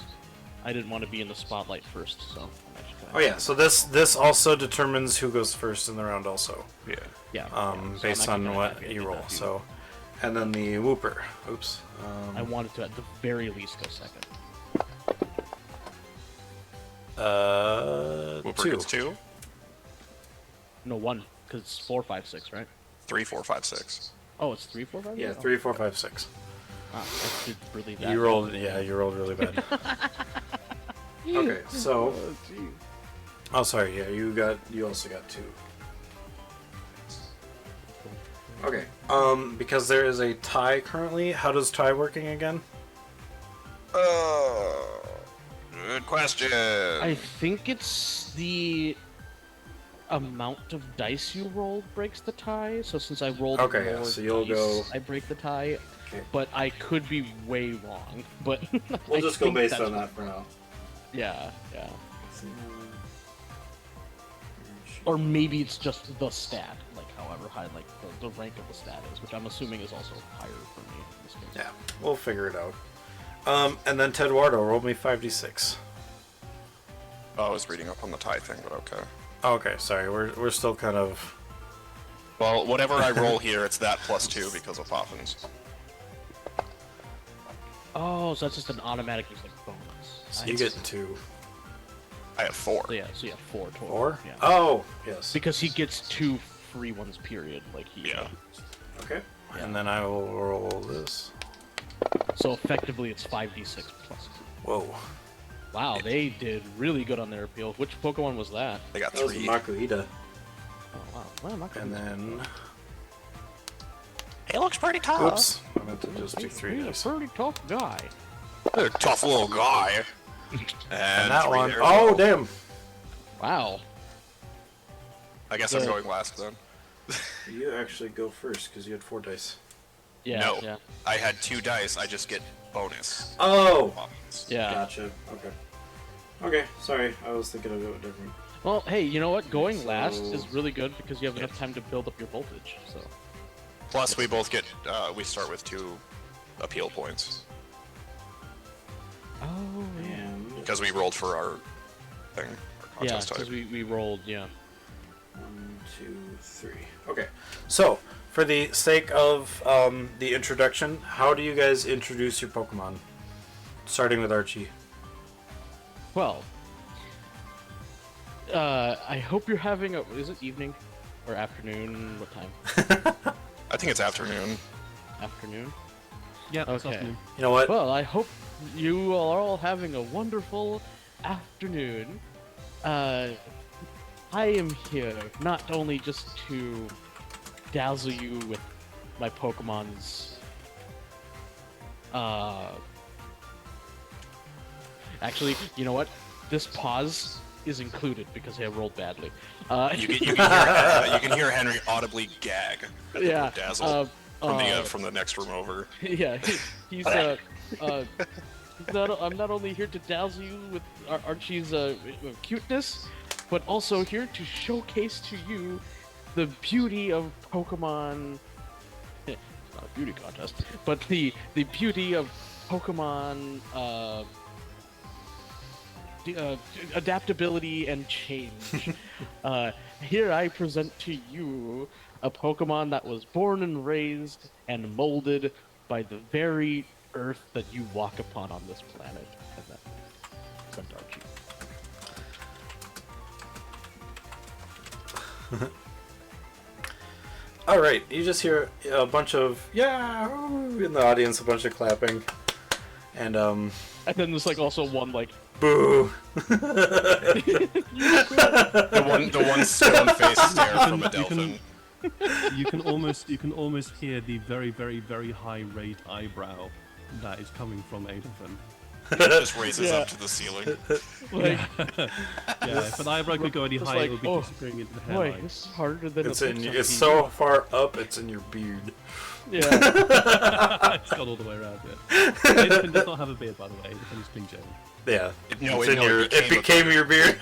[SPEAKER 3] I didn't want to be in the spotlight first, so I'm actually kinda
[SPEAKER 1] Oh yeah. So this also determines who goes first in the round, also.
[SPEAKER 5] Yeah.
[SPEAKER 3] yeah.
[SPEAKER 1] Based
[SPEAKER 3] so I'm actually
[SPEAKER 1] on
[SPEAKER 3] kinda
[SPEAKER 1] what
[SPEAKER 3] happy I
[SPEAKER 1] you
[SPEAKER 3] did
[SPEAKER 1] roll.
[SPEAKER 3] that too.
[SPEAKER 1] So, and then the Whooper. Oops.
[SPEAKER 3] I wanted to at the very least go second.
[SPEAKER 5] Whooper
[SPEAKER 1] 2.
[SPEAKER 5] gets 2.
[SPEAKER 3] No, 1, because it's 4, 5, 6, right?
[SPEAKER 5] 3, 4, 5, 6.
[SPEAKER 3] Oh, it's 3, 4, 5.
[SPEAKER 1] Yeah,
[SPEAKER 3] Oh,
[SPEAKER 1] 3, 4, 5, 6.
[SPEAKER 3] wow, I did really bad.
[SPEAKER 1] You rolled. Yeah, you rolled really bad. Okay, so.
[SPEAKER 3] Oh, geez.
[SPEAKER 1] Oh, sorry. Yeah, you also got 2. Okay. Because there is a tie currently. How does tie working again?
[SPEAKER 5] Good question.
[SPEAKER 3] I think it's the amount of dice you rolled breaks the tie. So since I rolled
[SPEAKER 1] Okay,
[SPEAKER 3] more
[SPEAKER 1] yeah, so you'll
[SPEAKER 3] dice,
[SPEAKER 1] go-
[SPEAKER 3] I break the tie.
[SPEAKER 1] Okay.
[SPEAKER 3] But I could be way wrong. But
[SPEAKER 1] We'll
[SPEAKER 3] I
[SPEAKER 1] just go
[SPEAKER 3] think
[SPEAKER 1] based
[SPEAKER 3] that's
[SPEAKER 1] on
[SPEAKER 3] what-
[SPEAKER 1] that for now.
[SPEAKER 3] Yeah, yeah. Or maybe it's just the stat, like however high, like the rank of the stat is, which I'm assuming is also higher for me in this case.
[SPEAKER 1] Yeah, we'll figure it out. And then Teduardo, roll me 5d6.
[SPEAKER 5] Oh, I was reading up on the tie thing, but okay.
[SPEAKER 1] Okay, sorry, we're still kind of.
[SPEAKER 5] Well, whatever I roll here, it's that plus 2 because of Poppins.
[SPEAKER 3] Oh, so that's just an automatic just like bonus.
[SPEAKER 1] So you get 2.
[SPEAKER 5] I have 4.
[SPEAKER 3] So yeah, so you have 4 total.
[SPEAKER 1] 4?
[SPEAKER 3] Yeah.
[SPEAKER 1] Oh, yes.
[SPEAKER 3] Because he gets 2 free ones, period. Like he.
[SPEAKER 5] Yeah.
[SPEAKER 1] Okay. And then I will roll this.
[SPEAKER 3] So effectively, it's 5d6 plus 2.
[SPEAKER 1] Whoa.
[SPEAKER 3] Wow, they did really good on their appeal. Which Pokemon was that?
[SPEAKER 5] They got
[SPEAKER 1] That was
[SPEAKER 5] 3.
[SPEAKER 1] Makuhita.
[SPEAKER 3] Oh wow, well, I'm not gonna
[SPEAKER 1] And then.
[SPEAKER 5] He looks pretty tough.
[SPEAKER 1] Oops. I meant to just do 3
[SPEAKER 3] He's a
[SPEAKER 1] dice.
[SPEAKER 3] pretty tough guy.
[SPEAKER 5] They're a tough little guy.
[SPEAKER 1] And that
[SPEAKER 5] 3
[SPEAKER 1] one.
[SPEAKER 5] there.
[SPEAKER 1] Oh, damn.
[SPEAKER 3] Wow.
[SPEAKER 5] I guess I'm going last then.
[SPEAKER 1] You actually go first because you had 4 dice.
[SPEAKER 3] Yeah.
[SPEAKER 5] No.
[SPEAKER 3] Yeah.
[SPEAKER 5] I had 2 dice, I just get bonus.
[SPEAKER 1] Oh!
[SPEAKER 5] Poppins.
[SPEAKER 3] Yeah.
[SPEAKER 1] Gotcha. Okay. Okay, sorry. I was thinking of it different.
[SPEAKER 3] Well, hey, you know what? Going
[SPEAKER 1] So-
[SPEAKER 3] last is really good because you have enough time to build up your voltage. So.
[SPEAKER 5] Plus, we both get, we start with 2 appeal points.
[SPEAKER 3] Oh
[SPEAKER 1] And
[SPEAKER 5] Because we rolled for our thing, our
[SPEAKER 3] Yeah,
[SPEAKER 5] contest
[SPEAKER 3] because
[SPEAKER 5] type.
[SPEAKER 3] we rolled. Yeah.
[SPEAKER 1] 1, 2, 3. Okay. So, for the sake of the introduction, how do you guys introduce your Pokemon? Starting with Archie.
[SPEAKER 3] Well. I hope you're having a. Is it evening or afternoon? What time?
[SPEAKER 5] I think it's afternoon.
[SPEAKER 3] Afternoon.
[SPEAKER 2] Yeah, this
[SPEAKER 3] Okay.
[SPEAKER 2] afternoon.
[SPEAKER 1] You know what?
[SPEAKER 3] Well, I hope you are all having a wonderful afternoon. I am here not only just to dazzle you with my Pokemon's. Actually, you know what? This pause is included because I rolled badly.
[SPEAKER 5] You can hear Henry audibly gag at the
[SPEAKER 3] Yeah,
[SPEAKER 5] word dazzle
[SPEAKER 3] uh,
[SPEAKER 5] from the next room over.
[SPEAKER 3] yeah, he's I'm not only here to dazzle you with Archie's cuteness, but also here to showcase to you the beauty of Pokemon. It's not a beauty contest, but the beauty of Pokemon adaptability and change. Here I present to you a Pokemon that was born and raised and molded by the very earth that you walk upon on this planet. And that present Archie.
[SPEAKER 1] All right. You just hear a bunch of yeah in the audience, a bunch of clapping, and
[SPEAKER 3] And then there's like also one like
[SPEAKER 1] boo.
[SPEAKER 5] The one stone face stare from a Delphin.
[SPEAKER 2] You can almost hear the very, very, very high rate eyebrow that is coming from Adolphin.
[SPEAKER 5] It just raises
[SPEAKER 3] Yeah.
[SPEAKER 5] up to the ceiling.
[SPEAKER 3] Like,
[SPEAKER 2] Yeah, if an eyebrow could go any
[SPEAKER 3] It's
[SPEAKER 2] higher,
[SPEAKER 3] like,
[SPEAKER 2] it would be
[SPEAKER 3] oh,
[SPEAKER 2] disappearing into the
[SPEAKER 3] boy,
[SPEAKER 2] hairline.
[SPEAKER 3] this is harder than
[SPEAKER 1] It's
[SPEAKER 3] a
[SPEAKER 1] in.
[SPEAKER 3] Pixar
[SPEAKER 1] It's
[SPEAKER 3] TV.
[SPEAKER 1] so far up. It's in your beard.
[SPEAKER 3] Yeah.
[SPEAKER 2] It's gone all the way around. Yeah. Nathan does not have a beard, by the way. Nathan is clean shaven.
[SPEAKER 1] Yeah.
[SPEAKER 5] No,
[SPEAKER 1] It's in
[SPEAKER 5] no,
[SPEAKER 1] your.
[SPEAKER 5] it
[SPEAKER 1] It became your beard.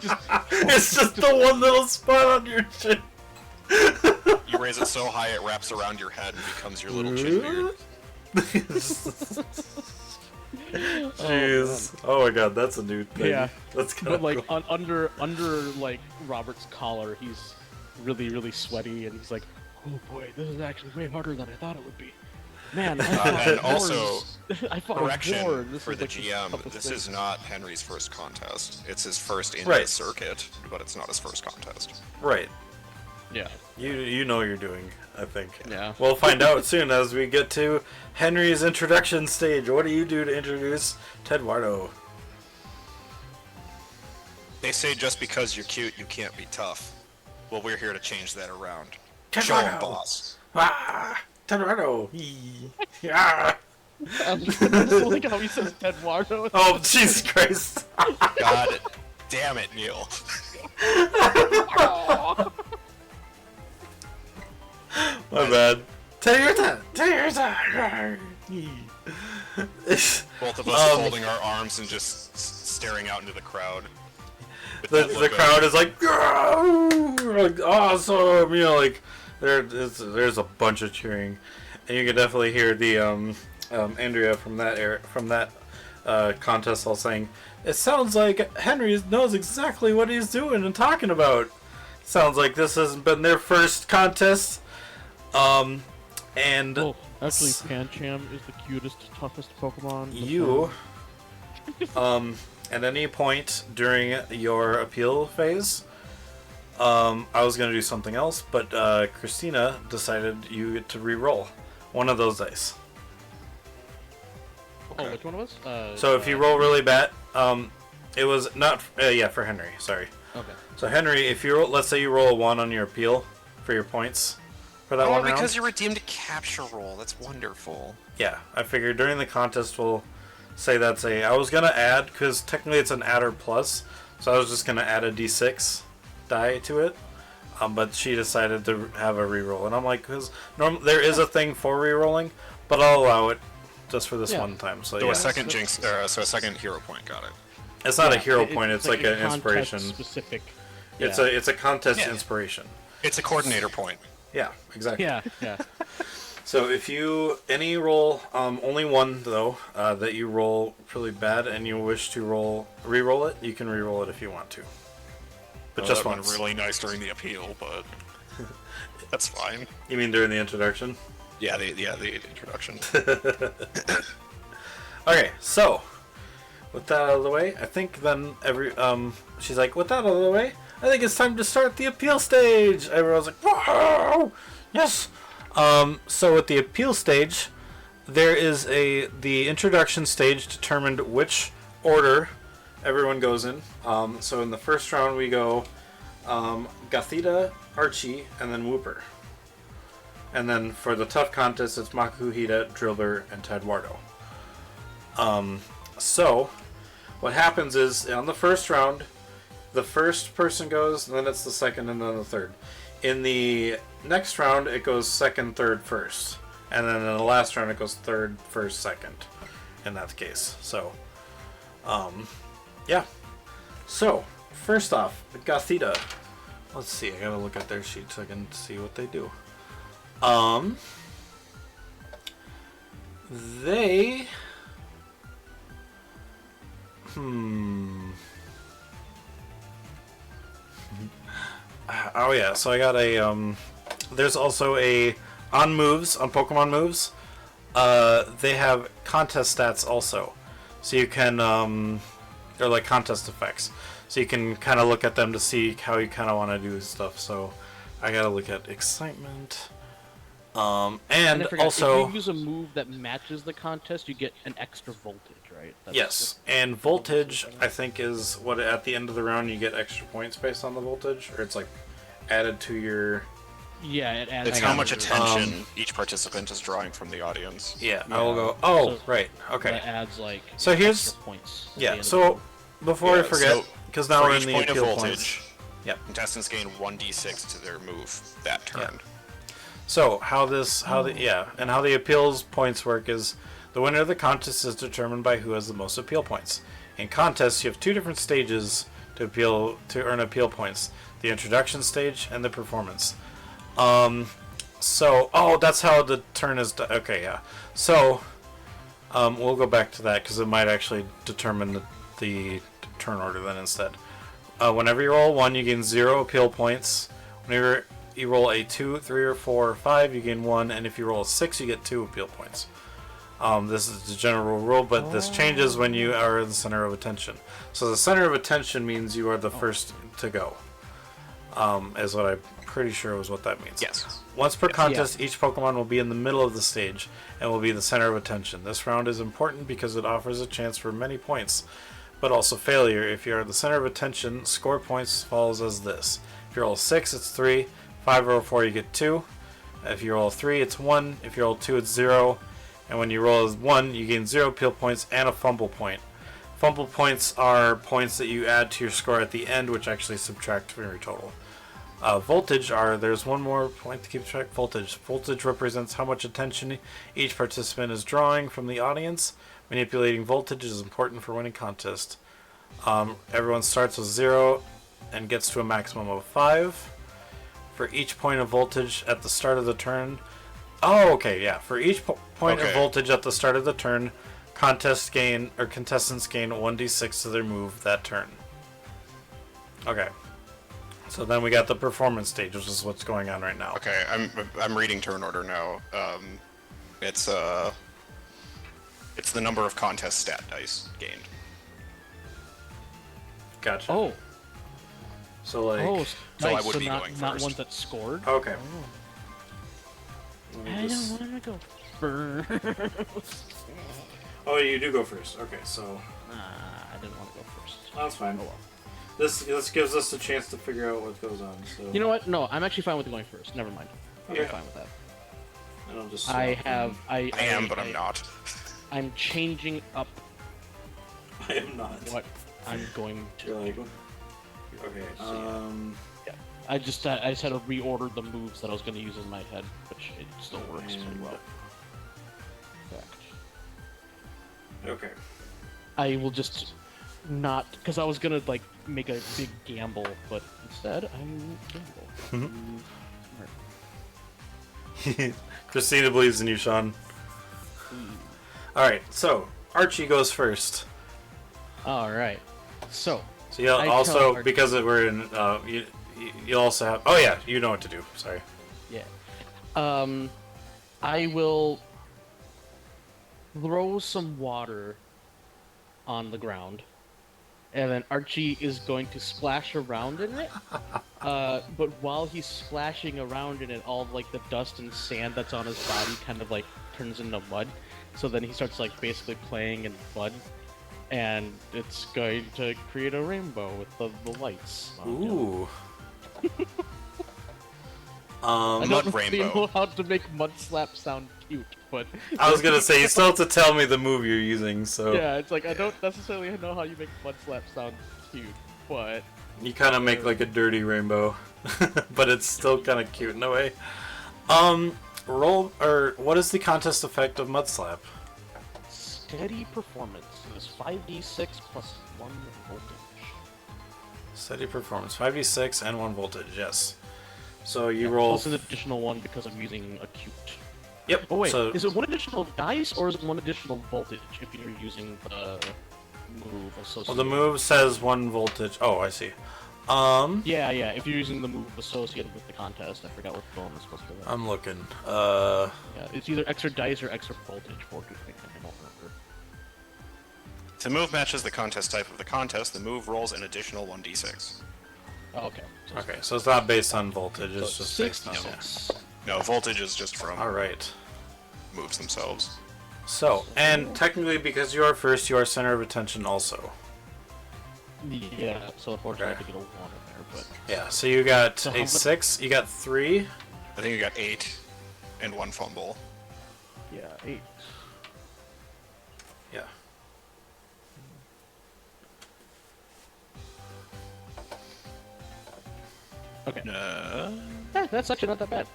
[SPEAKER 3] Just-
[SPEAKER 1] It's just the one little spot on your chin.
[SPEAKER 5] You raise it so high it wraps around your head and becomes your little chin beard.
[SPEAKER 1] Jeez. Oh my god, that's a new thing.
[SPEAKER 3] Yeah.
[SPEAKER 1] That's kind
[SPEAKER 3] but
[SPEAKER 1] of
[SPEAKER 3] like
[SPEAKER 1] cool.
[SPEAKER 3] under like Robert's collar, he's really sweaty, and he's like, "Oh boy, this is actually way harder than I thought it would be." Man, I fought
[SPEAKER 5] and
[SPEAKER 3] wars.
[SPEAKER 5] also,
[SPEAKER 3] I fought a war.
[SPEAKER 5] Correction
[SPEAKER 3] and this
[SPEAKER 5] for
[SPEAKER 3] is
[SPEAKER 5] the
[SPEAKER 3] like the
[SPEAKER 5] GM,
[SPEAKER 3] toughest
[SPEAKER 5] this
[SPEAKER 3] thing.
[SPEAKER 5] is not Henry's first contest. It's his first in
[SPEAKER 1] Right.
[SPEAKER 5] the circuit, but it's not his first contest.
[SPEAKER 1] Right.
[SPEAKER 3] Yeah.
[SPEAKER 1] You know what you're doing, I think.
[SPEAKER 3] Yeah.
[SPEAKER 1] We'll find out soon as we get to Henry's introduction stage. What do you do to introduce Tedwardo?
[SPEAKER 5] They say just because you're cute, you can't be tough. Well, we're here to change that around.
[SPEAKER 1] Tedwardo!
[SPEAKER 5] Show 'em, boss.
[SPEAKER 1] Ah, Tedwardo! Ah.
[SPEAKER 3] I just like how he says Eduardo.
[SPEAKER 1] Oh, Jesus Christ!
[SPEAKER 5] God damn it, Neil.
[SPEAKER 1] My bad. Tedwardo!
[SPEAKER 5] Both of us folding our arms and just staring out into the crowd. With that
[SPEAKER 1] The
[SPEAKER 5] look of-
[SPEAKER 1] crowd is like, like awesome, you know, like there's a bunch of cheering, and you can definitely hear the Andrea from that contest all saying, "It sounds like Henry knows exactly what he's doing and talking about." Sounds like this hasn't been their first contest, and
[SPEAKER 3] Oh, actually, Pancham is the cutest, toughest Pokemon.
[SPEAKER 1] you at any point during your appeal phase, I was going to do something else, but Christina decided you get to re-roll one of those dice.
[SPEAKER 3] Oh, which one was?
[SPEAKER 1] So if you roll really bad, it was not for Henry, sorry.
[SPEAKER 3] Okay.
[SPEAKER 1] So Henry, if you roll, let's say you roll a 1 on your appeal for your points for that
[SPEAKER 5] Oh,
[SPEAKER 1] one round.
[SPEAKER 5] because you redeemed a capture roll. That's wonderful.
[SPEAKER 1] Yeah, I figured during the contest we'll say that's a. I was gonna add, because technically it's an adder plus, so I was just gonna add a d6 die to it. But she decided to have a reroll, and I'm like, because there is a thing for rerolling, but I'll allow it just for this
[SPEAKER 3] Yeah.
[SPEAKER 1] one time. So
[SPEAKER 5] So
[SPEAKER 1] yeah,
[SPEAKER 5] a second jinx, so a second hero point. Got it.
[SPEAKER 1] it's not a
[SPEAKER 3] Yeah,
[SPEAKER 1] hero point; it's like
[SPEAKER 3] a
[SPEAKER 1] an inspiration.
[SPEAKER 3] contest specific.
[SPEAKER 1] It's
[SPEAKER 3] Yeah.
[SPEAKER 1] a contest
[SPEAKER 5] Yeah.
[SPEAKER 1] inspiration.
[SPEAKER 5] It's a coordinator point.
[SPEAKER 1] Yeah, exactly.
[SPEAKER 3] Yeah, yeah.
[SPEAKER 1] So if you any roll, only one though, that you roll really bad and you wish to re-roll it, you can re-roll it if you want to. But
[SPEAKER 5] Oh,
[SPEAKER 1] just
[SPEAKER 5] that went
[SPEAKER 1] once.
[SPEAKER 5] really nice during the appeal, but that's fine.
[SPEAKER 1] You mean during the introduction?
[SPEAKER 5] Yeah, the introduction.
[SPEAKER 1] Okay, so with that out of the way, I think then she's like, with that out of the way, I think it's time to start the appeal stage. Everyone's like, whoa, yes. So with the appeal stage, there is the introduction stage determined which order everyone goes in. So in the first round we go Gothita, Archie, and then Whooper. And then for the tough contest, it's Makuhita, Drillbur, and Tedwardo. So what happens is on the first round, the first person goes, and then it's the second, and then the third. In the next round, it goes second, third, first. And then in the last round, it goes third, first, second. In that case. So, yeah. So, first off, Gothita. Let's see, I gotta look at their sheet so I can see what they do. They... Oh yeah, so I got a there's also a on Pokemon moves. They have contest stats also. So you can they're like contest effects. So you can kind of look at them to see how you kind of want to do stuff. So I got to look at excitement. And
[SPEAKER 3] I forgot,
[SPEAKER 1] also
[SPEAKER 3] if you use a move that matches the contest, you get an extra voltage, right?
[SPEAKER 1] yes, and voltage I think is what at the end of the round you get extra points based on the voltage, or it's like added to your
[SPEAKER 3] Yeah, it adds.
[SPEAKER 5] It's
[SPEAKER 1] Hang
[SPEAKER 5] how
[SPEAKER 1] on.
[SPEAKER 5] much attention each participant is drawing from the audience.
[SPEAKER 1] Yeah, I will go. Oh,
[SPEAKER 3] So-
[SPEAKER 1] right. Okay.
[SPEAKER 3] That adds like.
[SPEAKER 1] So here's-
[SPEAKER 3] extra points. at the
[SPEAKER 1] Yeah.
[SPEAKER 3] end of the
[SPEAKER 1] So
[SPEAKER 3] game.
[SPEAKER 1] before I forget, because now
[SPEAKER 5] for
[SPEAKER 1] we're in
[SPEAKER 5] each
[SPEAKER 1] the
[SPEAKER 5] point of
[SPEAKER 1] appeal
[SPEAKER 5] voltage,
[SPEAKER 1] points. Yep.
[SPEAKER 5] contestants gain 1d6 to their move that turn.
[SPEAKER 1] So how the appeals points work is the winner of the contest is determined by who has the most appeal points. In contests, you have two different stages to earn appeal points: the introduction stage and the performance. That's how the turn is done. Okay, yeah. So we'll go back to that because it might actually determine the turn order then instead. Whenever you roll 1, you gain 0 appeal points. Whenever you roll a 2, 3, or 4, or 5, you gain 1, and if you roll a 6, you get 2 appeal points. This is the general rule, but this changes when you are the center of attention. So the center of attention means you are the first to go, is what I'm pretty sure was what that means.
[SPEAKER 5] Yes.
[SPEAKER 1] Once per contest, each Pokemon will be in the middle of the stage and will be the center of attention. This round is important because it offers a chance for many points, but also failure. If you are the center of attention, score points follows as this. If you roll a 6, it's 3. 5 or 4, you get 2. If you roll a 3, it's 1. If you roll a 2, it's 0. And when you roll a 1, you gain 0 appeal points and a fumble point. Fumble points are points that you add to your score at the end, which actually subtract from your total. Voltage there's one more point to keep track. Voltage represents how much attention each participant is drawing from the audience. Manipulating voltage is important for winning contests. Everyone starts with 0 and gets to a maximum of 5. For each point of voltage at the start of the turn. Oh, okay, yeah. For each point of voltage at the start of the turn, contestants gain 1d6 to their move that turn. Okay. So then we got the performance stage, which is what's going on right now.
[SPEAKER 5] Okay, I'm reading turn order now. It's the number of contest stat dice gained.
[SPEAKER 1] Gotcha.
[SPEAKER 3] Oh.
[SPEAKER 1] So like.
[SPEAKER 3] Oh,
[SPEAKER 5] So I
[SPEAKER 3] nice.
[SPEAKER 5] would
[SPEAKER 3] So
[SPEAKER 5] be
[SPEAKER 3] not,
[SPEAKER 5] going
[SPEAKER 3] not
[SPEAKER 5] first.
[SPEAKER 3] ones that scored.
[SPEAKER 1] Okay.
[SPEAKER 3] I don't want to go first.
[SPEAKER 1] Oh, you do go first. Okay, so
[SPEAKER 3] I didn't want to go first.
[SPEAKER 1] that's fine.
[SPEAKER 3] Oh well.
[SPEAKER 1] This gives us a chance to figure out what goes on. So
[SPEAKER 3] You know what? No, I'm actually fine with going first. Never mind. I'm
[SPEAKER 1] Yeah.
[SPEAKER 3] fine with that.
[SPEAKER 1] And I'll just
[SPEAKER 3] I
[SPEAKER 5] am, but I'm not.
[SPEAKER 3] I'm changing up
[SPEAKER 1] I am not.
[SPEAKER 3] what I'm going to.
[SPEAKER 1] You're like, okay.
[SPEAKER 3] I just had to reorder the moves that I was going to use in my head, which it still works pretty well. In fact,
[SPEAKER 1] Okay.
[SPEAKER 3] I will just not, because I was gonna like make a big gamble, but instead I won't gamble. Smart.
[SPEAKER 1] Christina believes in you, Sean. All right. So Archie goes first.
[SPEAKER 3] All right. So
[SPEAKER 1] So you'll
[SPEAKER 3] I tell
[SPEAKER 1] also
[SPEAKER 3] Archie-
[SPEAKER 1] because we're in. You also have. Oh yeah, you know what to do. Sorry.
[SPEAKER 3] yeah, I will throw some water on the ground, and then Archie is going to splash around in it. But while he's splashing around in it, all of, like the dust and sand that's on his body kind of like turns into mud. So then he starts like basically playing in mud, and it's going to create a rainbow with the lights. on him.
[SPEAKER 1] Ooh.
[SPEAKER 3] I
[SPEAKER 5] Mud
[SPEAKER 3] don't really
[SPEAKER 5] rainbow.
[SPEAKER 3] know how to make mud slap sound cute, but
[SPEAKER 1] I was gonna say you still have to tell me the move you're using, so
[SPEAKER 3] yeah, it's like I don't necessarily know how you make mud slap sound cute, but
[SPEAKER 1] you kind of make like a dirty rainbow, but it's still kind of cute in a way. What is the contest effect of Mud Slap?
[SPEAKER 3] steady performance is 5d6 plus 1 voltage.
[SPEAKER 1] Steady performance, 5d6 and 1 voltage. Yes. So you roll.
[SPEAKER 3] Plus an additional one because I'm using acute.
[SPEAKER 1] Yep.
[SPEAKER 3] Oh wait,
[SPEAKER 1] So
[SPEAKER 3] is it one additional dice or is it one additional voltage if you're using the move associated?
[SPEAKER 1] well, the move says 1 voltage. Oh, I see.
[SPEAKER 3] Yeah, if you're using the move associated with the contest, I forgot what the bonus was for that.
[SPEAKER 1] I'm looking.
[SPEAKER 3] Yeah, it's either extra dice or extra voltage for it. I don't remember.
[SPEAKER 5] If the move matches the contest type of the contest, the move rolls an additional 1d6.
[SPEAKER 3] Oh, okay. So
[SPEAKER 1] Okay, so it's not based on voltage. It's
[SPEAKER 3] so
[SPEAKER 1] just based on.
[SPEAKER 3] 66.
[SPEAKER 5] No, voltage is just from
[SPEAKER 1] All right.
[SPEAKER 5] moves themselves.
[SPEAKER 1] So, and technically, because you are first, you are center of attention also.
[SPEAKER 3] Yeah, so unfortunately
[SPEAKER 1] Okay.
[SPEAKER 3] I had to get a 1 in there, but
[SPEAKER 1] Yeah. So you got
[SPEAKER 3] So how
[SPEAKER 1] a
[SPEAKER 3] mu-
[SPEAKER 1] 6. You got 3.
[SPEAKER 7] I think you got 8 and 1 fumble.
[SPEAKER 3] Yeah, 8.
[SPEAKER 1] Yeah.
[SPEAKER 3] Okay. That's actually not that bad.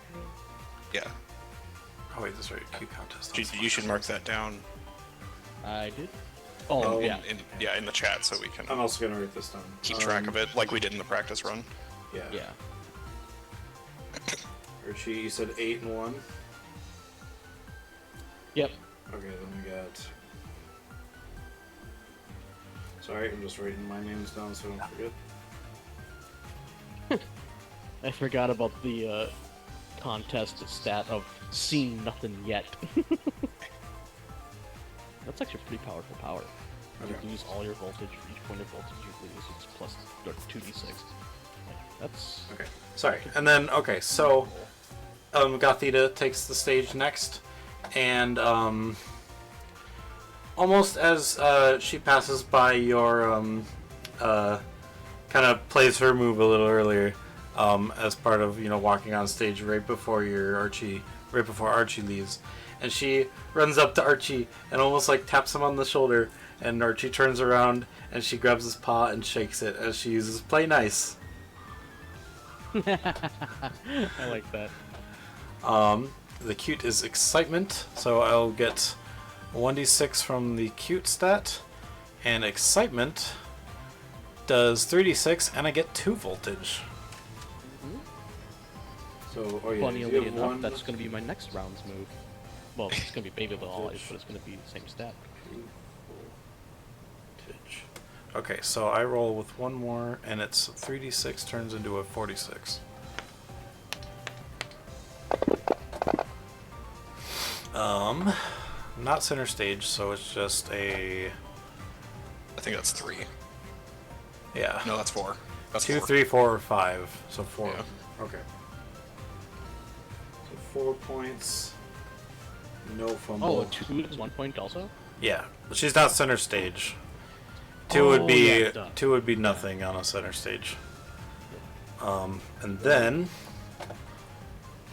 [SPEAKER 7] Yeah.
[SPEAKER 1] Oh wait, that's right. Q contest.
[SPEAKER 7] You should mark that down.
[SPEAKER 3] I did. Oh, yeah.
[SPEAKER 7] In the chat so we can
[SPEAKER 1] I'm also gonna write this down.
[SPEAKER 7] keep track of it like we did in the practice run.
[SPEAKER 1] Yeah.
[SPEAKER 3] Yeah.
[SPEAKER 1] Archie, you said 8 and 1.
[SPEAKER 3] Yep.
[SPEAKER 1] Okay, then we got. Sorry, I'm just writing my names down so I don't forget.
[SPEAKER 3] I forgot about the contest stat of seen nothing yet. That's actually a pretty powerful power. You
[SPEAKER 1] Okay.
[SPEAKER 3] lose all your voltage, each point of voltage you lose, it's plus 2d6. Like, that's...
[SPEAKER 1] Okay, sorry. And then, okay, so Gothita takes the stage next, and almost as she passes by your kind of plays her move a little earlier, as part of walking on stage right before Archie leaves, and she runs up to Archie and almost like taps him on the shoulder, and Archie turns around and she grabs his paw and shakes it as she uses play nice.
[SPEAKER 3] I like that.
[SPEAKER 1] The cute is excitement, so I'll get 1d6 from the cute stat, and excitement does 3d6, and I get 2 voltage. So, oh yeah,
[SPEAKER 3] Funnily
[SPEAKER 1] you have
[SPEAKER 3] enough,
[SPEAKER 1] one.
[SPEAKER 3] that's going to be my next round's move. Well, it's going to be Baby Little Eyes, but it's going to be the same stat.
[SPEAKER 1] Voltage. Okay, so I roll with one more, and it's 3d6 turns into a 46. Not center stage, so it's just a
[SPEAKER 7] I think that's 3.
[SPEAKER 1] yeah.
[SPEAKER 7] No, that's 4. That's
[SPEAKER 1] 2,
[SPEAKER 7] 4.
[SPEAKER 1] 3, 4, or 5. So 4.
[SPEAKER 7] Yeah.
[SPEAKER 1] Okay. So 4 points. No fumble.
[SPEAKER 3] Oh, 2 is 1 point also?
[SPEAKER 1] Yeah, but she's not center stage. 2
[SPEAKER 3] Oh,
[SPEAKER 1] would be
[SPEAKER 3] yeah, duh.
[SPEAKER 1] 2 would be nothing on a center stage. And then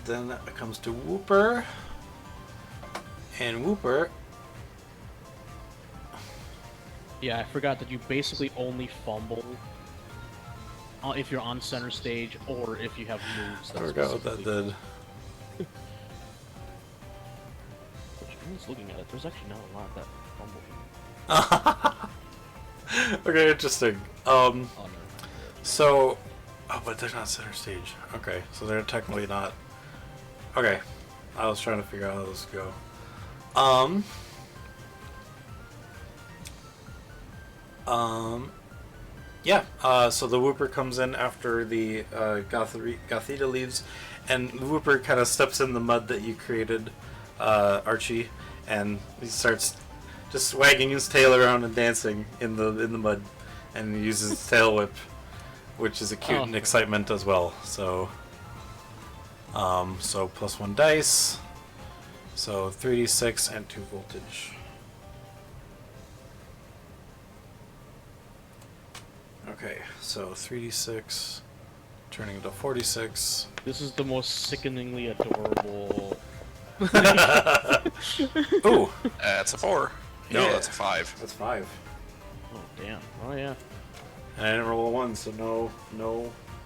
[SPEAKER 1] it comes to Whooper, and Whooper.
[SPEAKER 3] Yeah, I forgot that you basically only fumble if you're on center stage or if you have moves.
[SPEAKER 1] I forgot what that
[SPEAKER 3] specifically-
[SPEAKER 1] did.
[SPEAKER 3] Which, I'm just looking at it. There's actually not a lot that fumble.
[SPEAKER 1] Okay, interesting.
[SPEAKER 3] Oh, no.
[SPEAKER 1] So, but they're not center stage. Okay, so they're technically not. Okay, I was trying to figure out how this would go. Yeah. So the Whooper comes in after the Gothita leaves, and the Whooper kind of steps in the mud that you created, Archie, and he starts just wagging his tail around and dancing in the mud, and he uses his tail whip, which is a cute and excitement as well. So, so plus 1 dice, so 3d6 and 2 voltage. Okay, so 3d6 turning into 46.
[SPEAKER 3] This is the most sickeningly adorable.
[SPEAKER 1] Ooh,
[SPEAKER 7] That's a 4. No,
[SPEAKER 1] Yeah.
[SPEAKER 7] that's a 5.
[SPEAKER 1] that's 5.
[SPEAKER 3] Oh, damn. Oh, yeah.
[SPEAKER 1] And I didn't roll a 1, so no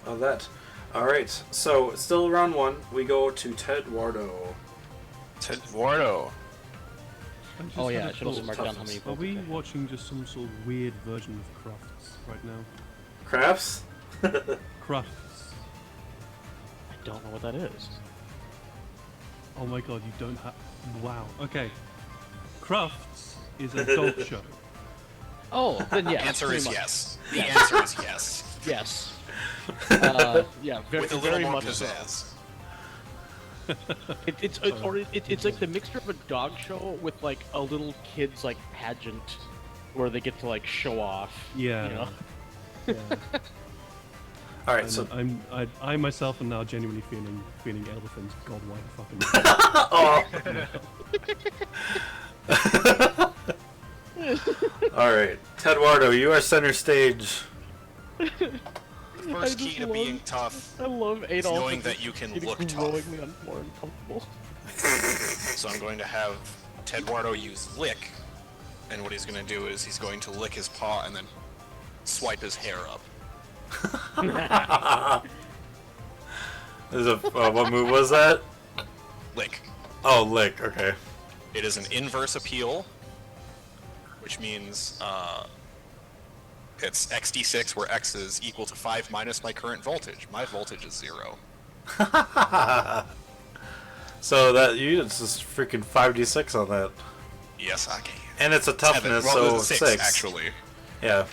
[SPEAKER 1] of that. Alright, so still round 1. We go to Ted Wardo.
[SPEAKER 7] Eduardo.
[SPEAKER 2] I just
[SPEAKER 3] Oh, yeah,
[SPEAKER 2] had a
[SPEAKER 3] I should also
[SPEAKER 2] thought.
[SPEAKER 3] mark down how many
[SPEAKER 2] Are we
[SPEAKER 3] voltage I have.
[SPEAKER 2] watching just some sort of weird version of Crafts right now?
[SPEAKER 1] Crafts?
[SPEAKER 2] Crafts.
[SPEAKER 3] I don't know what that is.
[SPEAKER 2] Oh my god, you don't have. Wow. Okay. Crafts is a dog show.
[SPEAKER 3] Oh, then yeah.
[SPEAKER 7] Answer
[SPEAKER 3] pretty
[SPEAKER 7] is
[SPEAKER 3] much.
[SPEAKER 7] yes. The answer is yes.
[SPEAKER 3] Yes. Yeah, very,
[SPEAKER 7] With a little
[SPEAKER 3] very
[SPEAKER 7] more
[SPEAKER 3] much so.
[SPEAKER 7] pizzazz.
[SPEAKER 3] It's like the mixture of a dog show with like a little kid's like pageant where they get to like show off.
[SPEAKER 2] Yeah.
[SPEAKER 3] You know?
[SPEAKER 2] Yeah.
[SPEAKER 1] Alright,
[SPEAKER 2] And
[SPEAKER 1] so.
[SPEAKER 2] I myself am now genuinely feeling elephants. God, why the fucking.
[SPEAKER 1] Alright, Ted Wardo, you are center stage.
[SPEAKER 7] first key to being tough
[SPEAKER 3] I love
[SPEAKER 7] is
[SPEAKER 3] Adolf.
[SPEAKER 7] knowing that you can look tough.
[SPEAKER 3] growingly more uncomfortable.
[SPEAKER 7] So I'm going to have Tedwardo use lick, and what he's going to do is he's going to lick his paw and then swipe his hair up.
[SPEAKER 1] What move was that?
[SPEAKER 7] Lick.
[SPEAKER 1] Oh, lick. Okay.
[SPEAKER 7] It is an inverse appeal, which means it's XD6, where X is equal to 5 minus my current voltage. My voltage is 0.
[SPEAKER 1] So that it's just freaking 5d6 on that,
[SPEAKER 7] Yes, I can.
[SPEAKER 1] and it's a toughness,
[SPEAKER 7] Well,
[SPEAKER 1] so
[SPEAKER 7] 6
[SPEAKER 1] 6
[SPEAKER 7] actually.
[SPEAKER 1] Yeah,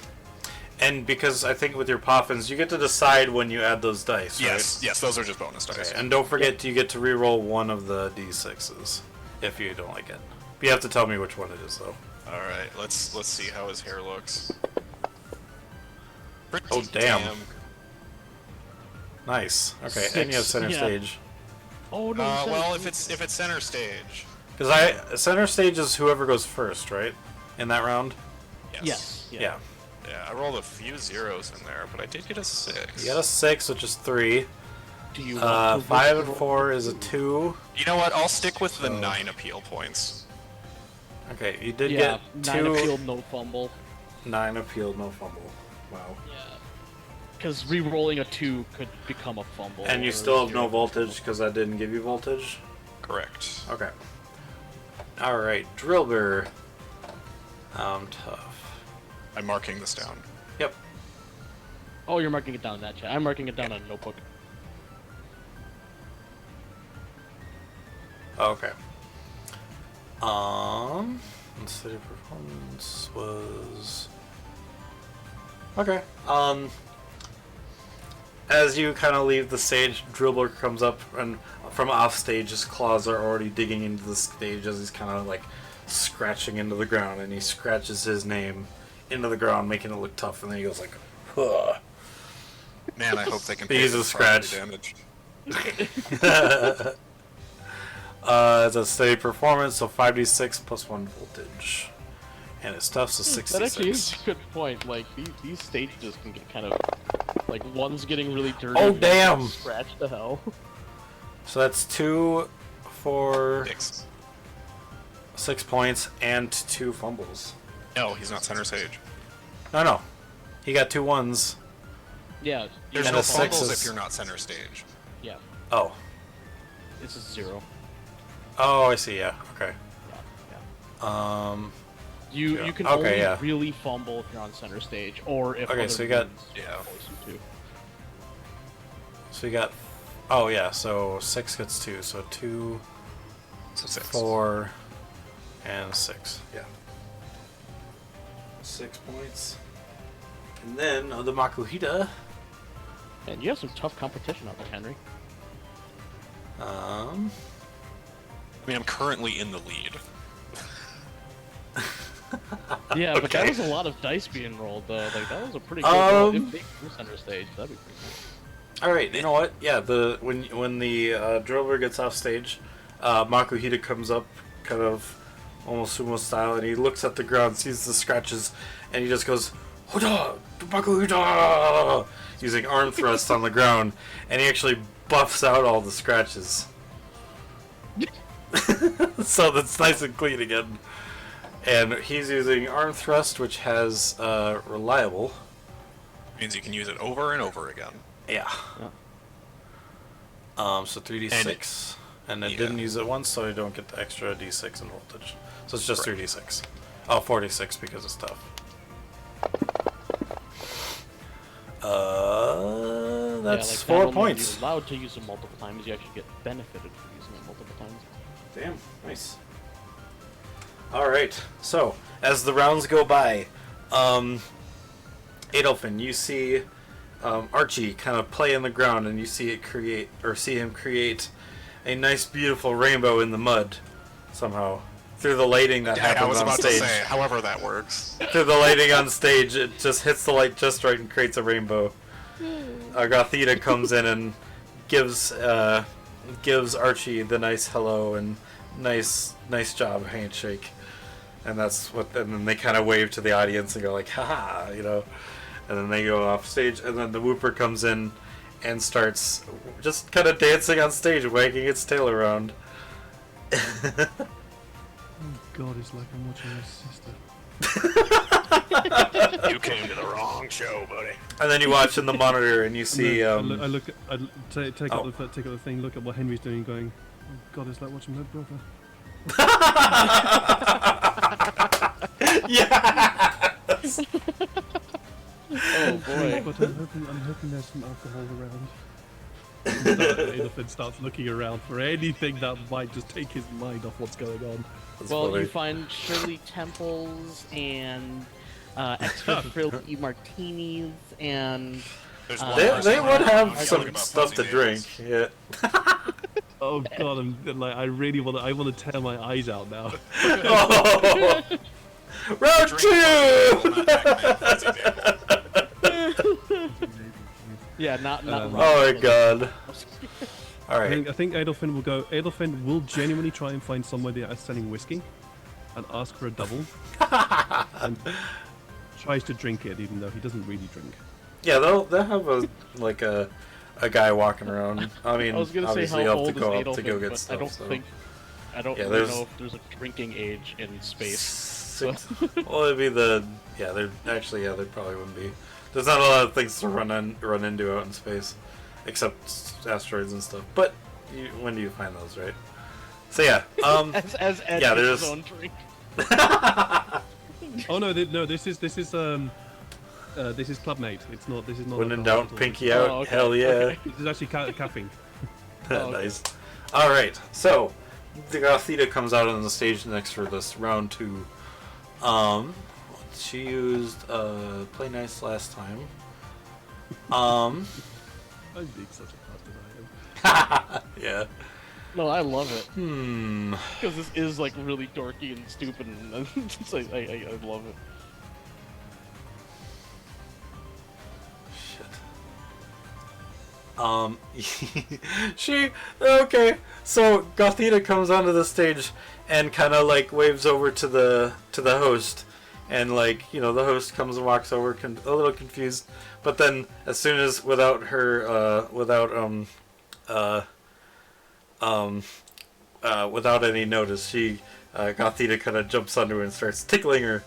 [SPEAKER 1] and because I think with your poffins, you get to decide when you add those dice.
[SPEAKER 7] Yes, yes, those are just bonus
[SPEAKER 1] Right?
[SPEAKER 7] dice.
[SPEAKER 1] Okay. And don't forget, you get to re-roll one of the d6s if you don't like it. You have to tell me which one it is, though.
[SPEAKER 7] All right, let's see how his hair looks. Pretty
[SPEAKER 1] Oh, damn. Nice. Okay, and you have center
[SPEAKER 3] Yeah.
[SPEAKER 1] stage.
[SPEAKER 3] Oh no!
[SPEAKER 7] Well, if it's center stage.
[SPEAKER 1] Because center stage is whoever goes first, right? In that round.
[SPEAKER 3] Yes.
[SPEAKER 1] Yeah.
[SPEAKER 7] Yeah, I rolled a few zeros in there, but I did get a 6.
[SPEAKER 1] You got a 6, which is 3.
[SPEAKER 3] Do you want to
[SPEAKER 1] 5
[SPEAKER 3] risk
[SPEAKER 1] and 4 is a 2.
[SPEAKER 7] You know what? I'll stick with the
[SPEAKER 1] So-
[SPEAKER 7] 9 appeal points.
[SPEAKER 1] Okay, you did
[SPEAKER 3] Yeah,
[SPEAKER 1] get
[SPEAKER 3] 9
[SPEAKER 1] 2.
[SPEAKER 3] appeal, no fumble.
[SPEAKER 1] 9 appealed, no fumble. Wow.
[SPEAKER 3] Yeah. Because re-rolling a 2 could become a fumble.
[SPEAKER 1] And you
[SPEAKER 3] or
[SPEAKER 1] still have
[SPEAKER 3] 0.
[SPEAKER 1] no voltage because I didn't give you voltage?
[SPEAKER 7] Correct.
[SPEAKER 1] Okay. Alright, Drillbur. Tough.
[SPEAKER 7] I'm marking this down.
[SPEAKER 1] Yep.
[SPEAKER 3] Oh, you're marking it down in that chat. I'm marking it down on a notebook.
[SPEAKER 1] Okay. Let's see, performance was... Okay. As you kind of leave the stage, Drillbur comes up, and from off stage, his claws are already digging into the stage as he's kind of like scratching into the ground, and he scratches his name into the ground, making it look tough, and then he goes like, "Huh."
[SPEAKER 7] Man, I hope they can
[SPEAKER 1] He
[SPEAKER 7] pay
[SPEAKER 1] uses
[SPEAKER 7] the property
[SPEAKER 1] scratch.
[SPEAKER 7] damage.
[SPEAKER 1] It's a steady performance, so 5d6 plus 1 voltage. And it stuffs a 66.
[SPEAKER 3] That actually is a good point. Like, these stages can get kind of... Like, one's getting really dirty.
[SPEAKER 1] Oh,
[SPEAKER 3] and
[SPEAKER 1] damn!
[SPEAKER 3] Scratch to hell.
[SPEAKER 1] So that's 2 for
[SPEAKER 7] 6.
[SPEAKER 1] 6 points and 2 fumbles.
[SPEAKER 7] No, he's not center stage.
[SPEAKER 1] No. He got 2 1s.
[SPEAKER 3] Yeah.
[SPEAKER 7] There's
[SPEAKER 1] And
[SPEAKER 7] no
[SPEAKER 1] a 6
[SPEAKER 7] fumbles
[SPEAKER 1] is-
[SPEAKER 7] if you're not center stage.
[SPEAKER 3] Yeah.
[SPEAKER 1] Oh.
[SPEAKER 3] This is 0.
[SPEAKER 1] Oh, I see, yeah. Okay.
[SPEAKER 3] Yeah. You
[SPEAKER 1] Yeah.
[SPEAKER 3] can
[SPEAKER 1] Okay,
[SPEAKER 3] only
[SPEAKER 1] yeah.
[SPEAKER 3] really fumble if you're on center stage, or if
[SPEAKER 1] Okay,
[SPEAKER 3] other
[SPEAKER 1] so you got-
[SPEAKER 3] moves
[SPEAKER 7] Yeah.
[SPEAKER 3] force you to.
[SPEAKER 1] So you got... Oh, yeah, so 6 gets 2. So 2,
[SPEAKER 7] So 6.
[SPEAKER 1] 4, and 6. Yeah. 6 points. And then the Makuhita.
[SPEAKER 3] And you have some tough competition out there, Henry.
[SPEAKER 7] I mean, I'm currently in the lead.
[SPEAKER 3] Yeah, but that
[SPEAKER 7] Okay.
[SPEAKER 3] was a lot of dice being rolled, though. Like, that was a pretty good roll. If they were center stage, that'd be pretty cool.
[SPEAKER 1] All right, you know what? Yeah, when the Drillbur gets off stage, Makuhita comes up, kind of almost sumo style, and he looks at the ground, sees the scratches, and he just goes, "Hoda, Makuhita!" using arm thrust on the ground, and he actually buffs out all the scratches. So that's nice and clean again. And he's using arm thrust, which has reliable.
[SPEAKER 7] Means you can use it over and over again.
[SPEAKER 1] Yeah. So 3d6, and it
[SPEAKER 7] Yeah.
[SPEAKER 1] didn't use it once, so I don't get the extra d6 in voltage. So it's just 3d6. Oh, 46 because of stuff. That's
[SPEAKER 3] like,
[SPEAKER 1] 4
[SPEAKER 3] not only are
[SPEAKER 1] points.
[SPEAKER 3] you allowed to use it multiple times, you actually get benefited from using it multiple times.
[SPEAKER 1] Damn, nice. Alright, so, as the rounds go by, Adolfin, you see Archie kind of play in the ground, and you see him create a nice, beautiful rainbow in the mud, somehow. Through the lighting that
[SPEAKER 7] I
[SPEAKER 1] happens
[SPEAKER 7] was
[SPEAKER 1] on
[SPEAKER 7] about
[SPEAKER 1] stage.
[SPEAKER 7] to say, however that works.
[SPEAKER 1] Through the lighting on stage, it just hits the light just right and creates a rainbow. Gothita comes in and gives Archie the nice hello and nice job handshake, and that's what. And then they kind of wave to the audience and go like, "Haha," you know. and then they go off stage, and then the Whooper comes in and starts just kind of dancing on stage, wagging its tail around.
[SPEAKER 2] Oh God, it's like I'm watching my sister.
[SPEAKER 7] You came to the wrong show, buddy.
[SPEAKER 1] And then you watch in the monitor, and you see.
[SPEAKER 2] I take up the thing, look at what Henry's doing, going, oh God, it's like watching my brother.
[SPEAKER 1] Yes!
[SPEAKER 3] Oh boy.
[SPEAKER 2] But I'm hoping there's some alcohol around. Adolfin starts looking around for anything that might just take his mind off what's going on.
[SPEAKER 1] That's
[SPEAKER 3] Well,
[SPEAKER 1] funny.
[SPEAKER 3] you find Shirley Temples and extra fruity martinis and
[SPEAKER 7] There's
[SPEAKER 1] They would have
[SPEAKER 7] Yelling
[SPEAKER 1] some
[SPEAKER 7] about
[SPEAKER 1] stuff to
[SPEAKER 7] pussy
[SPEAKER 1] drink.
[SPEAKER 7] tables.
[SPEAKER 1] Yeah.
[SPEAKER 2] Oh God, I really want to tear my eyes out now.
[SPEAKER 1] Oh. Round
[SPEAKER 7] Drink
[SPEAKER 1] two!
[SPEAKER 7] pussy table, not Pac-Man pussy table.
[SPEAKER 3] yeah, not
[SPEAKER 1] Oh my God! All right.
[SPEAKER 2] I think Adolfin will go. Adolfin will genuinely try and find somewhere that is selling whiskey, and ask for a double, and tries to drink it even though he doesn't really drink.
[SPEAKER 1] Yeah, they'll have a guy walking around. I mean,
[SPEAKER 3] I was gonna say
[SPEAKER 1] obviously
[SPEAKER 3] how
[SPEAKER 1] you'll have
[SPEAKER 3] old
[SPEAKER 1] to go
[SPEAKER 3] is
[SPEAKER 1] up
[SPEAKER 3] Adolfin,
[SPEAKER 1] to go get
[SPEAKER 3] but
[SPEAKER 1] stuff.
[SPEAKER 3] I don't
[SPEAKER 1] so.
[SPEAKER 3] think I don't
[SPEAKER 1] Yeah,
[SPEAKER 3] really
[SPEAKER 1] there's-
[SPEAKER 3] know if there's a drinking age in space.
[SPEAKER 1] Well, it'd be the there probably wouldn't be. There's not a lot of things to run into out in space, except asteroids and stuff. But when do you find those, right? So yeah,
[SPEAKER 3] As Ed
[SPEAKER 1] yeah,
[SPEAKER 3] gets
[SPEAKER 1] there's-
[SPEAKER 3] his own drink.
[SPEAKER 2] Oh no, this is Clubmate. It's not. This is not.
[SPEAKER 1] when in
[SPEAKER 2] alcohol
[SPEAKER 1] doubt,
[SPEAKER 2] at all.
[SPEAKER 1] pinky out.
[SPEAKER 3] Oh, okay,
[SPEAKER 1] Hell yeah!
[SPEAKER 3] okay.
[SPEAKER 2] This is actually caffeine.
[SPEAKER 3] okay.
[SPEAKER 1] Nice. All right, so the Gothita comes out on the stage next for this round two. She used Play Nice last time.
[SPEAKER 2] I'm being such a bastard. I am.
[SPEAKER 1] Yeah.
[SPEAKER 3] No, I love it
[SPEAKER 1] Hmm.
[SPEAKER 3] because this is like really dorky and stupid, and it's like, I love it.
[SPEAKER 1] Shit. Okay. So Gothita comes onto the stage and kind of like waves over to the host, and like the host comes and walks over, a little confused, but then as soon as without any notice, she Gothita kind of jumps under her and starts tickling her.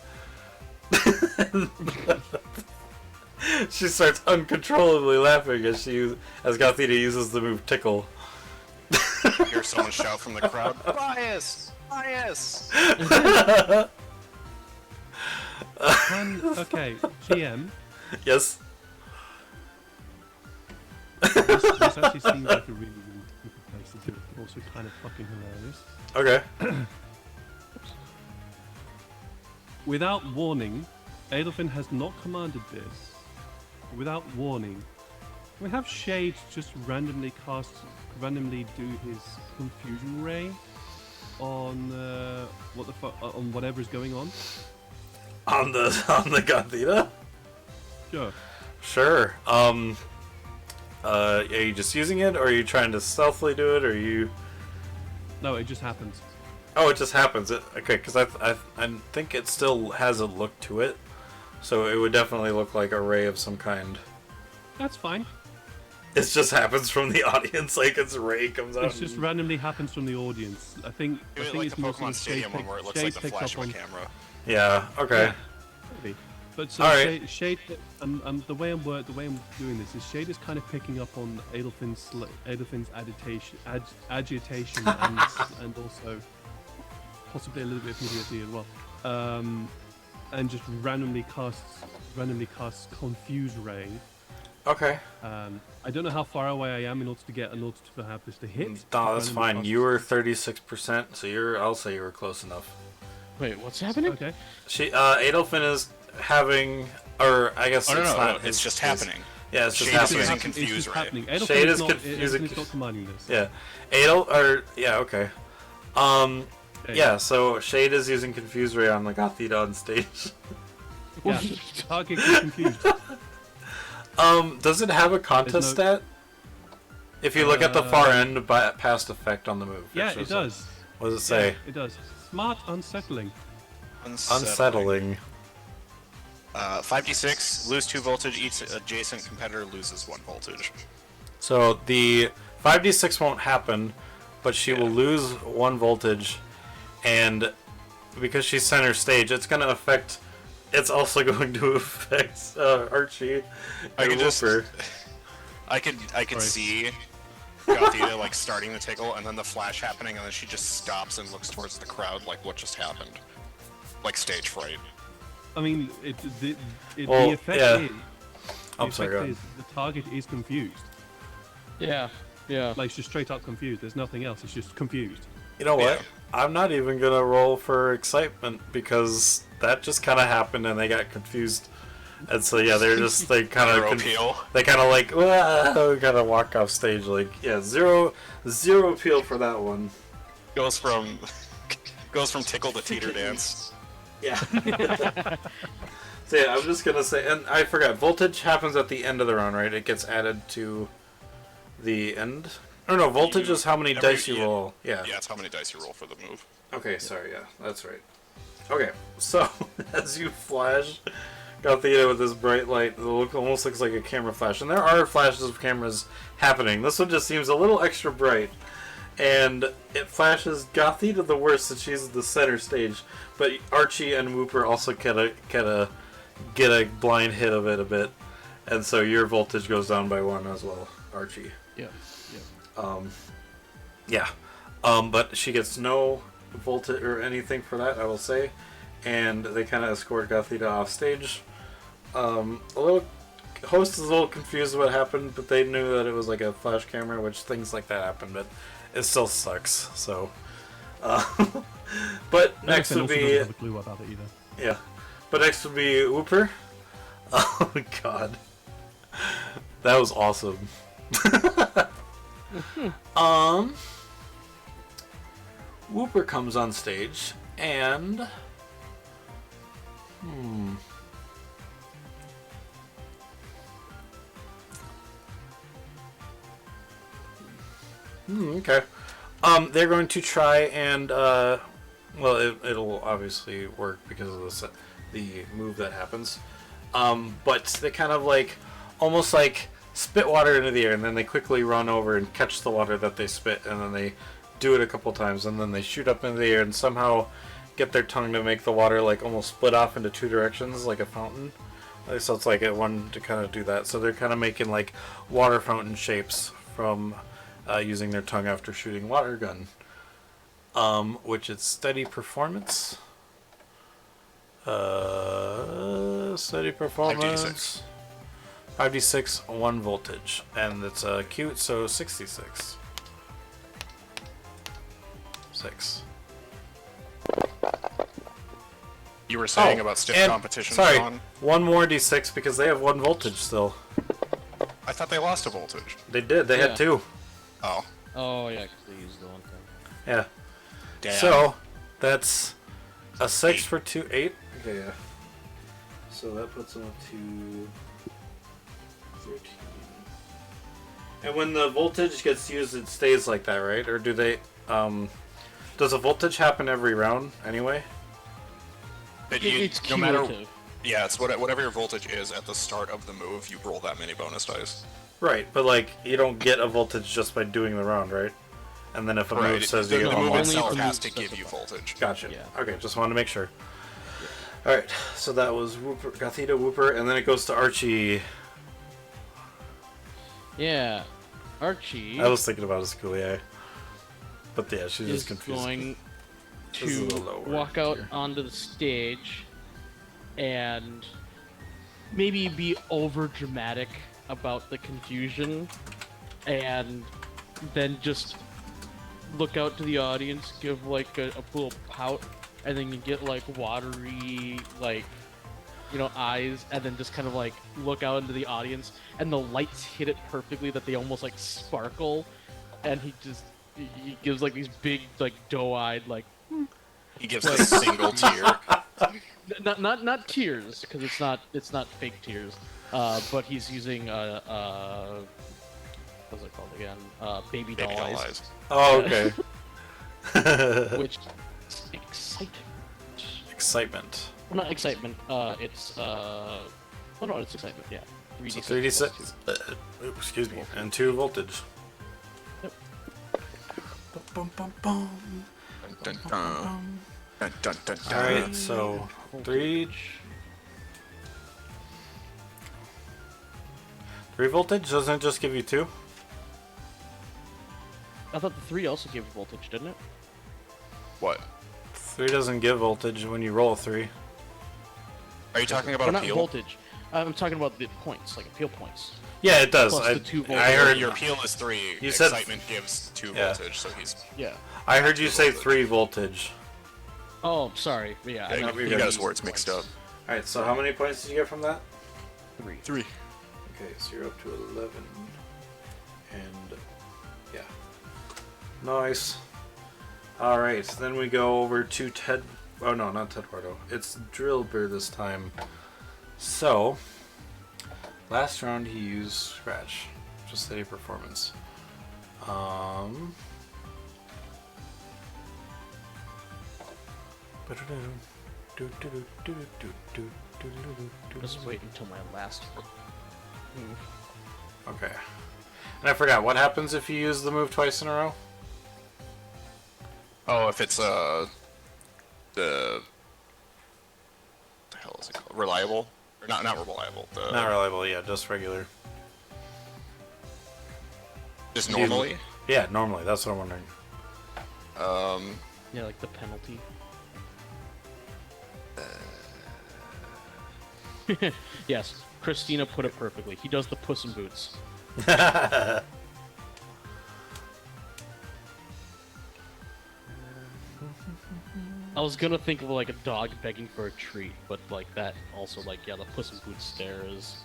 [SPEAKER 1] She starts uncontrollably laughing as Gothita uses the move tickle.
[SPEAKER 7] You hear someone shout from the crowd, "Bias! Bias!"
[SPEAKER 2] Okay, GM.
[SPEAKER 1] Yes.
[SPEAKER 2] This actually seems like a really, really stupid place to do it. Also, kind of fucking hilarious.
[SPEAKER 1] Okay.
[SPEAKER 2] Without warning, Adolfin has not commanded this. Without warning, we have Shade just randomly do his confusion ray on on whatever is going on.
[SPEAKER 1] On the Gothita?
[SPEAKER 2] Sure.
[SPEAKER 1] Sure. Are you just using it, or are you trying to stealthily do it, or are you?
[SPEAKER 2] No, it just happens.
[SPEAKER 1] Oh, it just happens. Okay, because I think it still has a look to it, so it would definitely look like a ray of some kind.
[SPEAKER 2] That's fine.
[SPEAKER 1] It just happens from the audience, like its ray comes out.
[SPEAKER 2] It just randomly happens from the audience. I think
[SPEAKER 7] Do it
[SPEAKER 2] it's
[SPEAKER 7] like the
[SPEAKER 2] mostly
[SPEAKER 7] Pokemon Stadium one where it looks
[SPEAKER 2] Shade
[SPEAKER 7] like the
[SPEAKER 2] picked
[SPEAKER 7] flash
[SPEAKER 2] up
[SPEAKER 7] of a
[SPEAKER 2] on-
[SPEAKER 7] camera.
[SPEAKER 1] Yeah. Okay.
[SPEAKER 2] Maybe. But so
[SPEAKER 1] All right.
[SPEAKER 2] Shade, the way I'm doing this is Shade is kind of picking up on Adolfin's agitation, and also possibly a little bit of PTSD as well, and just randomly casts Confuse Ray.
[SPEAKER 1] Okay.
[SPEAKER 2] I don't know how far away I am in order to have this to hit.
[SPEAKER 1] No, that's
[SPEAKER 2] Randomly
[SPEAKER 1] fine.
[SPEAKER 2] cast-
[SPEAKER 1] You were 36%, so I'll say you were close enough.
[SPEAKER 3] Wait, what's happening?
[SPEAKER 2] Okay.
[SPEAKER 1] Adolfin is having, or I guess
[SPEAKER 7] Oh,
[SPEAKER 1] it's
[SPEAKER 7] no,
[SPEAKER 1] not.
[SPEAKER 7] no, it's just happening.
[SPEAKER 1] Yeah, it's just
[SPEAKER 7] Shade is
[SPEAKER 1] happening.
[SPEAKER 7] using
[SPEAKER 2] It's
[SPEAKER 7] Confuse
[SPEAKER 2] just
[SPEAKER 7] Ray.
[SPEAKER 2] happening. Adolfin
[SPEAKER 1] Shade
[SPEAKER 2] is
[SPEAKER 1] is
[SPEAKER 2] not,
[SPEAKER 1] confusing-
[SPEAKER 2] Adolfin is not commanding this.
[SPEAKER 1] Yeah. Okay.
[SPEAKER 2] Okay.
[SPEAKER 1] Yeah. So Shade is using Confuse Ray on the Gothita on stage.
[SPEAKER 2] Yeah. Target is confused.
[SPEAKER 1] Does it have a contest stat? If you look at the far end, past effect on the move.
[SPEAKER 2] Yeah,
[SPEAKER 1] shows
[SPEAKER 2] it does.
[SPEAKER 1] up. What does it say?
[SPEAKER 2] Yeah, it does. Smart unsettling.
[SPEAKER 1] Unsettling.
[SPEAKER 7] 5d6, lose 2 voltage, each adjacent competitor loses 1 voltage.
[SPEAKER 1] So the 5d6 won't happen, but she will lose 1 voltage, and because she's center stage, it's going to affect. It's also going to affect Archie
[SPEAKER 7] I
[SPEAKER 1] and
[SPEAKER 7] could just-
[SPEAKER 1] Whooper.
[SPEAKER 7] I could see Gothita like starting the tickle and then the flash happening and then she just stops and looks towards the crowd like what just happened. Like stage fright.
[SPEAKER 2] I mean,
[SPEAKER 1] Well,
[SPEAKER 2] the effect
[SPEAKER 1] yeah.
[SPEAKER 2] is,
[SPEAKER 1] I'm sorry, go ahead.
[SPEAKER 2] the target is confused.
[SPEAKER 3] Yeah. Yeah.
[SPEAKER 2] Like, it's just straight up confused. There's nothing else. It's just confused.
[SPEAKER 1] You know what?
[SPEAKER 7] Yeah.
[SPEAKER 1] I'm not even going to roll for excitement because that just kind of happened and they got confused. And so, yeah, they kind
[SPEAKER 7] Zero
[SPEAKER 1] of
[SPEAKER 7] appeal.
[SPEAKER 1] They kind of like, kind of walk off stage. Like, yeah, zero appeal for that one.
[SPEAKER 7] Goes from tickle to teeter dance.
[SPEAKER 1] Yeah. So yeah, I'm just gonna say, and I forgot, voltage happens at the end of the round, right? It gets added to the end. Oh no, voltage is how many dice you roll. Yeah.
[SPEAKER 7] Yeah, it's how many dice you roll for the move.
[SPEAKER 1] Okay, sorry, yeah, that's right. Okay, so as you flash Gothita with this bright light, almost looks like a camera flash, and there are flashes of cameras happening. This one just seems a little extra bright, and it flashes Gothita the worst, since she's the center stage. But Archie and Whooper also get a blind hit of it a bit, and so your voltage goes down by 1 as well, Archie.
[SPEAKER 3] Yeah.
[SPEAKER 1] Yeah. But she gets no voltage or anything for that, I will say. And they kind of escort Gothita off stage. Host is a little confused what happened, but they knew that it was like a flash camera, which things like that happen, but it still sucks. So, but next
[SPEAKER 2] Anakin
[SPEAKER 1] would
[SPEAKER 2] also
[SPEAKER 1] be
[SPEAKER 2] doesn't have a clue about it either.
[SPEAKER 1] yeah. But next would be Whooper. Oh god, that was awesome. Whooper comes on stage and okay. They're going to try and well, it'll obviously work because of the move that happens. But they kind of like almost like spit water into the air, and then they quickly run over and catch the water that they spit, and then they do it a couple times, and then they shoot up into the air and somehow get their tongue to make the water like almost split off into 2 directions like a fountain. So it's like a one to kind of do that. So they're kind of making like water fountain shapes from using their tongue after shooting water gun. Which is steady performance. Steady performance. 5d6, 1 voltage, and it's cute, so 66. 6.
[SPEAKER 7] You were saying about stiff
[SPEAKER 1] and,
[SPEAKER 7] competition,
[SPEAKER 1] sorry,
[SPEAKER 7] Sean?
[SPEAKER 1] 1 more d6 because they have 1 voltage still.
[SPEAKER 7] I thought they lost a voltage.
[SPEAKER 1] They did. They
[SPEAKER 3] Yeah.
[SPEAKER 1] had 2.
[SPEAKER 7] Oh.
[SPEAKER 3] Oh yeah, 'cause they used the one thing.
[SPEAKER 1] Yeah.
[SPEAKER 7] Damn.
[SPEAKER 1] So that's a 6
[SPEAKER 7] 8.
[SPEAKER 1] for 2, 8. Okay, yeah. So that puts them up to 13. And when the voltage gets used, it stays like that, right? Or do they? Does a voltage happen every round anyway?
[SPEAKER 3] It's
[SPEAKER 7] no matter.
[SPEAKER 3] cumulative.
[SPEAKER 7] Yeah, it's whatever your voltage is at the start of the move, you roll that many bonus dice.
[SPEAKER 1] Right, but like you don't get a voltage just by doing the round, right? And then if a move says you
[SPEAKER 7] the
[SPEAKER 1] get
[SPEAKER 7] move
[SPEAKER 1] one
[SPEAKER 3] only
[SPEAKER 1] more.
[SPEAKER 3] if
[SPEAKER 7] itself
[SPEAKER 3] the
[SPEAKER 7] has
[SPEAKER 3] move
[SPEAKER 7] to give you
[SPEAKER 3] specifies.
[SPEAKER 7] voltage.
[SPEAKER 1] Gotcha.
[SPEAKER 3] Yeah.
[SPEAKER 1] Okay, just wanted to make sure. All right, so that was Whooper, Gothita, Whooper, and then it goes to Archie.
[SPEAKER 3] Yeah, Archie
[SPEAKER 1] I was thinking about a schoolie, but yeah, she's
[SPEAKER 3] is
[SPEAKER 1] just confused.
[SPEAKER 3] going
[SPEAKER 1] This is
[SPEAKER 3] to
[SPEAKER 1] a lower
[SPEAKER 3] walk out
[SPEAKER 1] here.
[SPEAKER 3] onto the stage and maybe be over dramatic about the confusion, and then just look out to the audience, give like a little pout, and then you get like watery like eyes, and then just kind of like look out into the audience, and the lights hit it perfectly that they almost like sparkle, and he gives like these big like doe-eyed like
[SPEAKER 7] He gives a single tear.
[SPEAKER 3] not tears, because it's not fake tears, but he's using what's it called again? Baby doll
[SPEAKER 7] Baby doll
[SPEAKER 3] eyes,
[SPEAKER 7] eyes.
[SPEAKER 1] Oh, okay.
[SPEAKER 3] which is exciting.
[SPEAKER 1] Excitement.
[SPEAKER 3] Not excitement. It's Oh no, it's excitement. Yeah. 3d6.
[SPEAKER 1] So 3d6. Excuse me. And 2 voltage.
[SPEAKER 3] Yep.
[SPEAKER 1] Bum, bum, bum.
[SPEAKER 7] Dun, dun, dun. Dun, dun, dun, dun.
[SPEAKER 1] Alright, so 3 voltage? Doesn't it just give you 2?
[SPEAKER 3] I thought the 3 also gave voltage, didn't it?
[SPEAKER 7] What?
[SPEAKER 1] 3 doesn't give voltage when you roll a 3.
[SPEAKER 7] Are you talking about
[SPEAKER 3] Or not
[SPEAKER 7] appeal?
[SPEAKER 3] voltage. I'm talking about the points, like appeal points.
[SPEAKER 1] Yeah, it does.
[SPEAKER 3] Plus the 2 voltage.
[SPEAKER 1] I heard
[SPEAKER 7] Your appeal is 3.
[SPEAKER 1] You said-
[SPEAKER 7] Excitement gives 2
[SPEAKER 1] Yeah.
[SPEAKER 7] voltage, so he's.
[SPEAKER 3] Yeah.
[SPEAKER 1] I heard you say 3 voltage.
[SPEAKER 3] Oh, sorry. Yeah,
[SPEAKER 7] Yeah,
[SPEAKER 3] I
[SPEAKER 7] you
[SPEAKER 3] meant
[SPEAKER 7] got his
[SPEAKER 3] 3
[SPEAKER 7] words mixed up.
[SPEAKER 3] points.
[SPEAKER 1] Alright, so how many points did you get from that?
[SPEAKER 3] 3.
[SPEAKER 7] 3.
[SPEAKER 1] Okay, so you're up to 11. And yeah. Nice. Alright, then we go over to Ted. Oh no, not Tedwardo. It's Drillbear this time. So, last round he used Scratch. Just steady performance.
[SPEAKER 3] Just wait until my last move.
[SPEAKER 1] Okay. And I forgot, what happens if you use the move twice in a row?
[SPEAKER 7] Oh, if it's the hell is it called? Reliable? Or not reliable.
[SPEAKER 1] Not reliable, yeah, just regular.
[SPEAKER 7] Just normally.
[SPEAKER 1] Yeah, normally, that's what I'm wondering.
[SPEAKER 3] Yeah, like the penalty. Yes, Christina put it perfectly. He does the Puss in Boots. I was gonna think of like a dog begging for a treat, but like that also like yeah, the Puss in Boots stare is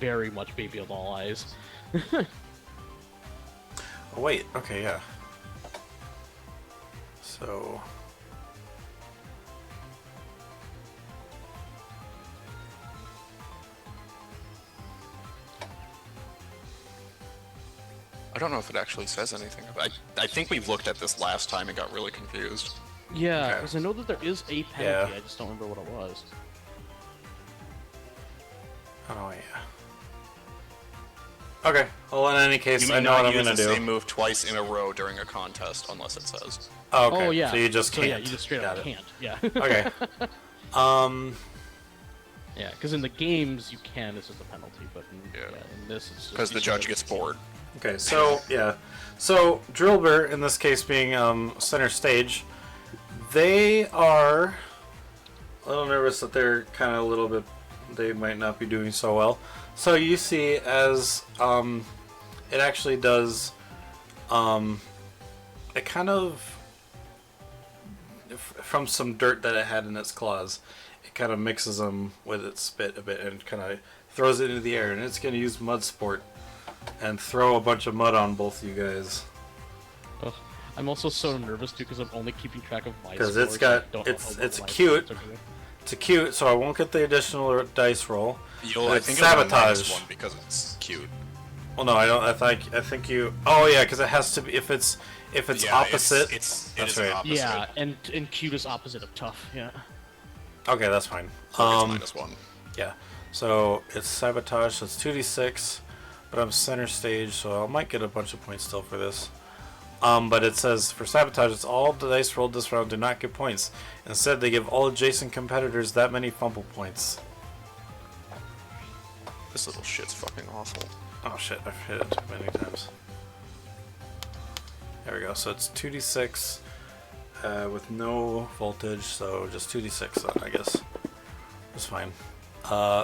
[SPEAKER 3] very much baby of all eyes.
[SPEAKER 1] Oh, wait, okay, yeah. So...
[SPEAKER 7] I don't know if it actually says anything. I think we looked at this last time and got really confused.
[SPEAKER 3] Yeah,
[SPEAKER 1] Okay.
[SPEAKER 3] because I know that there is a penalty.
[SPEAKER 1] Yeah.
[SPEAKER 3] I just don't remember what it was.
[SPEAKER 1] Oh, yeah. Okay, well, in any case,
[SPEAKER 7] You
[SPEAKER 1] I
[SPEAKER 7] may
[SPEAKER 1] know what
[SPEAKER 7] not
[SPEAKER 1] I'm
[SPEAKER 7] use
[SPEAKER 1] gonna
[SPEAKER 7] the
[SPEAKER 1] do.
[SPEAKER 7] same move twice in a row during a contest, unless it says.
[SPEAKER 1] Oh, okay.
[SPEAKER 3] Oh yeah.
[SPEAKER 1] So you just can't.
[SPEAKER 3] yeah, you just straight
[SPEAKER 1] Got
[SPEAKER 3] up
[SPEAKER 1] it.
[SPEAKER 3] can't. Yeah.
[SPEAKER 1] Okay.
[SPEAKER 3] Yeah, because in the games you can. It's just a penalty, but
[SPEAKER 7] Yeah.
[SPEAKER 3] in this it's just
[SPEAKER 7] Because the judge gets bored.
[SPEAKER 1] Okay, so, yeah. So, Drillbear, in this case being center stage, they are a little nervous that they're kind of a little bit, they might not be doing so well. So you see as it actually does, it kind of, from some dirt that it had in its claws, it kind of mixes them with its spit a bit and kind of throws it into the air. And it's going to use Mud Sport and throw a bunch of mud on both of you guys.
[SPEAKER 3] Ugh. I'm also so nervous too because I'm only keeping track of my
[SPEAKER 1] 'Cause
[SPEAKER 3] scores.
[SPEAKER 1] it's got-
[SPEAKER 3] I don't know
[SPEAKER 1] it's-
[SPEAKER 3] how
[SPEAKER 1] it's
[SPEAKER 3] well my
[SPEAKER 1] cute.
[SPEAKER 3] scores are doing.
[SPEAKER 1] It's a cute, so I won't get the additional dice roll.
[SPEAKER 7] You'll,
[SPEAKER 1] But
[SPEAKER 7] I
[SPEAKER 1] it's
[SPEAKER 7] think it'll be a
[SPEAKER 1] sabotage.
[SPEAKER 7] -1 because it's cute.
[SPEAKER 1] Well, no, I don't. I think you. Oh yeah, because it has to be if it's
[SPEAKER 7] Yeah,
[SPEAKER 1] opposite.
[SPEAKER 7] It
[SPEAKER 1] That's
[SPEAKER 7] is
[SPEAKER 1] right.
[SPEAKER 7] opposite.
[SPEAKER 3] Yeah, and cute is opposite of tough. Yeah.
[SPEAKER 1] Okay, that's fine.
[SPEAKER 7] So it's -1.
[SPEAKER 1] Yeah. So it's sabotage. So it's 2d6, but I'm center stage, so I might get a bunch of points still for this. But it says for sabotage, it's all the dice rolled this round do not get points. Instead, they give all adjacent competitors that many fumble points.
[SPEAKER 7] This little shit's fucking awful.
[SPEAKER 1] Oh shit! I've hit it too many times. There we go. So it's 2d6 with no voltage, so just 2d6 then, I guess. That's fine.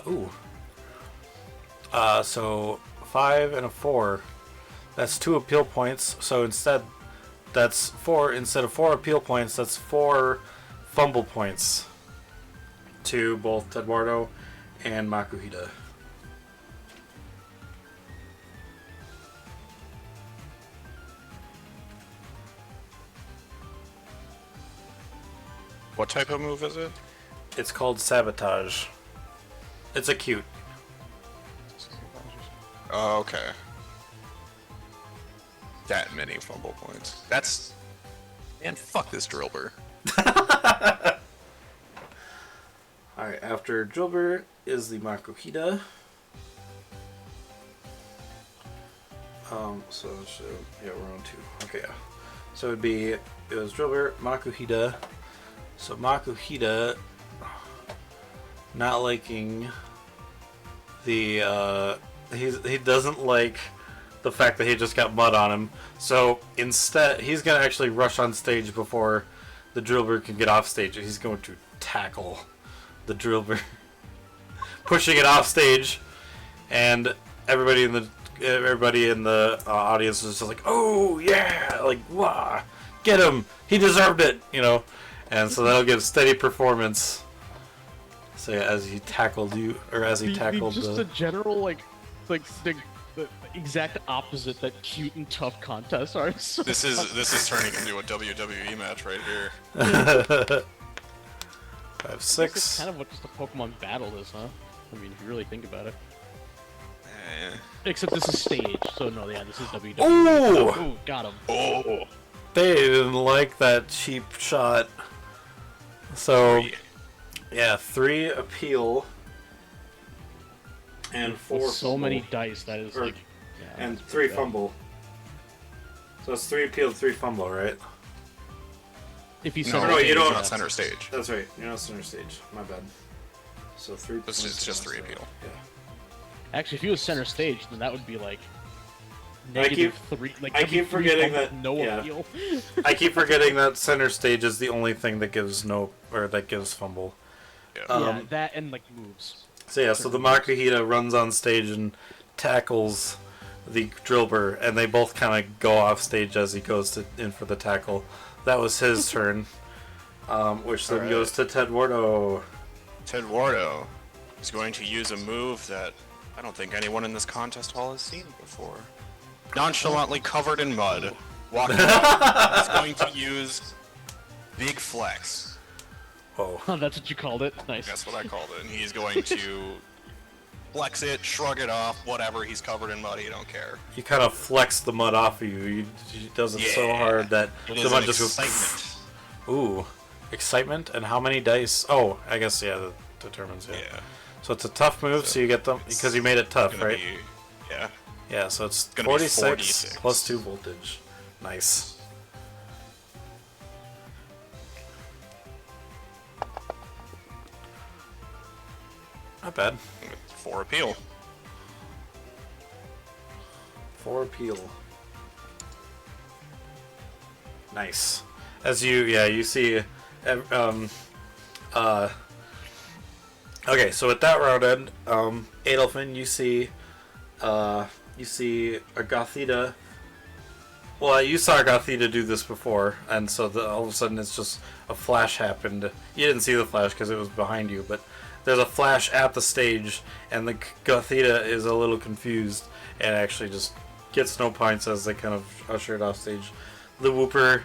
[SPEAKER 1] Ooh. So 5 and a 4. That's 2 appeal points. So instead, that's 4. Instead of 4 appeal points, that's 4 fumble points to both Tedwardo and Makuhita.
[SPEAKER 7] What type of move is it?
[SPEAKER 1] It's called sabotage. It's a cute.
[SPEAKER 7] Oh, okay. That many fumble points. That's... Man, fuck this Drillbear.
[SPEAKER 1] Alright, after Drilbur is the Makuhita. Yeah, we're on 2. Okay, yeah. So it was Drilbur, Makuhita. So Makuhita not liking the he doesn't like the fact that he just got mud on him. So instead he's gonna actually rush on stage before the Drilbur can get off stage. He's going to tackle the Drilbur, pushing it off stage, and everybody in the audience is just like, oh yeah, like wow, get him, he deserved it, you know. And so that'll give steady performance. So yeah, as he tackled you, or as he tackled
[SPEAKER 3] just
[SPEAKER 1] the
[SPEAKER 3] a general like the exact opposite that cute and tough contests are. So
[SPEAKER 7] This is turning into a WWE match right here.
[SPEAKER 1] 5,
[SPEAKER 3] It's
[SPEAKER 1] 6.
[SPEAKER 3] kind of what just a Pokemon battle is, huh? I mean, if you really think about it.
[SPEAKER 7] Eh.
[SPEAKER 3] Except this is stage, so no, yeah, this is WWE.
[SPEAKER 1] Ooh!
[SPEAKER 3] Ooh, got him.
[SPEAKER 7] Oh,
[SPEAKER 1] They didn't like that cheap shot. So yeah, 3 appeal and 4
[SPEAKER 3] With so
[SPEAKER 1] fumble.
[SPEAKER 3] many dice, that is
[SPEAKER 1] Or-
[SPEAKER 3] like... Yeah,
[SPEAKER 1] And
[SPEAKER 3] that's
[SPEAKER 1] 3
[SPEAKER 3] pretty bad.
[SPEAKER 1] fumble. So it's 3 appeal, 3 fumble, right?
[SPEAKER 3] If you
[SPEAKER 7] no,
[SPEAKER 3] center
[SPEAKER 1] no, you
[SPEAKER 3] stage,
[SPEAKER 1] don't-
[SPEAKER 7] not center stage.
[SPEAKER 1] That's right. You're not center stage. My bad. So 3.
[SPEAKER 7] It's just 3 appeal.
[SPEAKER 1] Yeah.
[SPEAKER 3] Actually, if he was center stage, then that would be like...
[SPEAKER 1] I keep-
[SPEAKER 3] -3, like
[SPEAKER 1] I
[SPEAKER 3] that'd be
[SPEAKER 1] keep
[SPEAKER 3] 3
[SPEAKER 1] forgetting
[SPEAKER 3] fumble
[SPEAKER 1] that-
[SPEAKER 3] with no
[SPEAKER 1] yeah.
[SPEAKER 3] appeal.
[SPEAKER 1] I keep forgetting that center stage is the only thing that gives fumble.
[SPEAKER 7] Yeah.
[SPEAKER 3] Yeah, that and like moves.
[SPEAKER 1] So yeah, so the Makuhita runs on stage and tackles the Drilbur, and they both kind of go off stage as he goes in for the tackle. That was his turn, which then
[SPEAKER 7] Alright.
[SPEAKER 1] goes to Ted Wardo.
[SPEAKER 7] Ted Wardo is going to use a move that I don't think anyone in this contest hall has seen before. Nonchalantly covered in mud, walking up, is going to use Big Flex.
[SPEAKER 1] Whoa.
[SPEAKER 3] That's what you called it. Nice.
[SPEAKER 7] That's what I called it. And he's going to flex it, shrug it off, whatever. He's covered in mud. He don't care.
[SPEAKER 1] You kind of flex the mud off of you. He does it so
[SPEAKER 7] Yeah.
[SPEAKER 1] hard that
[SPEAKER 7] It
[SPEAKER 1] the
[SPEAKER 7] is
[SPEAKER 1] mud
[SPEAKER 7] an
[SPEAKER 1] just goes.
[SPEAKER 7] excitement.
[SPEAKER 1] Ooh, excitement! And how many dice? Oh, I guess yeah, that determines. Yeah.
[SPEAKER 7] Yeah.
[SPEAKER 1] So it's a tough move, so you get them because you made it tough,
[SPEAKER 7] Gonna
[SPEAKER 1] right?
[SPEAKER 7] be- yeah.
[SPEAKER 1] Yeah. So it's
[SPEAKER 7] gonna be
[SPEAKER 1] 46
[SPEAKER 7] 46.
[SPEAKER 1] plus 2 voltage. Nice. Not bad.
[SPEAKER 7] 4 appeal.
[SPEAKER 1] 4 appeal. Nice. As you see, okay, so at that round end, Adolfin, you see a Gothita. Well, you saw Gothita do this before, and so all of a sudden it's just a flash happened. You didn't see the flash because it was behind you, but there's a flash at the stage, and the Gothita is a little confused and actually just gets no points as they kind of usher it off stage. The Whooper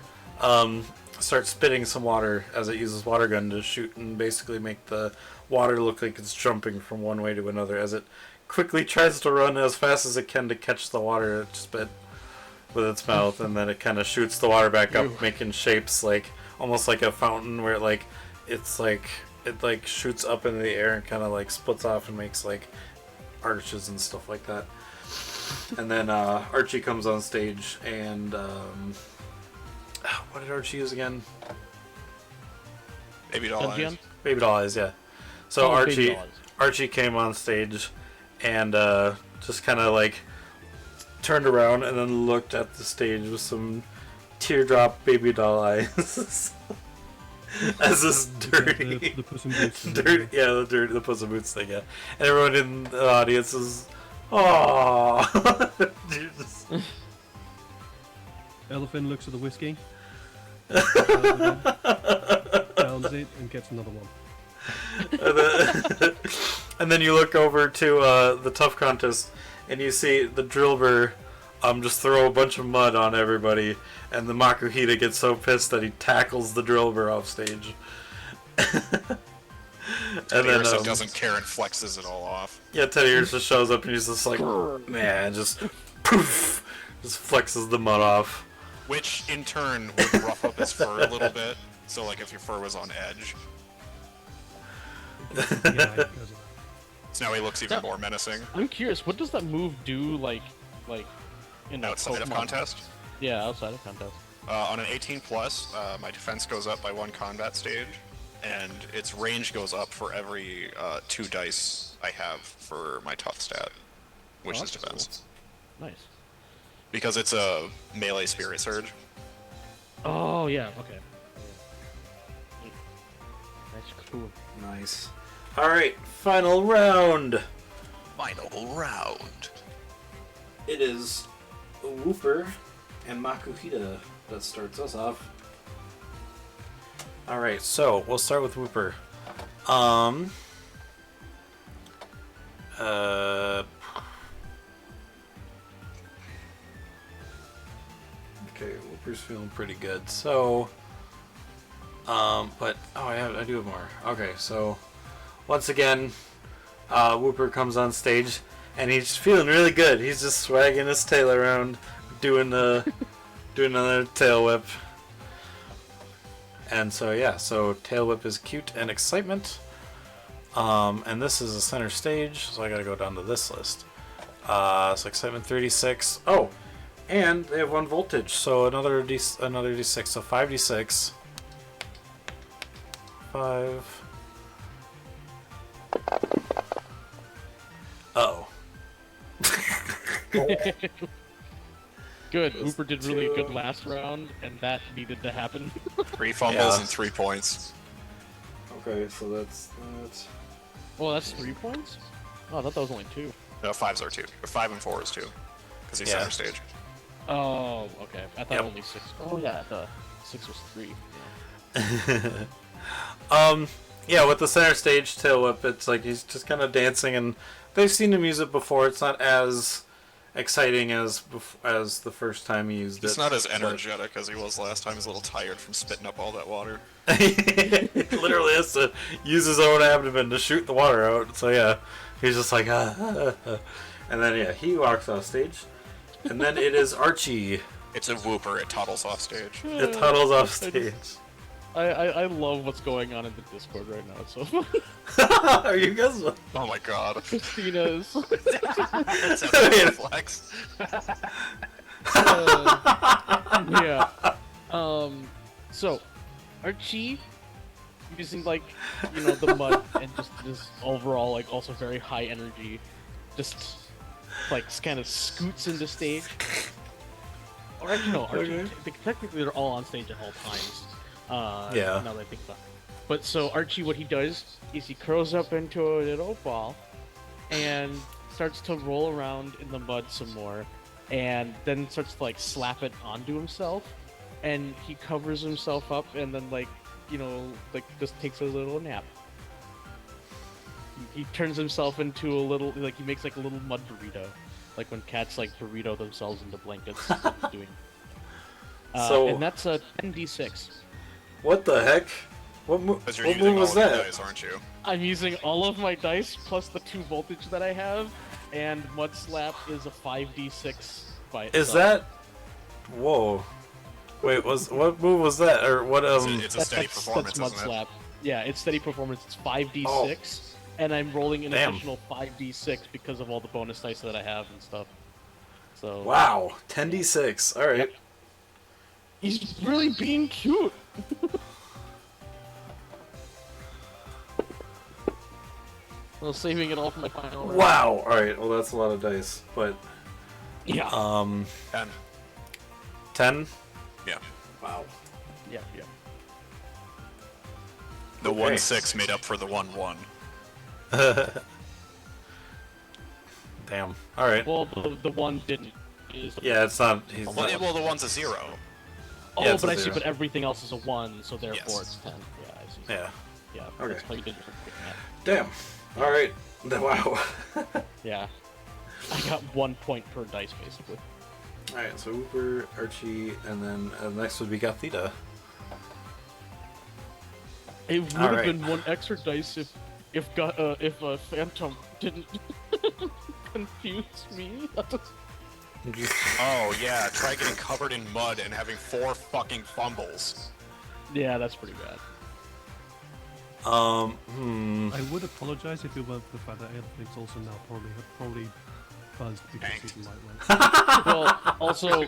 [SPEAKER 1] starts spitting some water as it uses water gun to shoot and basically make the water look like it's jumping from one way to another as it quickly tries to run as fast as it can to catch the water it spit with its mouth, and then it kind of shoots the water back up, making shapes like almost like a fountain where it shoots up into the air and kind of like splits off and makes like arches and stuff like that. And then Archie comes on stage and what did Archie use again?
[SPEAKER 7] Baby doll eyes.
[SPEAKER 3] Dungeon?
[SPEAKER 1] Baby doll eyes, yeah. So
[SPEAKER 3] Oh, Baby Doll Eyes.
[SPEAKER 1] Archie came on stage and just kind of like turned around and then looked at the stage with some teardrop baby doll eyes. As this dirty,
[SPEAKER 2] The Puss in Boots thing,
[SPEAKER 1] the Puss in Boots thing, yeah. And everyone in the audience is, aww.
[SPEAKER 2] Elephant looks at the whiskey, downs it, and gets another one.
[SPEAKER 1] And then you look over to the tough contest, and you see the Drilbur just throw a bunch of mud on everybody, and the Makuhita gets so pissed that he tackles the Drilbur off stage. And then
[SPEAKER 7] Ursa doesn't care and flexes it all off.
[SPEAKER 1] yeah, Teddy Ursa shows up and he's just like, man, just poof, just flexes the mud off.
[SPEAKER 7] Which, in turn, would rough up his fur a little bit. So, like, if your fur was on edge.
[SPEAKER 2] Yeah, it goes
[SPEAKER 7] So now he looks even more menacing.
[SPEAKER 3] I'm curious, what does that move do, in a
[SPEAKER 7] Outside of
[SPEAKER 3] Pokemon?
[SPEAKER 7] contest,
[SPEAKER 3] Yeah, outside of contest.
[SPEAKER 7] on an 18 plus, my defense goes up by 1 combat stage, and its range goes up for every 2 dice I have for my tough stat, which
[SPEAKER 3] Oh,
[SPEAKER 7] is
[SPEAKER 3] that's
[SPEAKER 7] defense.
[SPEAKER 3] Nice.
[SPEAKER 7] Because it's a melee spirit surge.
[SPEAKER 3] Oh, yeah, okay. That's cool.
[SPEAKER 1] Nice. Alright, final round.
[SPEAKER 7] Final round.
[SPEAKER 1] It is Wooper and Makuhita that starts us off. Alright, so we'll start with Wooper. Okay, Wooper's feeling pretty good. So, but I do have more. Okay, so once again, Wooper comes on stage and he's feeling really good. He's just swagging his tail around, doing another tail whip. And so yeah, so tail whip is cute and excitement. And this is a center stage, so I gotta go down to this list. So excitement 36. Oh, and they have 1 voltage, so another d6, so 5d6. 5. Uh-oh.
[SPEAKER 3] Good. Hooper did really good last round, and that needed to happen.
[SPEAKER 7] 3 fumbles
[SPEAKER 1] Yeah.
[SPEAKER 7] and 3 points.
[SPEAKER 1] Okay, so that's
[SPEAKER 3] Oh, that's 3 points? Oh, I thought that was only 2.
[SPEAKER 7] No, 5s are 2. Or 5 and 4 is 2. Because he's
[SPEAKER 1] Yeah.
[SPEAKER 7] center stage.
[SPEAKER 3] Oh, okay. I thought
[SPEAKER 1] Yep.
[SPEAKER 3] only 6. Oh, yeah, the 6 was 3.
[SPEAKER 1] yeah, with the center stage tail whip, it's like he's just kind of dancing, and they've seen him use it before. It's not as exciting as the first time he used it.
[SPEAKER 7] It's not as
[SPEAKER 1] but-
[SPEAKER 7] energetic as he was last time. He's a little tired from spitting up all that water.
[SPEAKER 1] He literally has to use his own abdomen to shoot the water out. So yeah, he's just like, and then yeah, he walks off stage, and then it is Archie.
[SPEAKER 7] It's a whooper. It toddles off stage.
[SPEAKER 1] It tunnels off stage.
[SPEAKER 3] I love what's going on in the Discord right now. It's so funny.
[SPEAKER 1] Are you guys?
[SPEAKER 7] Oh my god.
[SPEAKER 3] Christina's.
[SPEAKER 7] It's a flex.
[SPEAKER 3] Yeah. So, Archie, using the mud and just this overall also very high energy, just kind of scoots into stage. Or actually, no, Archie. Technically, they're all on stage at all times.
[SPEAKER 1] Yeah.
[SPEAKER 3] Now that I think about it. But so Archie, what he does is he curls up into a little ball and starts to roll around in the mud some more, and then starts to slap it onto himself, and he covers himself up, and then just takes a little nap. He turns himself into a little he makes a little mud burrito, like when cats burrito themselves into blankets. That's what he's doing. And that's a 10d6.
[SPEAKER 1] What the heck? What
[SPEAKER 7] Because you're
[SPEAKER 1] move
[SPEAKER 7] using all
[SPEAKER 1] was
[SPEAKER 7] of your
[SPEAKER 1] that?
[SPEAKER 7] dice, aren't you?
[SPEAKER 3] I'm using all of my dice plus the 2 voltage that I have, and Mud Slap is a 5d6 by itself.
[SPEAKER 1] Is that? Whoa. Wait, what move was that? Or what?
[SPEAKER 7] It's a steady performance,
[SPEAKER 3] that's Mud
[SPEAKER 7] isn't it?
[SPEAKER 3] Slap. Yeah, it's steady performance. It's 5d6,
[SPEAKER 1] Oh.
[SPEAKER 3] and I'm rolling an
[SPEAKER 1] Damn.
[SPEAKER 3] additional 5d6 because of all the bonus dice that I have and stuff. So
[SPEAKER 1] Wow, 10d6. All right.
[SPEAKER 3] Yep. He's really being cute. Well, saving it all for my final round.
[SPEAKER 1] Wow. All right. Well, that's a lot of dice, but
[SPEAKER 3] Yeah.
[SPEAKER 7] 10.
[SPEAKER 1] 10.
[SPEAKER 7] Yeah.
[SPEAKER 1] Wow.
[SPEAKER 3] Yeah.
[SPEAKER 7] The
[SPEAKER 1] Okay.
[SPEAKER 7] 1-6 made up for the 1-1.
[SPEAKER 1] Damn. All right.
[SPEAKER 3] Well, the one didn't.
[SPEAKER 1] Yeah, it's not. He's
[SPEAKER 7] Well,
[SPEAKER 1] not.
[SPEAKER 7] well, the 1's a 0.
[SPEAKER 3] Oh,
[SPEAKER 1] Yeah, it's
[SPEAKER 3] but
[SPEAKER 1] a
[SPEAKER 3] I see.
[SPEAKER 1] 0.
[SPEAKER 3] But everything else is a 1, so therefore
[SPEAKER 7] Yes.
[SPEAKER 3] it's 10. Yeah, I see.
[SPEAKER 1] Yeah.
[SPEAKER 3] Yeah.
[SPEAKER 1] Okay.
[SPEAKER 3] That's how you did your quick math.
[SPEAKER 1] Damn. All right. Wow.
[SPEAKER 3] Yeah. I got 1 point per dice, basically.
[SPEAKER 1] All right. So Hooper, Archie, and then next would be Gothita.
[SPEAKER 3] It would
[SPEAKER 1] All
[SPEAKER 3] have
[SPEAKER 1] right.
[SPEAKER 3] been 1 extra dice if Phantom didn't confuse me.
[SPEAKER 7] Oh, yeah. Try getting covered in mud and having 4 fucking fumbles.
[SPEAKER 3] Yeah, that's pretty bad.
[SPEAKER 2] I would apologize if it weren't for the fact that Aelfric's also now probably buzzed because he's lightweight.
[SPEAKER 3] Well, also,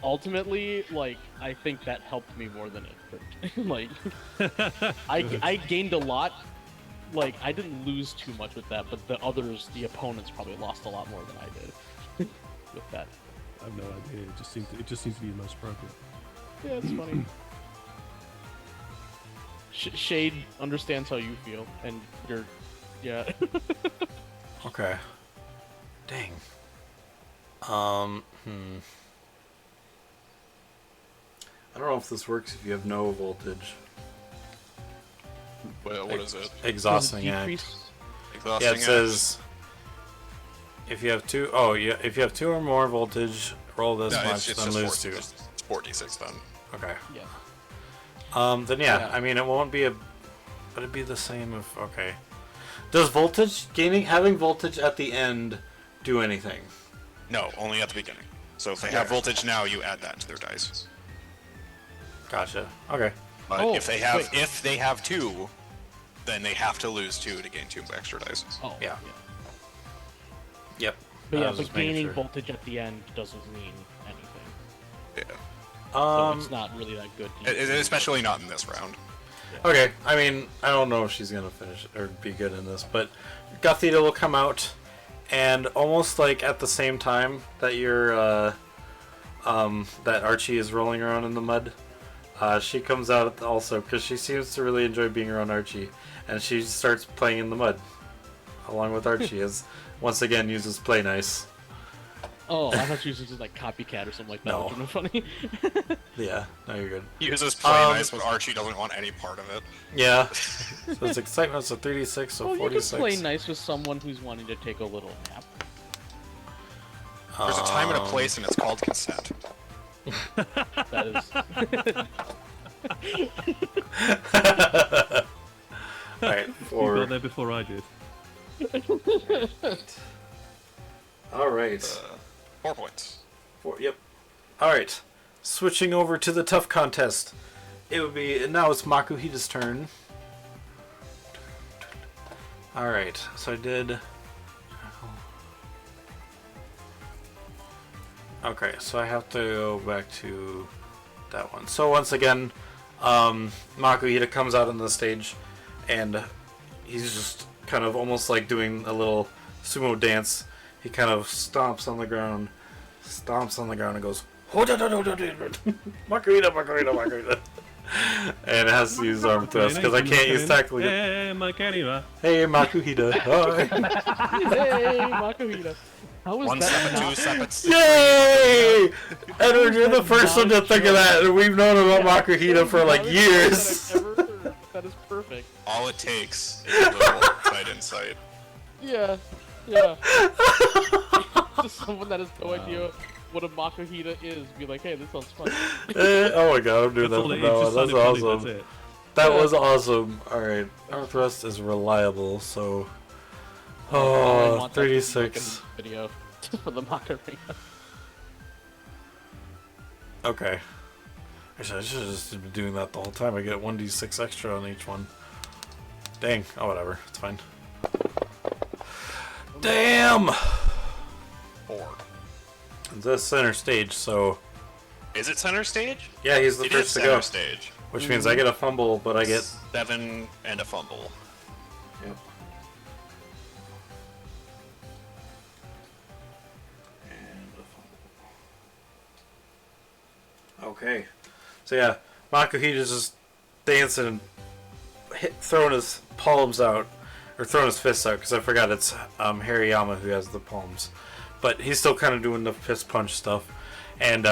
[SPEAKER 3] ultimately, like, I think that helped me more than it hurt. Like, I gained a lot. Like, I didn't lose too much with that, but the opponents probably lost a lot more than I did with that.
[SPEAKER 2] I have no idea. It just seems to be the most appropriate.
[SPEAKER 3] Yeah, it's funny. Shade understands how you feel, and you're, yeah.
[SPEAKER 1] Okay. Dang. I don't know if this works if you have no voltage.
[SPEAKER 7] What is it?
[SPEAKER 1] Exhausting act.
[SPEAKER 7] Exhausting
[SPEAKER 1] Yeah, it
[SPEAKER 7] act?
[SPEAKER 1] says if you have two. Oh, yeah. If you have 2 or more voltage, roll this
[SPEAKER 7] No,
[SPEAKER 1] much,
[SPEAKER 7] it's
[SPEAKER 1] then
[SPEAKER 7] just
[SPEAKER 1] lose 2.
[SPEAKER 7] It's 4d6 then.
[SPEAKER 1] Okay.
[SPEAKER 3] Yeah.
[SPEAKER 1] Then yeah,
[SPEAKER 3] Yeah.
[SPEAKER 1] I mean it won't be but it'd be the same if okay. Does having voltage at the end do anything?
[SPEAKER 7] No, only at the beginning. So if they have voltage now, you add that to their dice.
[SPEAKER 1] Gotcha. Okay.
[SPEAKER 7] But
[SPEAKER 3] Oh,
[SPEAKER 7] if they have 2, then they have to lose 2 to gain 2 extra dice.
[SPEAKER 3] Oh,
[SPEAKER 1] Yeah. Yep.
[SPEAKER 3] But
[SPEAKER 1] I
[SPEAKER 3] yeah,
[SPEAKER 1] was
[SPEAKER 3] but
[SPEAKER 1] just making
[SPEAKER 3] gaining
[SPEAKER 1] sure.
[SPEAKER 3] voltage at the end doesn't mean anything.
[SPEAKER 7] Yeah.
[SPEAKER 3] So it's not really that good.
[SPEAKER 7] Especially not in this round.
[SPEAKER 1] Okay, I mean, I don't know if she's gonna finish or be good in this, but Gothita will come out, and almost like at the same time that that Archie is rolling around in the mud, she comes out also because she seems to really enjoy being around Archie, and she starts playing in the mud, along with Archie, as once again uses Play Nice.
[SPEAKER 3] Oh, I thought she was just like copycat or something like that,
[SPEAKER 1] No.
[SPEAKER 3] which would be funny.
[SPEAKER 1] Yeah, no, you're good.
[SPEAKER 7] He uses play nice, but Archie doesn't want any part of it.
[SPEAKER 1] Yeah, so it's excitement, so 3d6, so
[SPEAKER 3] Well, you
[SPEAKER 1] 46.
[SPEAKER 3] can play nice with someone who's wanting to take a little nap.
[SPEAKER 7] There's a time and a place, and it's called consent.
[SPEAKER 3] That is.
[SPEAKER 1] Alright,
[SPEAKER 2] You
[SPEAKER 1] 4.
[SPEAKER 2] got there before I did.
[SPEAKER 1] Alright.
[SPEAKER 7] 4 points.
[SPEAKER 1] 4, yep. Alright. Switching over to the tough contest. It would be, now it's Makuhita's turn. Alright, so I did... Okay, so I have to go back to that one. So once again, Makuhita comes out on the stage, and he's just kind of almost like doing a little sumo dance. He kind of stomps on the ground, and goes, Makuhita. And has to use arm thrust because I can't use tackling it.
[SPEAKER 2] Hey, Makuhita.
[SPEAKER 1] Hey, Makuhita. Hi.
[SPEAKER 3] Hey, Makuhita. How was
[SPEAKER 7] One
[SPEAKER 3] that?
[SPEAKER 7] step and
[SPEAKER 3] not-
[SPEAKER 7] 2 step and
[SPEAKER 1] Yay! Edward, you're the first one to think of that, and we've known about Makuhita for like
[SPEAKER 3] That
[SPEAKER 1] years.
[SPEAKER 3] I've ever heard. That is perfect.
[SPEAKER 7] All it takes is a little insight.
[SPEAKER 3] Yeah, yeah. Just someone that has no idea what a Makuhita is, be like, hey, this sounds fun.
[SPEAKER 1] Oh my god, I'm doing
[SPEAKER 2] That's
[SPEAKER 1] that
[SPEAKER 2] all
[SPEAKER 1] from
[SPEAKER 2] it
[SPEAKER 1] now
[SPEAKER 2] is.
[SPEAKER 1] on.
[SPEAKER 2] Just
[SPEAKER 1] That's
[SPEAKER 2] sounded funny,
[SPEAKER 1] awesome.
[SPEAKER 2] that's it.
[SPEAKER 1] That was awesome. Alright, our thrust is reliable, so...
[SPEAKER 3] I
[SPEAKER 1] Oh,
[SPEAKER 3] want that to be like
[SPEAKER 1] 36.
[SPEAKER 3] a video for the Makuhita.
[SPEAKER 1] Okay. Actually, I should have just been doing that the whole time. I get 1d6 extra on each one. Dang. Oh, whatever. It's fine. Damn!
[SPEAKER 7] 4.
[SPEAKER 1] It's the center stage, so...
[SPEAKER 7] Is it center stage?
[SPEAKER 1] Yeah, he's the
[SPEAKER 7] It is
[SPEAKER 1] first to
[SPEAKER 7] center
[SPEAKER 1] go.
[SPEAKER 7] stage.
[SPEAKER 1] Which means I get a fumble, but I get...
[SPEAKER 7] 7 and a fumble.
[SPEAKER 1] Yep. Okay. So yeah, Makuhita's just dancing and throwing his palms out, or throwing his fists out, because I forgot it's Hariyama who has the palms. But he's still kind of doing the fist punch stuff. And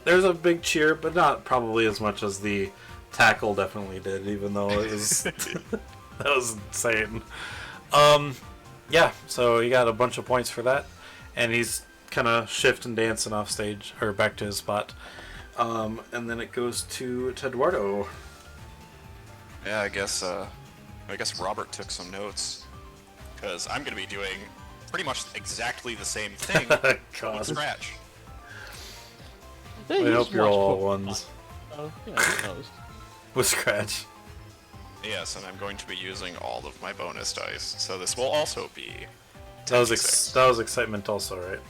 [SPEAKER 1] there's a big cheer, but not probably as much as the tackle definitely did, even though it was... that was insane. Yeah, so he got a bunch of points for that. And he's kind of shifting, dancing off stage, or back to his spot. And then it goes to Eduardo.
[SPEAKER 7] Yeah, I guess Robert took some notes. Because I'm going to be doing pretty much exactly the same thing from
[SPEAKER 1] God.
[SPEAKER 7] scratch.
[SPEAKER 3] Hey,
[SPEAKER 1] I
[SPEAKER 3] you
[SPEAKER 1] hope
[SPEAKER 3] just
[SPEAKER 1] you're
[SPEAKER 3] watch
[SPEAKER 1] all
[SPEAKER 3] Pokemon.
[SPEAKER 1] ones.
[SPEAKER 3] Oh, yeah, who knows?
[SPEAKER 1] With Scratch.
[SPEAKER 7] Yes, and I'm going to be using all of my bonus dice, so this will also be.
[SPEAKER 1] That was
[SPEAKER 7] 10d6.
[SPEAKER 1] that was excitement also, right?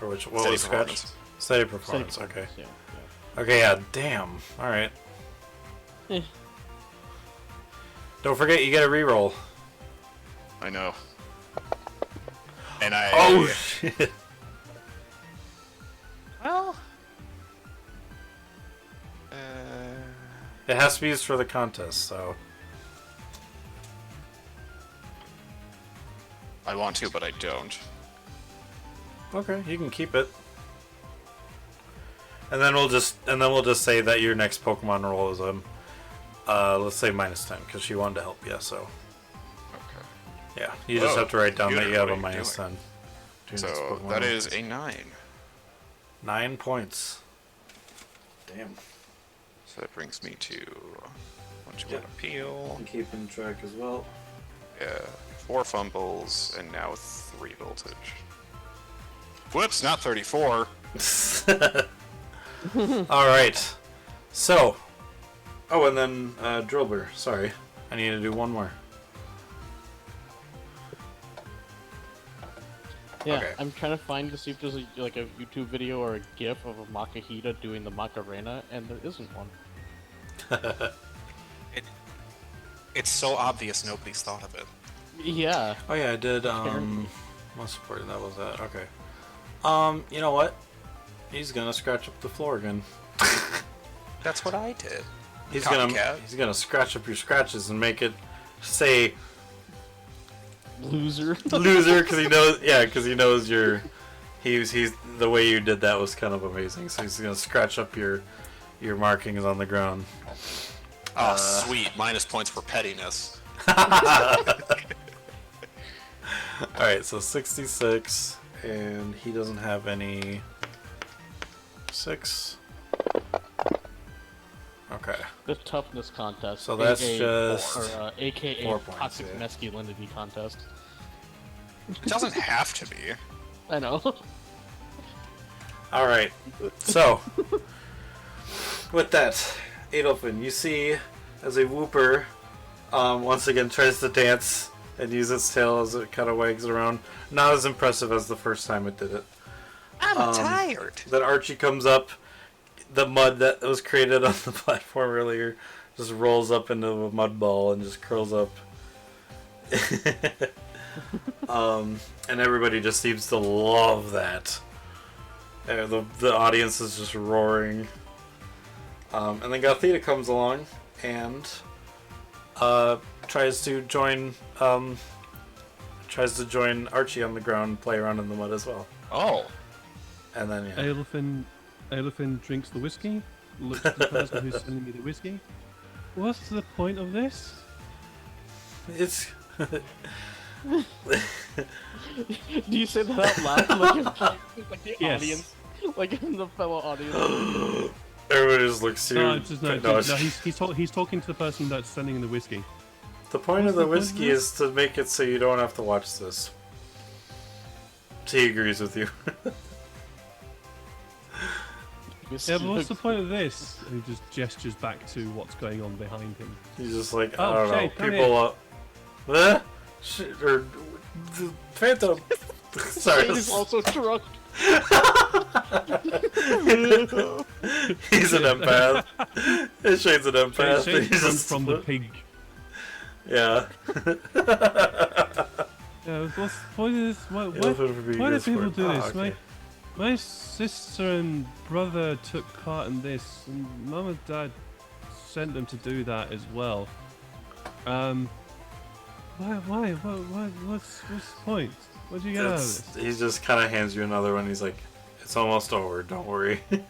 [SPEAKER 1] Or which? What
[SPEAKER 7] Steady
[SPEAKER 1] was scratch?
[SPEAKER 7] performance.
[SPEAKER 1] Steady performance.
[SPEAKER 3] Steady
[SPEAKER 1] Okay.
[SPEAKER 3] performance,
[SPEAKER 1] Okay. Yeah. Damn. All right.
[SPEAKER 3] Eh.
[SPEAKER 1] Don't forget, you get a reroll.
[SPEAKER 7] I know. And I.
[SPEAKER 1] Oh shit.
[SPEAKER 7] Well.
[SPEAKER 1] It has to be used for the contest, so.
[SPEAKER 7] I want to, but I don't.
[SPEAKER 1] Okay, you can keep it. And then we'll just say that your next Pokemon roll is let's say -10 because she wanted to help you. So
[SPEAKER 7] Okay.
[SPEAKER 1] yeah, you just
[SPEAKER 7] Whoa,
[SPEAKER 1] have to write down that
[SPEAKER 7] computer,
[SPEAKER 1] you have a
[SPEAKER 7] what are you
[SPEAKER 1] -10.
[SPEAKER 7] doing?
[SPEAKER 1] to your next
[SPEAKER 7] So
[SPEAKER 1] Pokemon
[SPEAKER 7] that
[SPEAKER 1] roll.
[SPEAKER 7] is a 9.
[SPEAKER 1] 9 points. Damn.
[SPEAKER 7] So that brings me to 1
[SPEAKER 1] Yeah.
[SPEAKER 7] appeal.
[SPEAKER 1] I'm keeping track as well.
[SPEAKER 7] Yeah, 4 fumbles, and now 3 voltage. Whoops, not 34.
[SPEAKER 1] All right. So. Oh, and then Drillbur. Sorry, I need to do one more.
[SPEAKER 3] Yeah,
[SPEAKER 1] Okay.
[SPEAKER 3] I'm trying to find to see if there's a YouTube video or a GIF of a Makahita doing the Macarena, and there isn't one.
[SPEAKER 7] It's so obvious nobody's thought of it.
[SPEAKER 3] Yeah.
[SPEAKER 1] Oh yeah, I did.
[SPEAKER 3] Apparently.
[SPEAKER 1] What support? That was that. Okay. You know what? He's gonna scratch up the floor again.
[SPEAKER 7] That's what I did.
[SPEAKER 1] He's
[SPEAKER 7] Copycat.
[SPEAKER 1] gonna scratch up your scratches and make it say
[SPEAKER 3] Loser.
[SPEAKER 1] loser because he knows. Yeah, because he knows you're. He's the way you did that was kind of amazing. So he's gonna scratch up your markings on the ground.
[SPEAKER 7] Oh, sweet. Minus points for pettiness.
[SPEAKER 1] All right, so 66, and he doesn't have any 6. Okay.
[SPEAKER 3] The toughness contest.
[SPEAKER 1] So that's
[SPEAKER 3] aka,
[SPEAKER 1] just
[SPEAKER 3] or, AKA
[SPEAKER 1] 4 points,
[SPEAKER 3] toxic
[SPEAKER 1] yeah.
[SPEAKER 3] masculinity contest.
[SPEAKER 7] It doesn't have to be.
[SPEAKER 3] I know.
[SPEAKER 1] All right. So, with that, Adolphin, you see as a Wooper once again tries to dance and use its tail as it kind of wags around. Not as impressive as the first time it did it.
[SPEAKER 7] I'm tired.
[SPEAKER 1] Then Archie comes up. The mud that was created on the platform earlier just rolls up into a mud ball and just curls up. And everybody just seems to love that. The audience is just roaring. And then Gothita comes along and tries to join Archie on the ground and play around in the mud as well.
[SPEAKER 7] Oh.
[SPEAKER 1] And then yeah.
[SPEAKER 2] Elephant drinks the whiskey, looks at the person who's selling me the whiskey. What's the point of this?
[SPEAKER 1] It's
[SPEAKER 3] Do you say that out loud? Like the
[SPEAKER 2] Yes.
[SPEAKER 3] audience? Like in the fellow audience?
[SPEAKER 1] everybody just looks serious.
[SPEAKER 2] He's talking to the person that's sending the whiskey.
[SPEAKER 1] The point
[SPEAKER 2] What's
[SPEAKER 1] of the
[SPEAKER 2] the point of
[SPEAKER 1] whiskey is to make it so you don't have to watch this. He agrees with you.
[SPEAKER 2] Yeah, but what's the point of this? And he just gestures back to what's going on behind him.
[SPEAKER 1] He's just like,
[SPEAKER 2] Oh,
[SPEAKER 1] I don't know,
[SPEAKER 2] Shay, come
[SPEAKER 1] people, or the Phantom. Sorry,
[SPEAKER 3] Shane is also drunk.
[SPEAKER 1] he's an empath. Shane's an empath.
[SPEAKER 2] Shane's
[SPEAKER 1] He's
[SPEAKER 2] drunk
[SPEAKER 1] just
[SPEAKER 2] from the pig.
[SPEAKER 1] Yeah.
[SPEAKER 2] Yeah, what is why
[SPEAKER 1] Elephant would be
[SPEAKER 2] why do
[SPEAKER 1] good
[SPEAKER 2] people
[SPEAKER 1] sport.
[SPEAKER 2] do
[SPEAKER 1] Ah,
[SPEAKER 2] this?
[SPEAKER 1] okay.
[SPEAKER 2] My sister and brother took part in this, and mum and dad sent them to do that as well. Why? What's the point? What do you get out of this?
[SPEAKER 1] He just kind of hands you another one. He's like, it's almost over. Don't worry.
[SPEAKER 2] Thank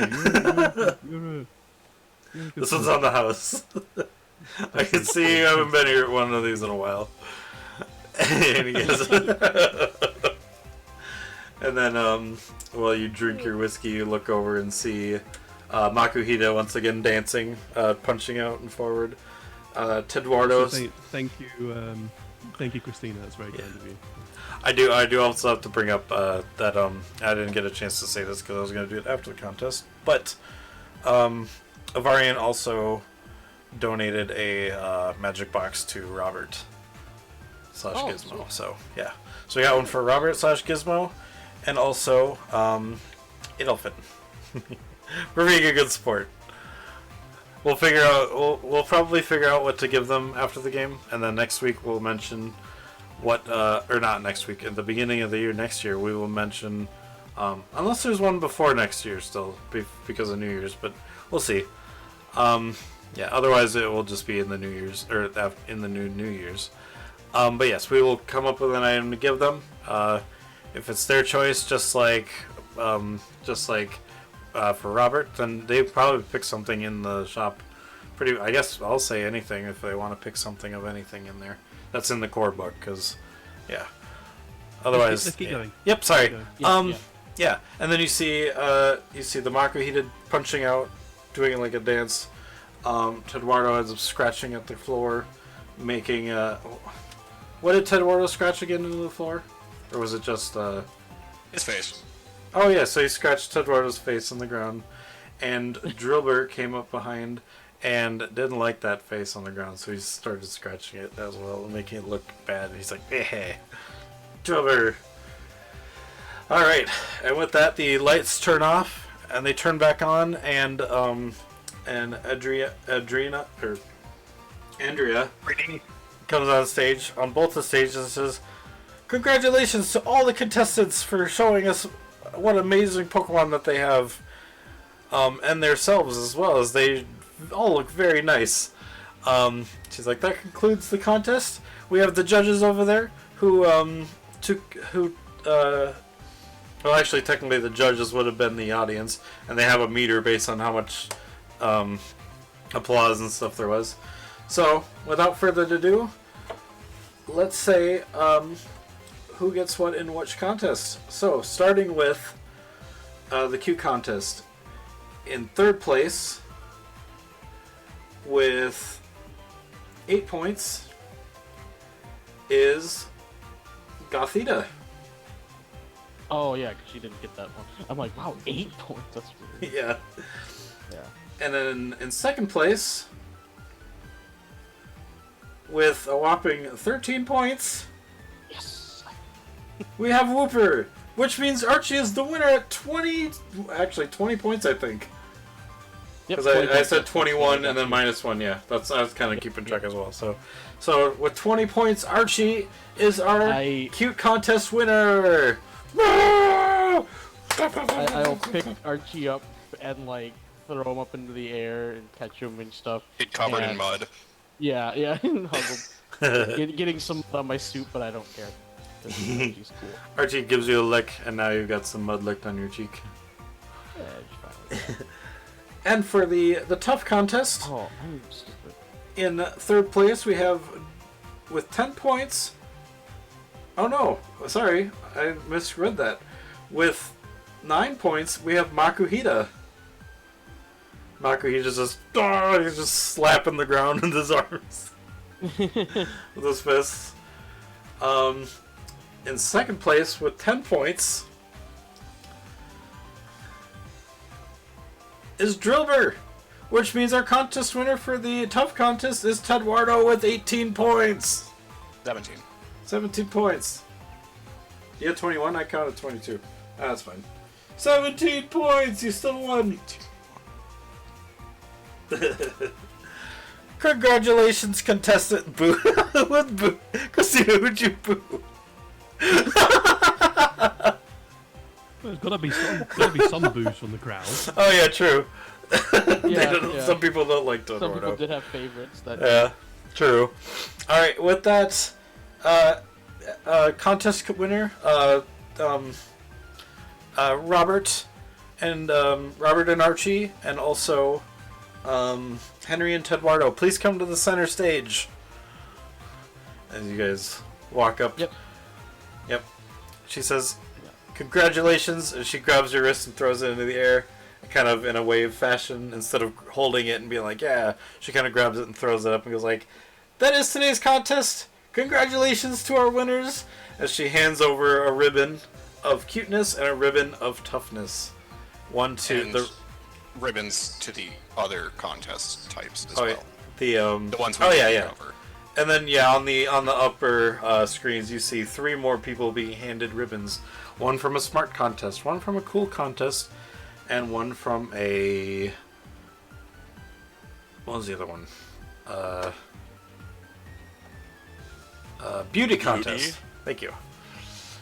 [SPEAKER 2] you. You're a good
[SPEAKER 1] This one's
[SPEAKER 2] son.
[SPEAKER 1] on the house. I can see you haven't been here at one of these in a while. And he goes, and then, while you drink your whiskey, you look over and see Makuhita once again dancing, punching out and forward. Teduardo.
[SPEAKER 2] Thank you, Christina. That's very kind of you.
[SPEAKER 1] I do also have to bring up that I didn't get a chance to say this because I was going to do it after the contest. But Avarian also donated a magic box to Robert /
[SPEAKER 3] Oh,
[SPEAKER 1] Gizmo.
[SPEAKER 3] sweet.
[SPEAKER 1] So yeah, so we got one for Robert / Gizmo, and also Edelfin. We're being a good sport. We'll figure out. We'll probably figure out what to give them after the game, and then next week we'll mention what, or not next week. At the beginning of the year, next year, we will mention. Unless there's one before next year still, because of New Year's, but we'll see. Yeah. Otherwise, it will just be in the New Year's or in the New Year's. But yes, we will come up with an item to give them. If it's their choice, just like for Robert, then they probably pick something in the shop. I guess I'll say anything if they want to pick something of anything in there. That's in the core book, because, yeah. Otherwise,
[SPEAKER 2] let's keep
[SPEAKER 1] yeah.
[SPEAKER 2] going.
[SPEAKER 1] Yep. Sorry.
[SPEAKER 2] Yeah.
[SPEAKER 1] Yeah, and then you see the Makuhita punching out, doing like a dance. Tedwardo ends up scratching at the floor, making what did Tedwardo scratch again into the floor? Or was it just
[SPEAKER 7] His face.
[SPEAKER 1] Oh yeah, so he scratched Tedwardo's face on the ground, and Drillbur came up behind and didn't like that face on the ground, so he started scratching it as well, making it look bad. He's like, "Hey, Drillbur." All right, and with that, the lights turn off and they turn back on, and Andrea comes on stage on both the stages and says, "Congratulations to all the contestants for showing us what amazing Pokemon that they have, and themselves as well, as they all look very nice." She's like, "That concludes the contest. We have the judges over there who well, actually, technically, the judges would have been the audience, and they have a meter based on how much applause and stuff there was. So, without further ado, let's say who gets what in which contest. So, starting with the Q contest. In third place, with 8 points, is Gothita.
[SPEAKER 3] Oh yeah, because she didn't get that one. I'm like, wow, 8 points. That's weird.
[SPEAKER 1] Yeah.
[SPEAKER 3] Yeah.
[SPEAKER 1] And then in second place, with a whopping 13 points,
[SPEAKER 3] Yes.
[SPEAKER 1] we have Whooper, which means Archie is the winner at 20 points, I think.
[SPEAKER 3] Yep.
[SPEAKER 1] Because
[SPEAKER 3] 20
[SPEAKER 1] I
[SPEAKER 3] points,
[SPEAKER 1] said
[SPEAKER 3] that's
[SPEAKER 1] 21 and then
[SPEAKER 3] what
[SPEAKER 1] -1, yeah. I was kind of keeping track as well. So with 20 points, Archie is our cute contest winner.
[SPEAKER 3] I'll pick Archie up and like throw him up into the air and catch him and stuff.
[SPEAKER 7] Get covered in
[SPEAKER 3] And-
[SPEAKER 7] mud.
[SPEAKER 3] Yeah, and hug him. Getting some mud on my suit, but I don't care. Archie's cool.
[SPEAKER 1] Archie gives you a lick, and now you've got some mud licked on your cheek.
[SPEAKER 3] Yeah, it's fine with that.
[SPEAKER 1] And for the tough contest,
[SPEAKER 3] Oh, I'm stupid.
[SPEAKER 1] in third place we have, with 10 points... Oh no, sorry, I misread that. With 9 points, we have Makuhita. Makuhita's he's just slapping the ground with his arms. With his fists. In second place, with 10 points, is Drillbur, which means our contest winner for the tough contest is Tedwardo with 18 points.
[SPEAKER 7] 17.
[SPEAKER 1] 17 points. You had 21? I counted 22. That's fine. 17 points! You still won! Congratulations, contestant Boo. What boo? Christina, who'd you boo?
[SPEAKER 2] There's gotta be some booze from the crowd.
[SPEAKER 1] Oh yeah, true.
[SPEAKER 3] Yeah.
[SPEAKER 1] Some people don't like
[SPEAKER 3] Some people
[SPEAKER 1] Todorodo.
[SPEAKER 3] did have favorites. That
[SPEAKER 1] Yeah, true. Alright, with that, contest winner, Robert and Archie, and also Henry and Tedwardo, please come to the center stage. As you guys walk up.
[SPEAKER 3] Yep.
[SPEAKER 1] She says, "Congratulations," and she grabs your wrist and throws it into the air, kind of in a wave fashion. Instead of holding it and being like, "Yeah," she kind of grabs it and throws it up and goes like, "That is today's contest. Congratulations to our winners," as she hands over a ribbon of cuteness and a ribbon of toughness. One to
[SPEAKER 7] And
[SPEAKER 1] the
[SPEAKER 7] ribbons to the other contest types as
[SPEAKER 1] yeah,
[SPEAKER 7] well.
[SPEAKER 1] The
[SPEAKER 7] ones we
[SPEAKER 1] oh
[SPEAKER 7] did
[SPEAKER 1] yeah.
[SPEAKER 7] cover.
[SPEAKER 1] And then on the upper screens you see 3 more people being handed ribbons. One from a smart contest, one from a cool contest, and one from a... What was the other one? Beauty contest. Thank you.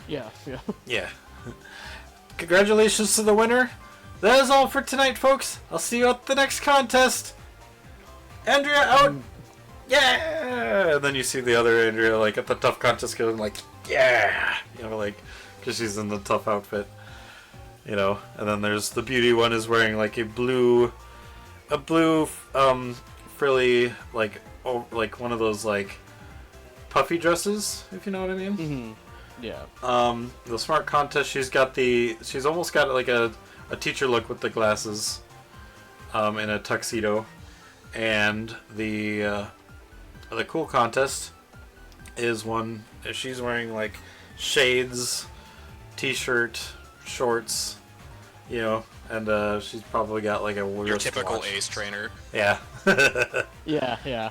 [SPEAKER 3] Yeah.
[SPEAKER 1] Yeah. Congratulations to the winner. That is all for tonight, folks. I'll see you at the next contest. Andrea out. Yeah. And then you see the other Andrea like at the tough contest going like, yeah. You know, like, because she's in the tough outfit. You know. And then there's the beauty one is wearing like a blue frilly like one of those like puffy dresses, if you know what I mean.
[SPEAKER 3] Mm-hmm. Yeah.
[SPEAKER 1] The smart contest, she's almost got like a teacher look with the glasses, in a tuxedo, and the cool contest is one. She's wearing like shades, t-shirt, shorts, you know, and she's probably got like a
[SPEAKER 7] Your typical
[SPEAKER 1] watch.
[SPEAKER 7] ace trainer.
[SPEAKER 1] Yeah.
[SPEAKER 3] Yeah.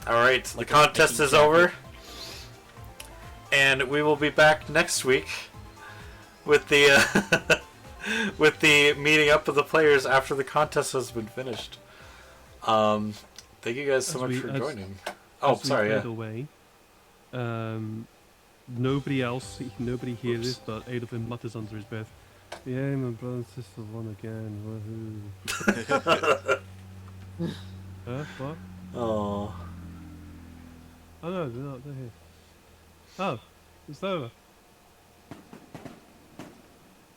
[SPEAKER 1] All right,
[SPEAKER 3] Like
[SPEAKER 1] the
[SPEAKER 3] a
[SPEAKER 1] contest
[SPEAKER 3] hiking
[SPEAKER 1] is
[SPEAKER 3] jacket.
[SPEAKER 1] over. And we will be back next week with the with the meeting up of the players after the contest has been finished. Thank you guys so much for joining. Oh,
[SPEAKER 2] As we
[SPEAKER 1] sorry.
[SPEAKER 2] fade
[SPEAKER 1] Yeah.
[SPEAKER 2] away, nobody hears this, but Adolfin mutters under his breath, "Yay, my brother and sister won again! Woohoo!" Huh? What?
[SPEAKER 1] Oh.
[SPEAKER 2] Oh no, they're not. They're here. Oh, it's over.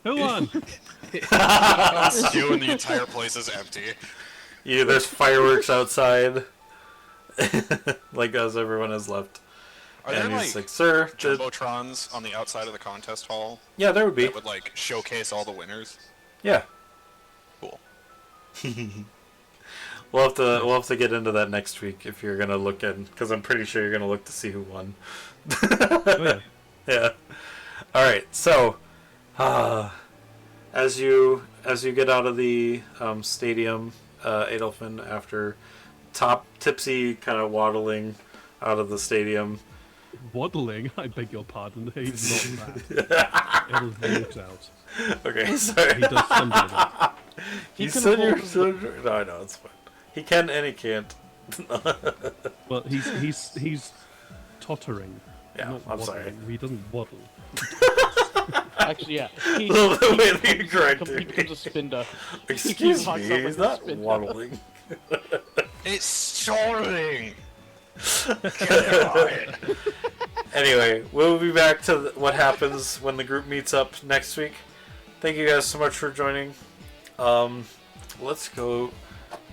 [SPEAKER 2] Who won?
[SPEAKER 7] It's you and the entire place is empty.
[SPEAKER 1] Yeah, there's fireworks outside. Like as everyone has left.
[SPEAKER 7] Are there
[SPEAKER 1] And he's
[SPEAKER 7] like
[SPEAKER 1] like, sir,
[SPEAKER 7] jumbotrons on the outside of the contest hall
[SPEAKER 1] yeah, there would be.
[SPEAKER 7] that would like showcase all the winners?
[SPEAKER 1] Yeah.
[SPEAKER 7] Cool.
[SPEAKER 1] We'll have to get into that next week if you're gonna look in, because I'm pretty sure you're gonna look to see who won.
[SPEAKER 2] Oh yeah.
[SPEAKER 1] Yeah. All right. So, as you get out of the stadium, Adolfin, after tipsy kind of waddling out of the stadium.
[SPEAKER 2] Waddling? I beg your pardon. He's not that. Adolfin walks out.
[SPEAKER 1] Okay, sorry.
[SPEAKER 2] He does something.
[SPEAKER 1] You
[SPEAKER 3] can
[SPEAKER 1] said you're
[SPEAKER 3] hold-
[SPEAKER 1] so... No, I know, it's fine. He can and he can't.
[SPEAKER 2] Well, he's tottering.
[SPEAKER 1] Yeah,
[SPEAKER 2] not
[SPEAKER 1] I'm
[SPEAKER 2] waddling.
[SPEAKER 1] sorry.
[SPEAKER 2] He doesn't waddle.
[SPEAKER 3] Actually, yeah. He,
[SPEAKER 1] The way that you corrected
[SPEAKER 3] he
[SPEAKER 1] me.
[SPEAKER 3] becomes a spinda.
[SPEAKER 1] Excuse
[SPEAKER 3] walks
[SPEAKER 1] me,
[SPEAKER 3] up
[SPEAKER 1] he's
[SPEAKER 3] like a
[SPEAKER 1] not
[SPEAKER 3] spin.
[SPEAKER 1] waddling.
[SPEAKER 7] It's soaring.
[SPEAKER 1] Anyway, we'll be back to what happens when the group meets up next week. Thank you guys so much for joining. Let's go.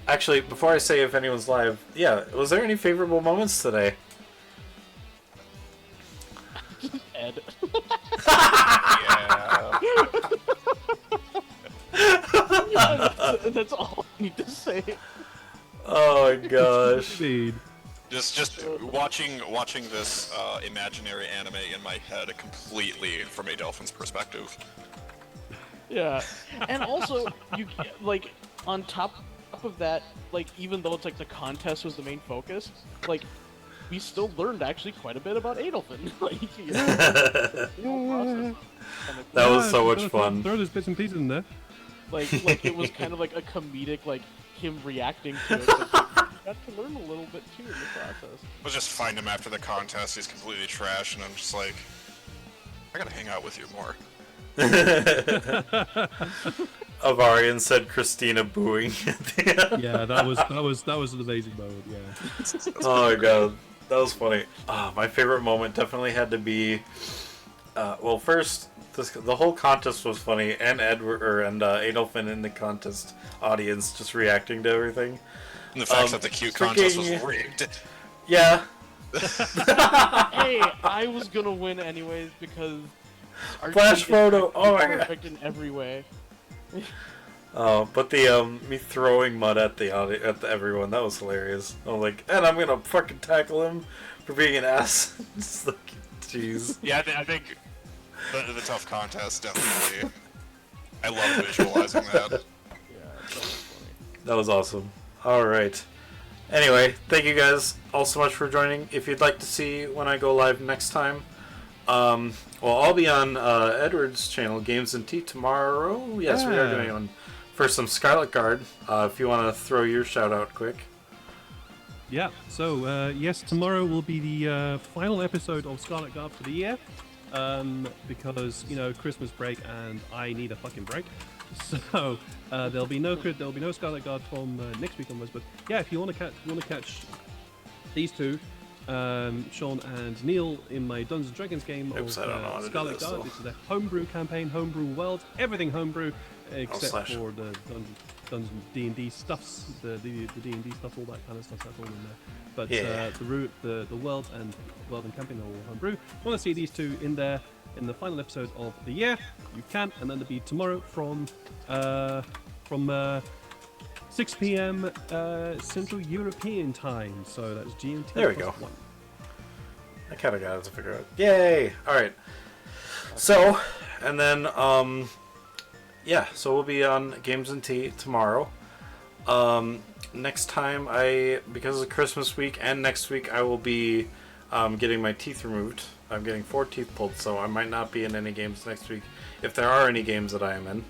[SPEAKER 1] Actually, before I say if anyone's live, yeah, was there any favorable moments today?
[SPEAKER 3] Ed.
[SPEAKER 7] Yeah.
[SPEAKER 3] That's all I need to say.
[SPEAKER 1] Oh my gosh.
[SPEAKER 2] Indeed.
[SPEAKER 7] Just watching this imaginary anime in my head completely from a dolphin's perspective.
[SPEAKER 3] Yeah, and also you like on top of that, like even though it's like the contest was the main focus, like we still learned actually quite a bit about Adolfin. Like, you know, the whole process. And it-
[SPEAKER 1] That was so
[SPEAKER 2] Yeah,
[SPEAKER 1] much
[SPEAKER 2] gotta
[SPEAKER 1] fun.
[SPEAKER 2] Throw those bits and pieces in there.
[SPEAKER 3] like it was kind of like a comedic, like him reacting to it. But, like, got to learn a little bit too in the process.
[SPEAKER 7] We'll just find him after the contest. He's completely trash, and I'm just like, I gotta hang out with you more.
[SPEAKER 1] Avarian said Christina booing at the end.
[SPEAKER 2] Yeah, that was an amazing moment. Yeah.
[SPEAKER 1] Oh my god, that was funny. My favorite moment definitely had to be. Well, first, the whole contest was funny, and Adolfin in the contest audience just reacting to everything.
[SPEAKER 7] And the fact that the cute contest was
[SPEAKER 1] freaking-
[SPEAKER 7] rigged.
[SPEAKER 1] Yeah,
[SPEAKER 3] Hey, I was gonna win anyways because our
[SPEAKER 1] flash
[SPEAKER 3] team is
[SPEAKER 1] photo. Oh my god.
[SPEAKER 3] perfect in every way.
[SPEAKER 1] But the me throwing mud at everyone, that was hilarious. I'm like, and I'm gonna fucking tackle him for being an ass. It's like, jeez.
[SPEAKER 7] Yeah, I think the tough contest definitely. I love visualizing that.
[SPEAKER 3] Yeah, that was funny.
[SPEAKER 1] That was awesome. All right. Anyway, thank you guys all so much for joining. If you'd like to see when I go live next time, well, I'll be on Edward's channel, Games and Tea, tomorrow. Yes, we are
[SPEAKER 2] Yeah.
[SPEAKER 1] doing on for some Scarlet Guard. If you want to throw your shout out quick.
[SPEAKER 2] Yeah, so yes, tomorrow will be the final episode of Scarlet Guard for the year, because Christmas break and I need a fucking break. So there'll be no Scarlet Guard from next week onwards. But yeah, if you want to catch these two, Sean and Neil, in my Dungeons and Dragons game
[SPEAKER 1] Oops, I don't know how to do
[SPEAKER 2] Scarlet
[SPEAKER 1] this,
[SPEAKER 2] Guard.
[SPEAKER 1] so.
[SPEAKER 2] This is a homebrew campaign, homebrew world, everything homebrew except
[SPEAKER 1] slash.
[SPEAKER 2] for the Dungeon D&D stuffs, the D&D stuff, all that kind of stuff. That's all in there. But
[SPEAKER 1] Yeah.
[SPEAKER 2] the world and campaign are all homebrew. Want to see these two in there in the final episode of the year? You can, and then it'll be tomorrow from 6 p.m. Central European time. So that's GMT.
[SPEAKER 1] There we
[SPEAKER 2] plus
[SPEAKER 1] go.
[SPEAKER 2] 1.
[SPEAKER 1] I kind of got it to figure out. Yay! All right. So, and then yeah. So we'll be on Games and Tea tomorrow. Next time, because of Christmas week and next week, I will be getting my teeth removed. I'm getting 4 teeth pulled, so I might not be in any games next week, if there are any games that I am in.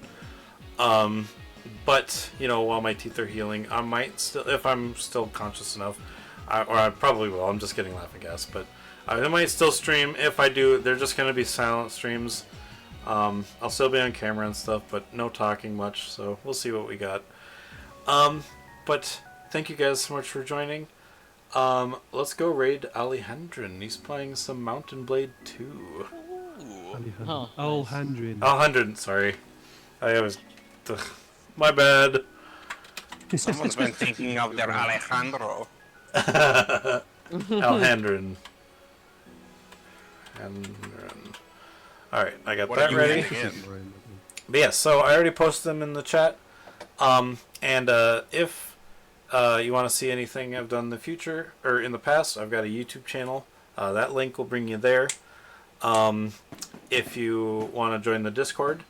[SPEAKER 1] But while my teeth are healing, I might still, if I'm still conscious enough, or I probably will. I'm just getting laughing gas, but I might still stream. If I do, they're just gonna be silent streams. I'll still be on camera and stuff, but no talking much. So we'll see what we got. But thank you guys so much for joining. Let's go raid Alejandrin. He's playing some Mountain Blade 2.
[SPEAKER 3] Oh,
[SPEAKER 2] Alejandrin.
[SPEAKER 1] Alejandrin, sorry. I was... Ugh, my bad.
[SPEAKER 7] Someone's been thinking of their Alejandro.
[SPEAKER 1] Alejandrin. Alright, I got
[SPEAKER 7] What
[SPEAKER 1] that
[SPEAKER 7] are you
[SPEAKER 1] ready.
[SPEAKER 7] getting in?
[SPEAKER 1] But yeah, so I already posted them in the chat. And if you want to see anything I've done in the future, or in the past, I've got a YouTube channel. That link will bring you there. If you want to join the Discord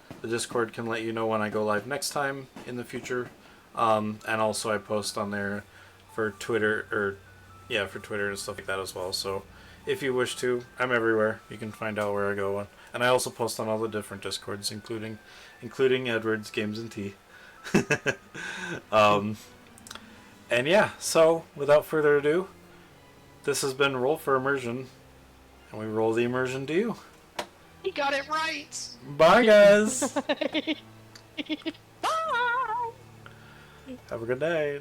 [SPEAKER 1] can let you know when I go live next time in the future. And also I post on there for Twitter, for Twitter and stuff like that as well. So if you wish to, I'm everywhere. You can find out where I go. And I also post on all the different Discords, including Edward's Games and Tea. And yeah, so without further ado, this has been Roll for Immersion, and we roll the immersion to you.
[SPEAKER 7] He got it right!
[SPEAKER 1] Bye, guys.
[SPEAKER 6] Bye!
[SPEAKER 1] Have a good night.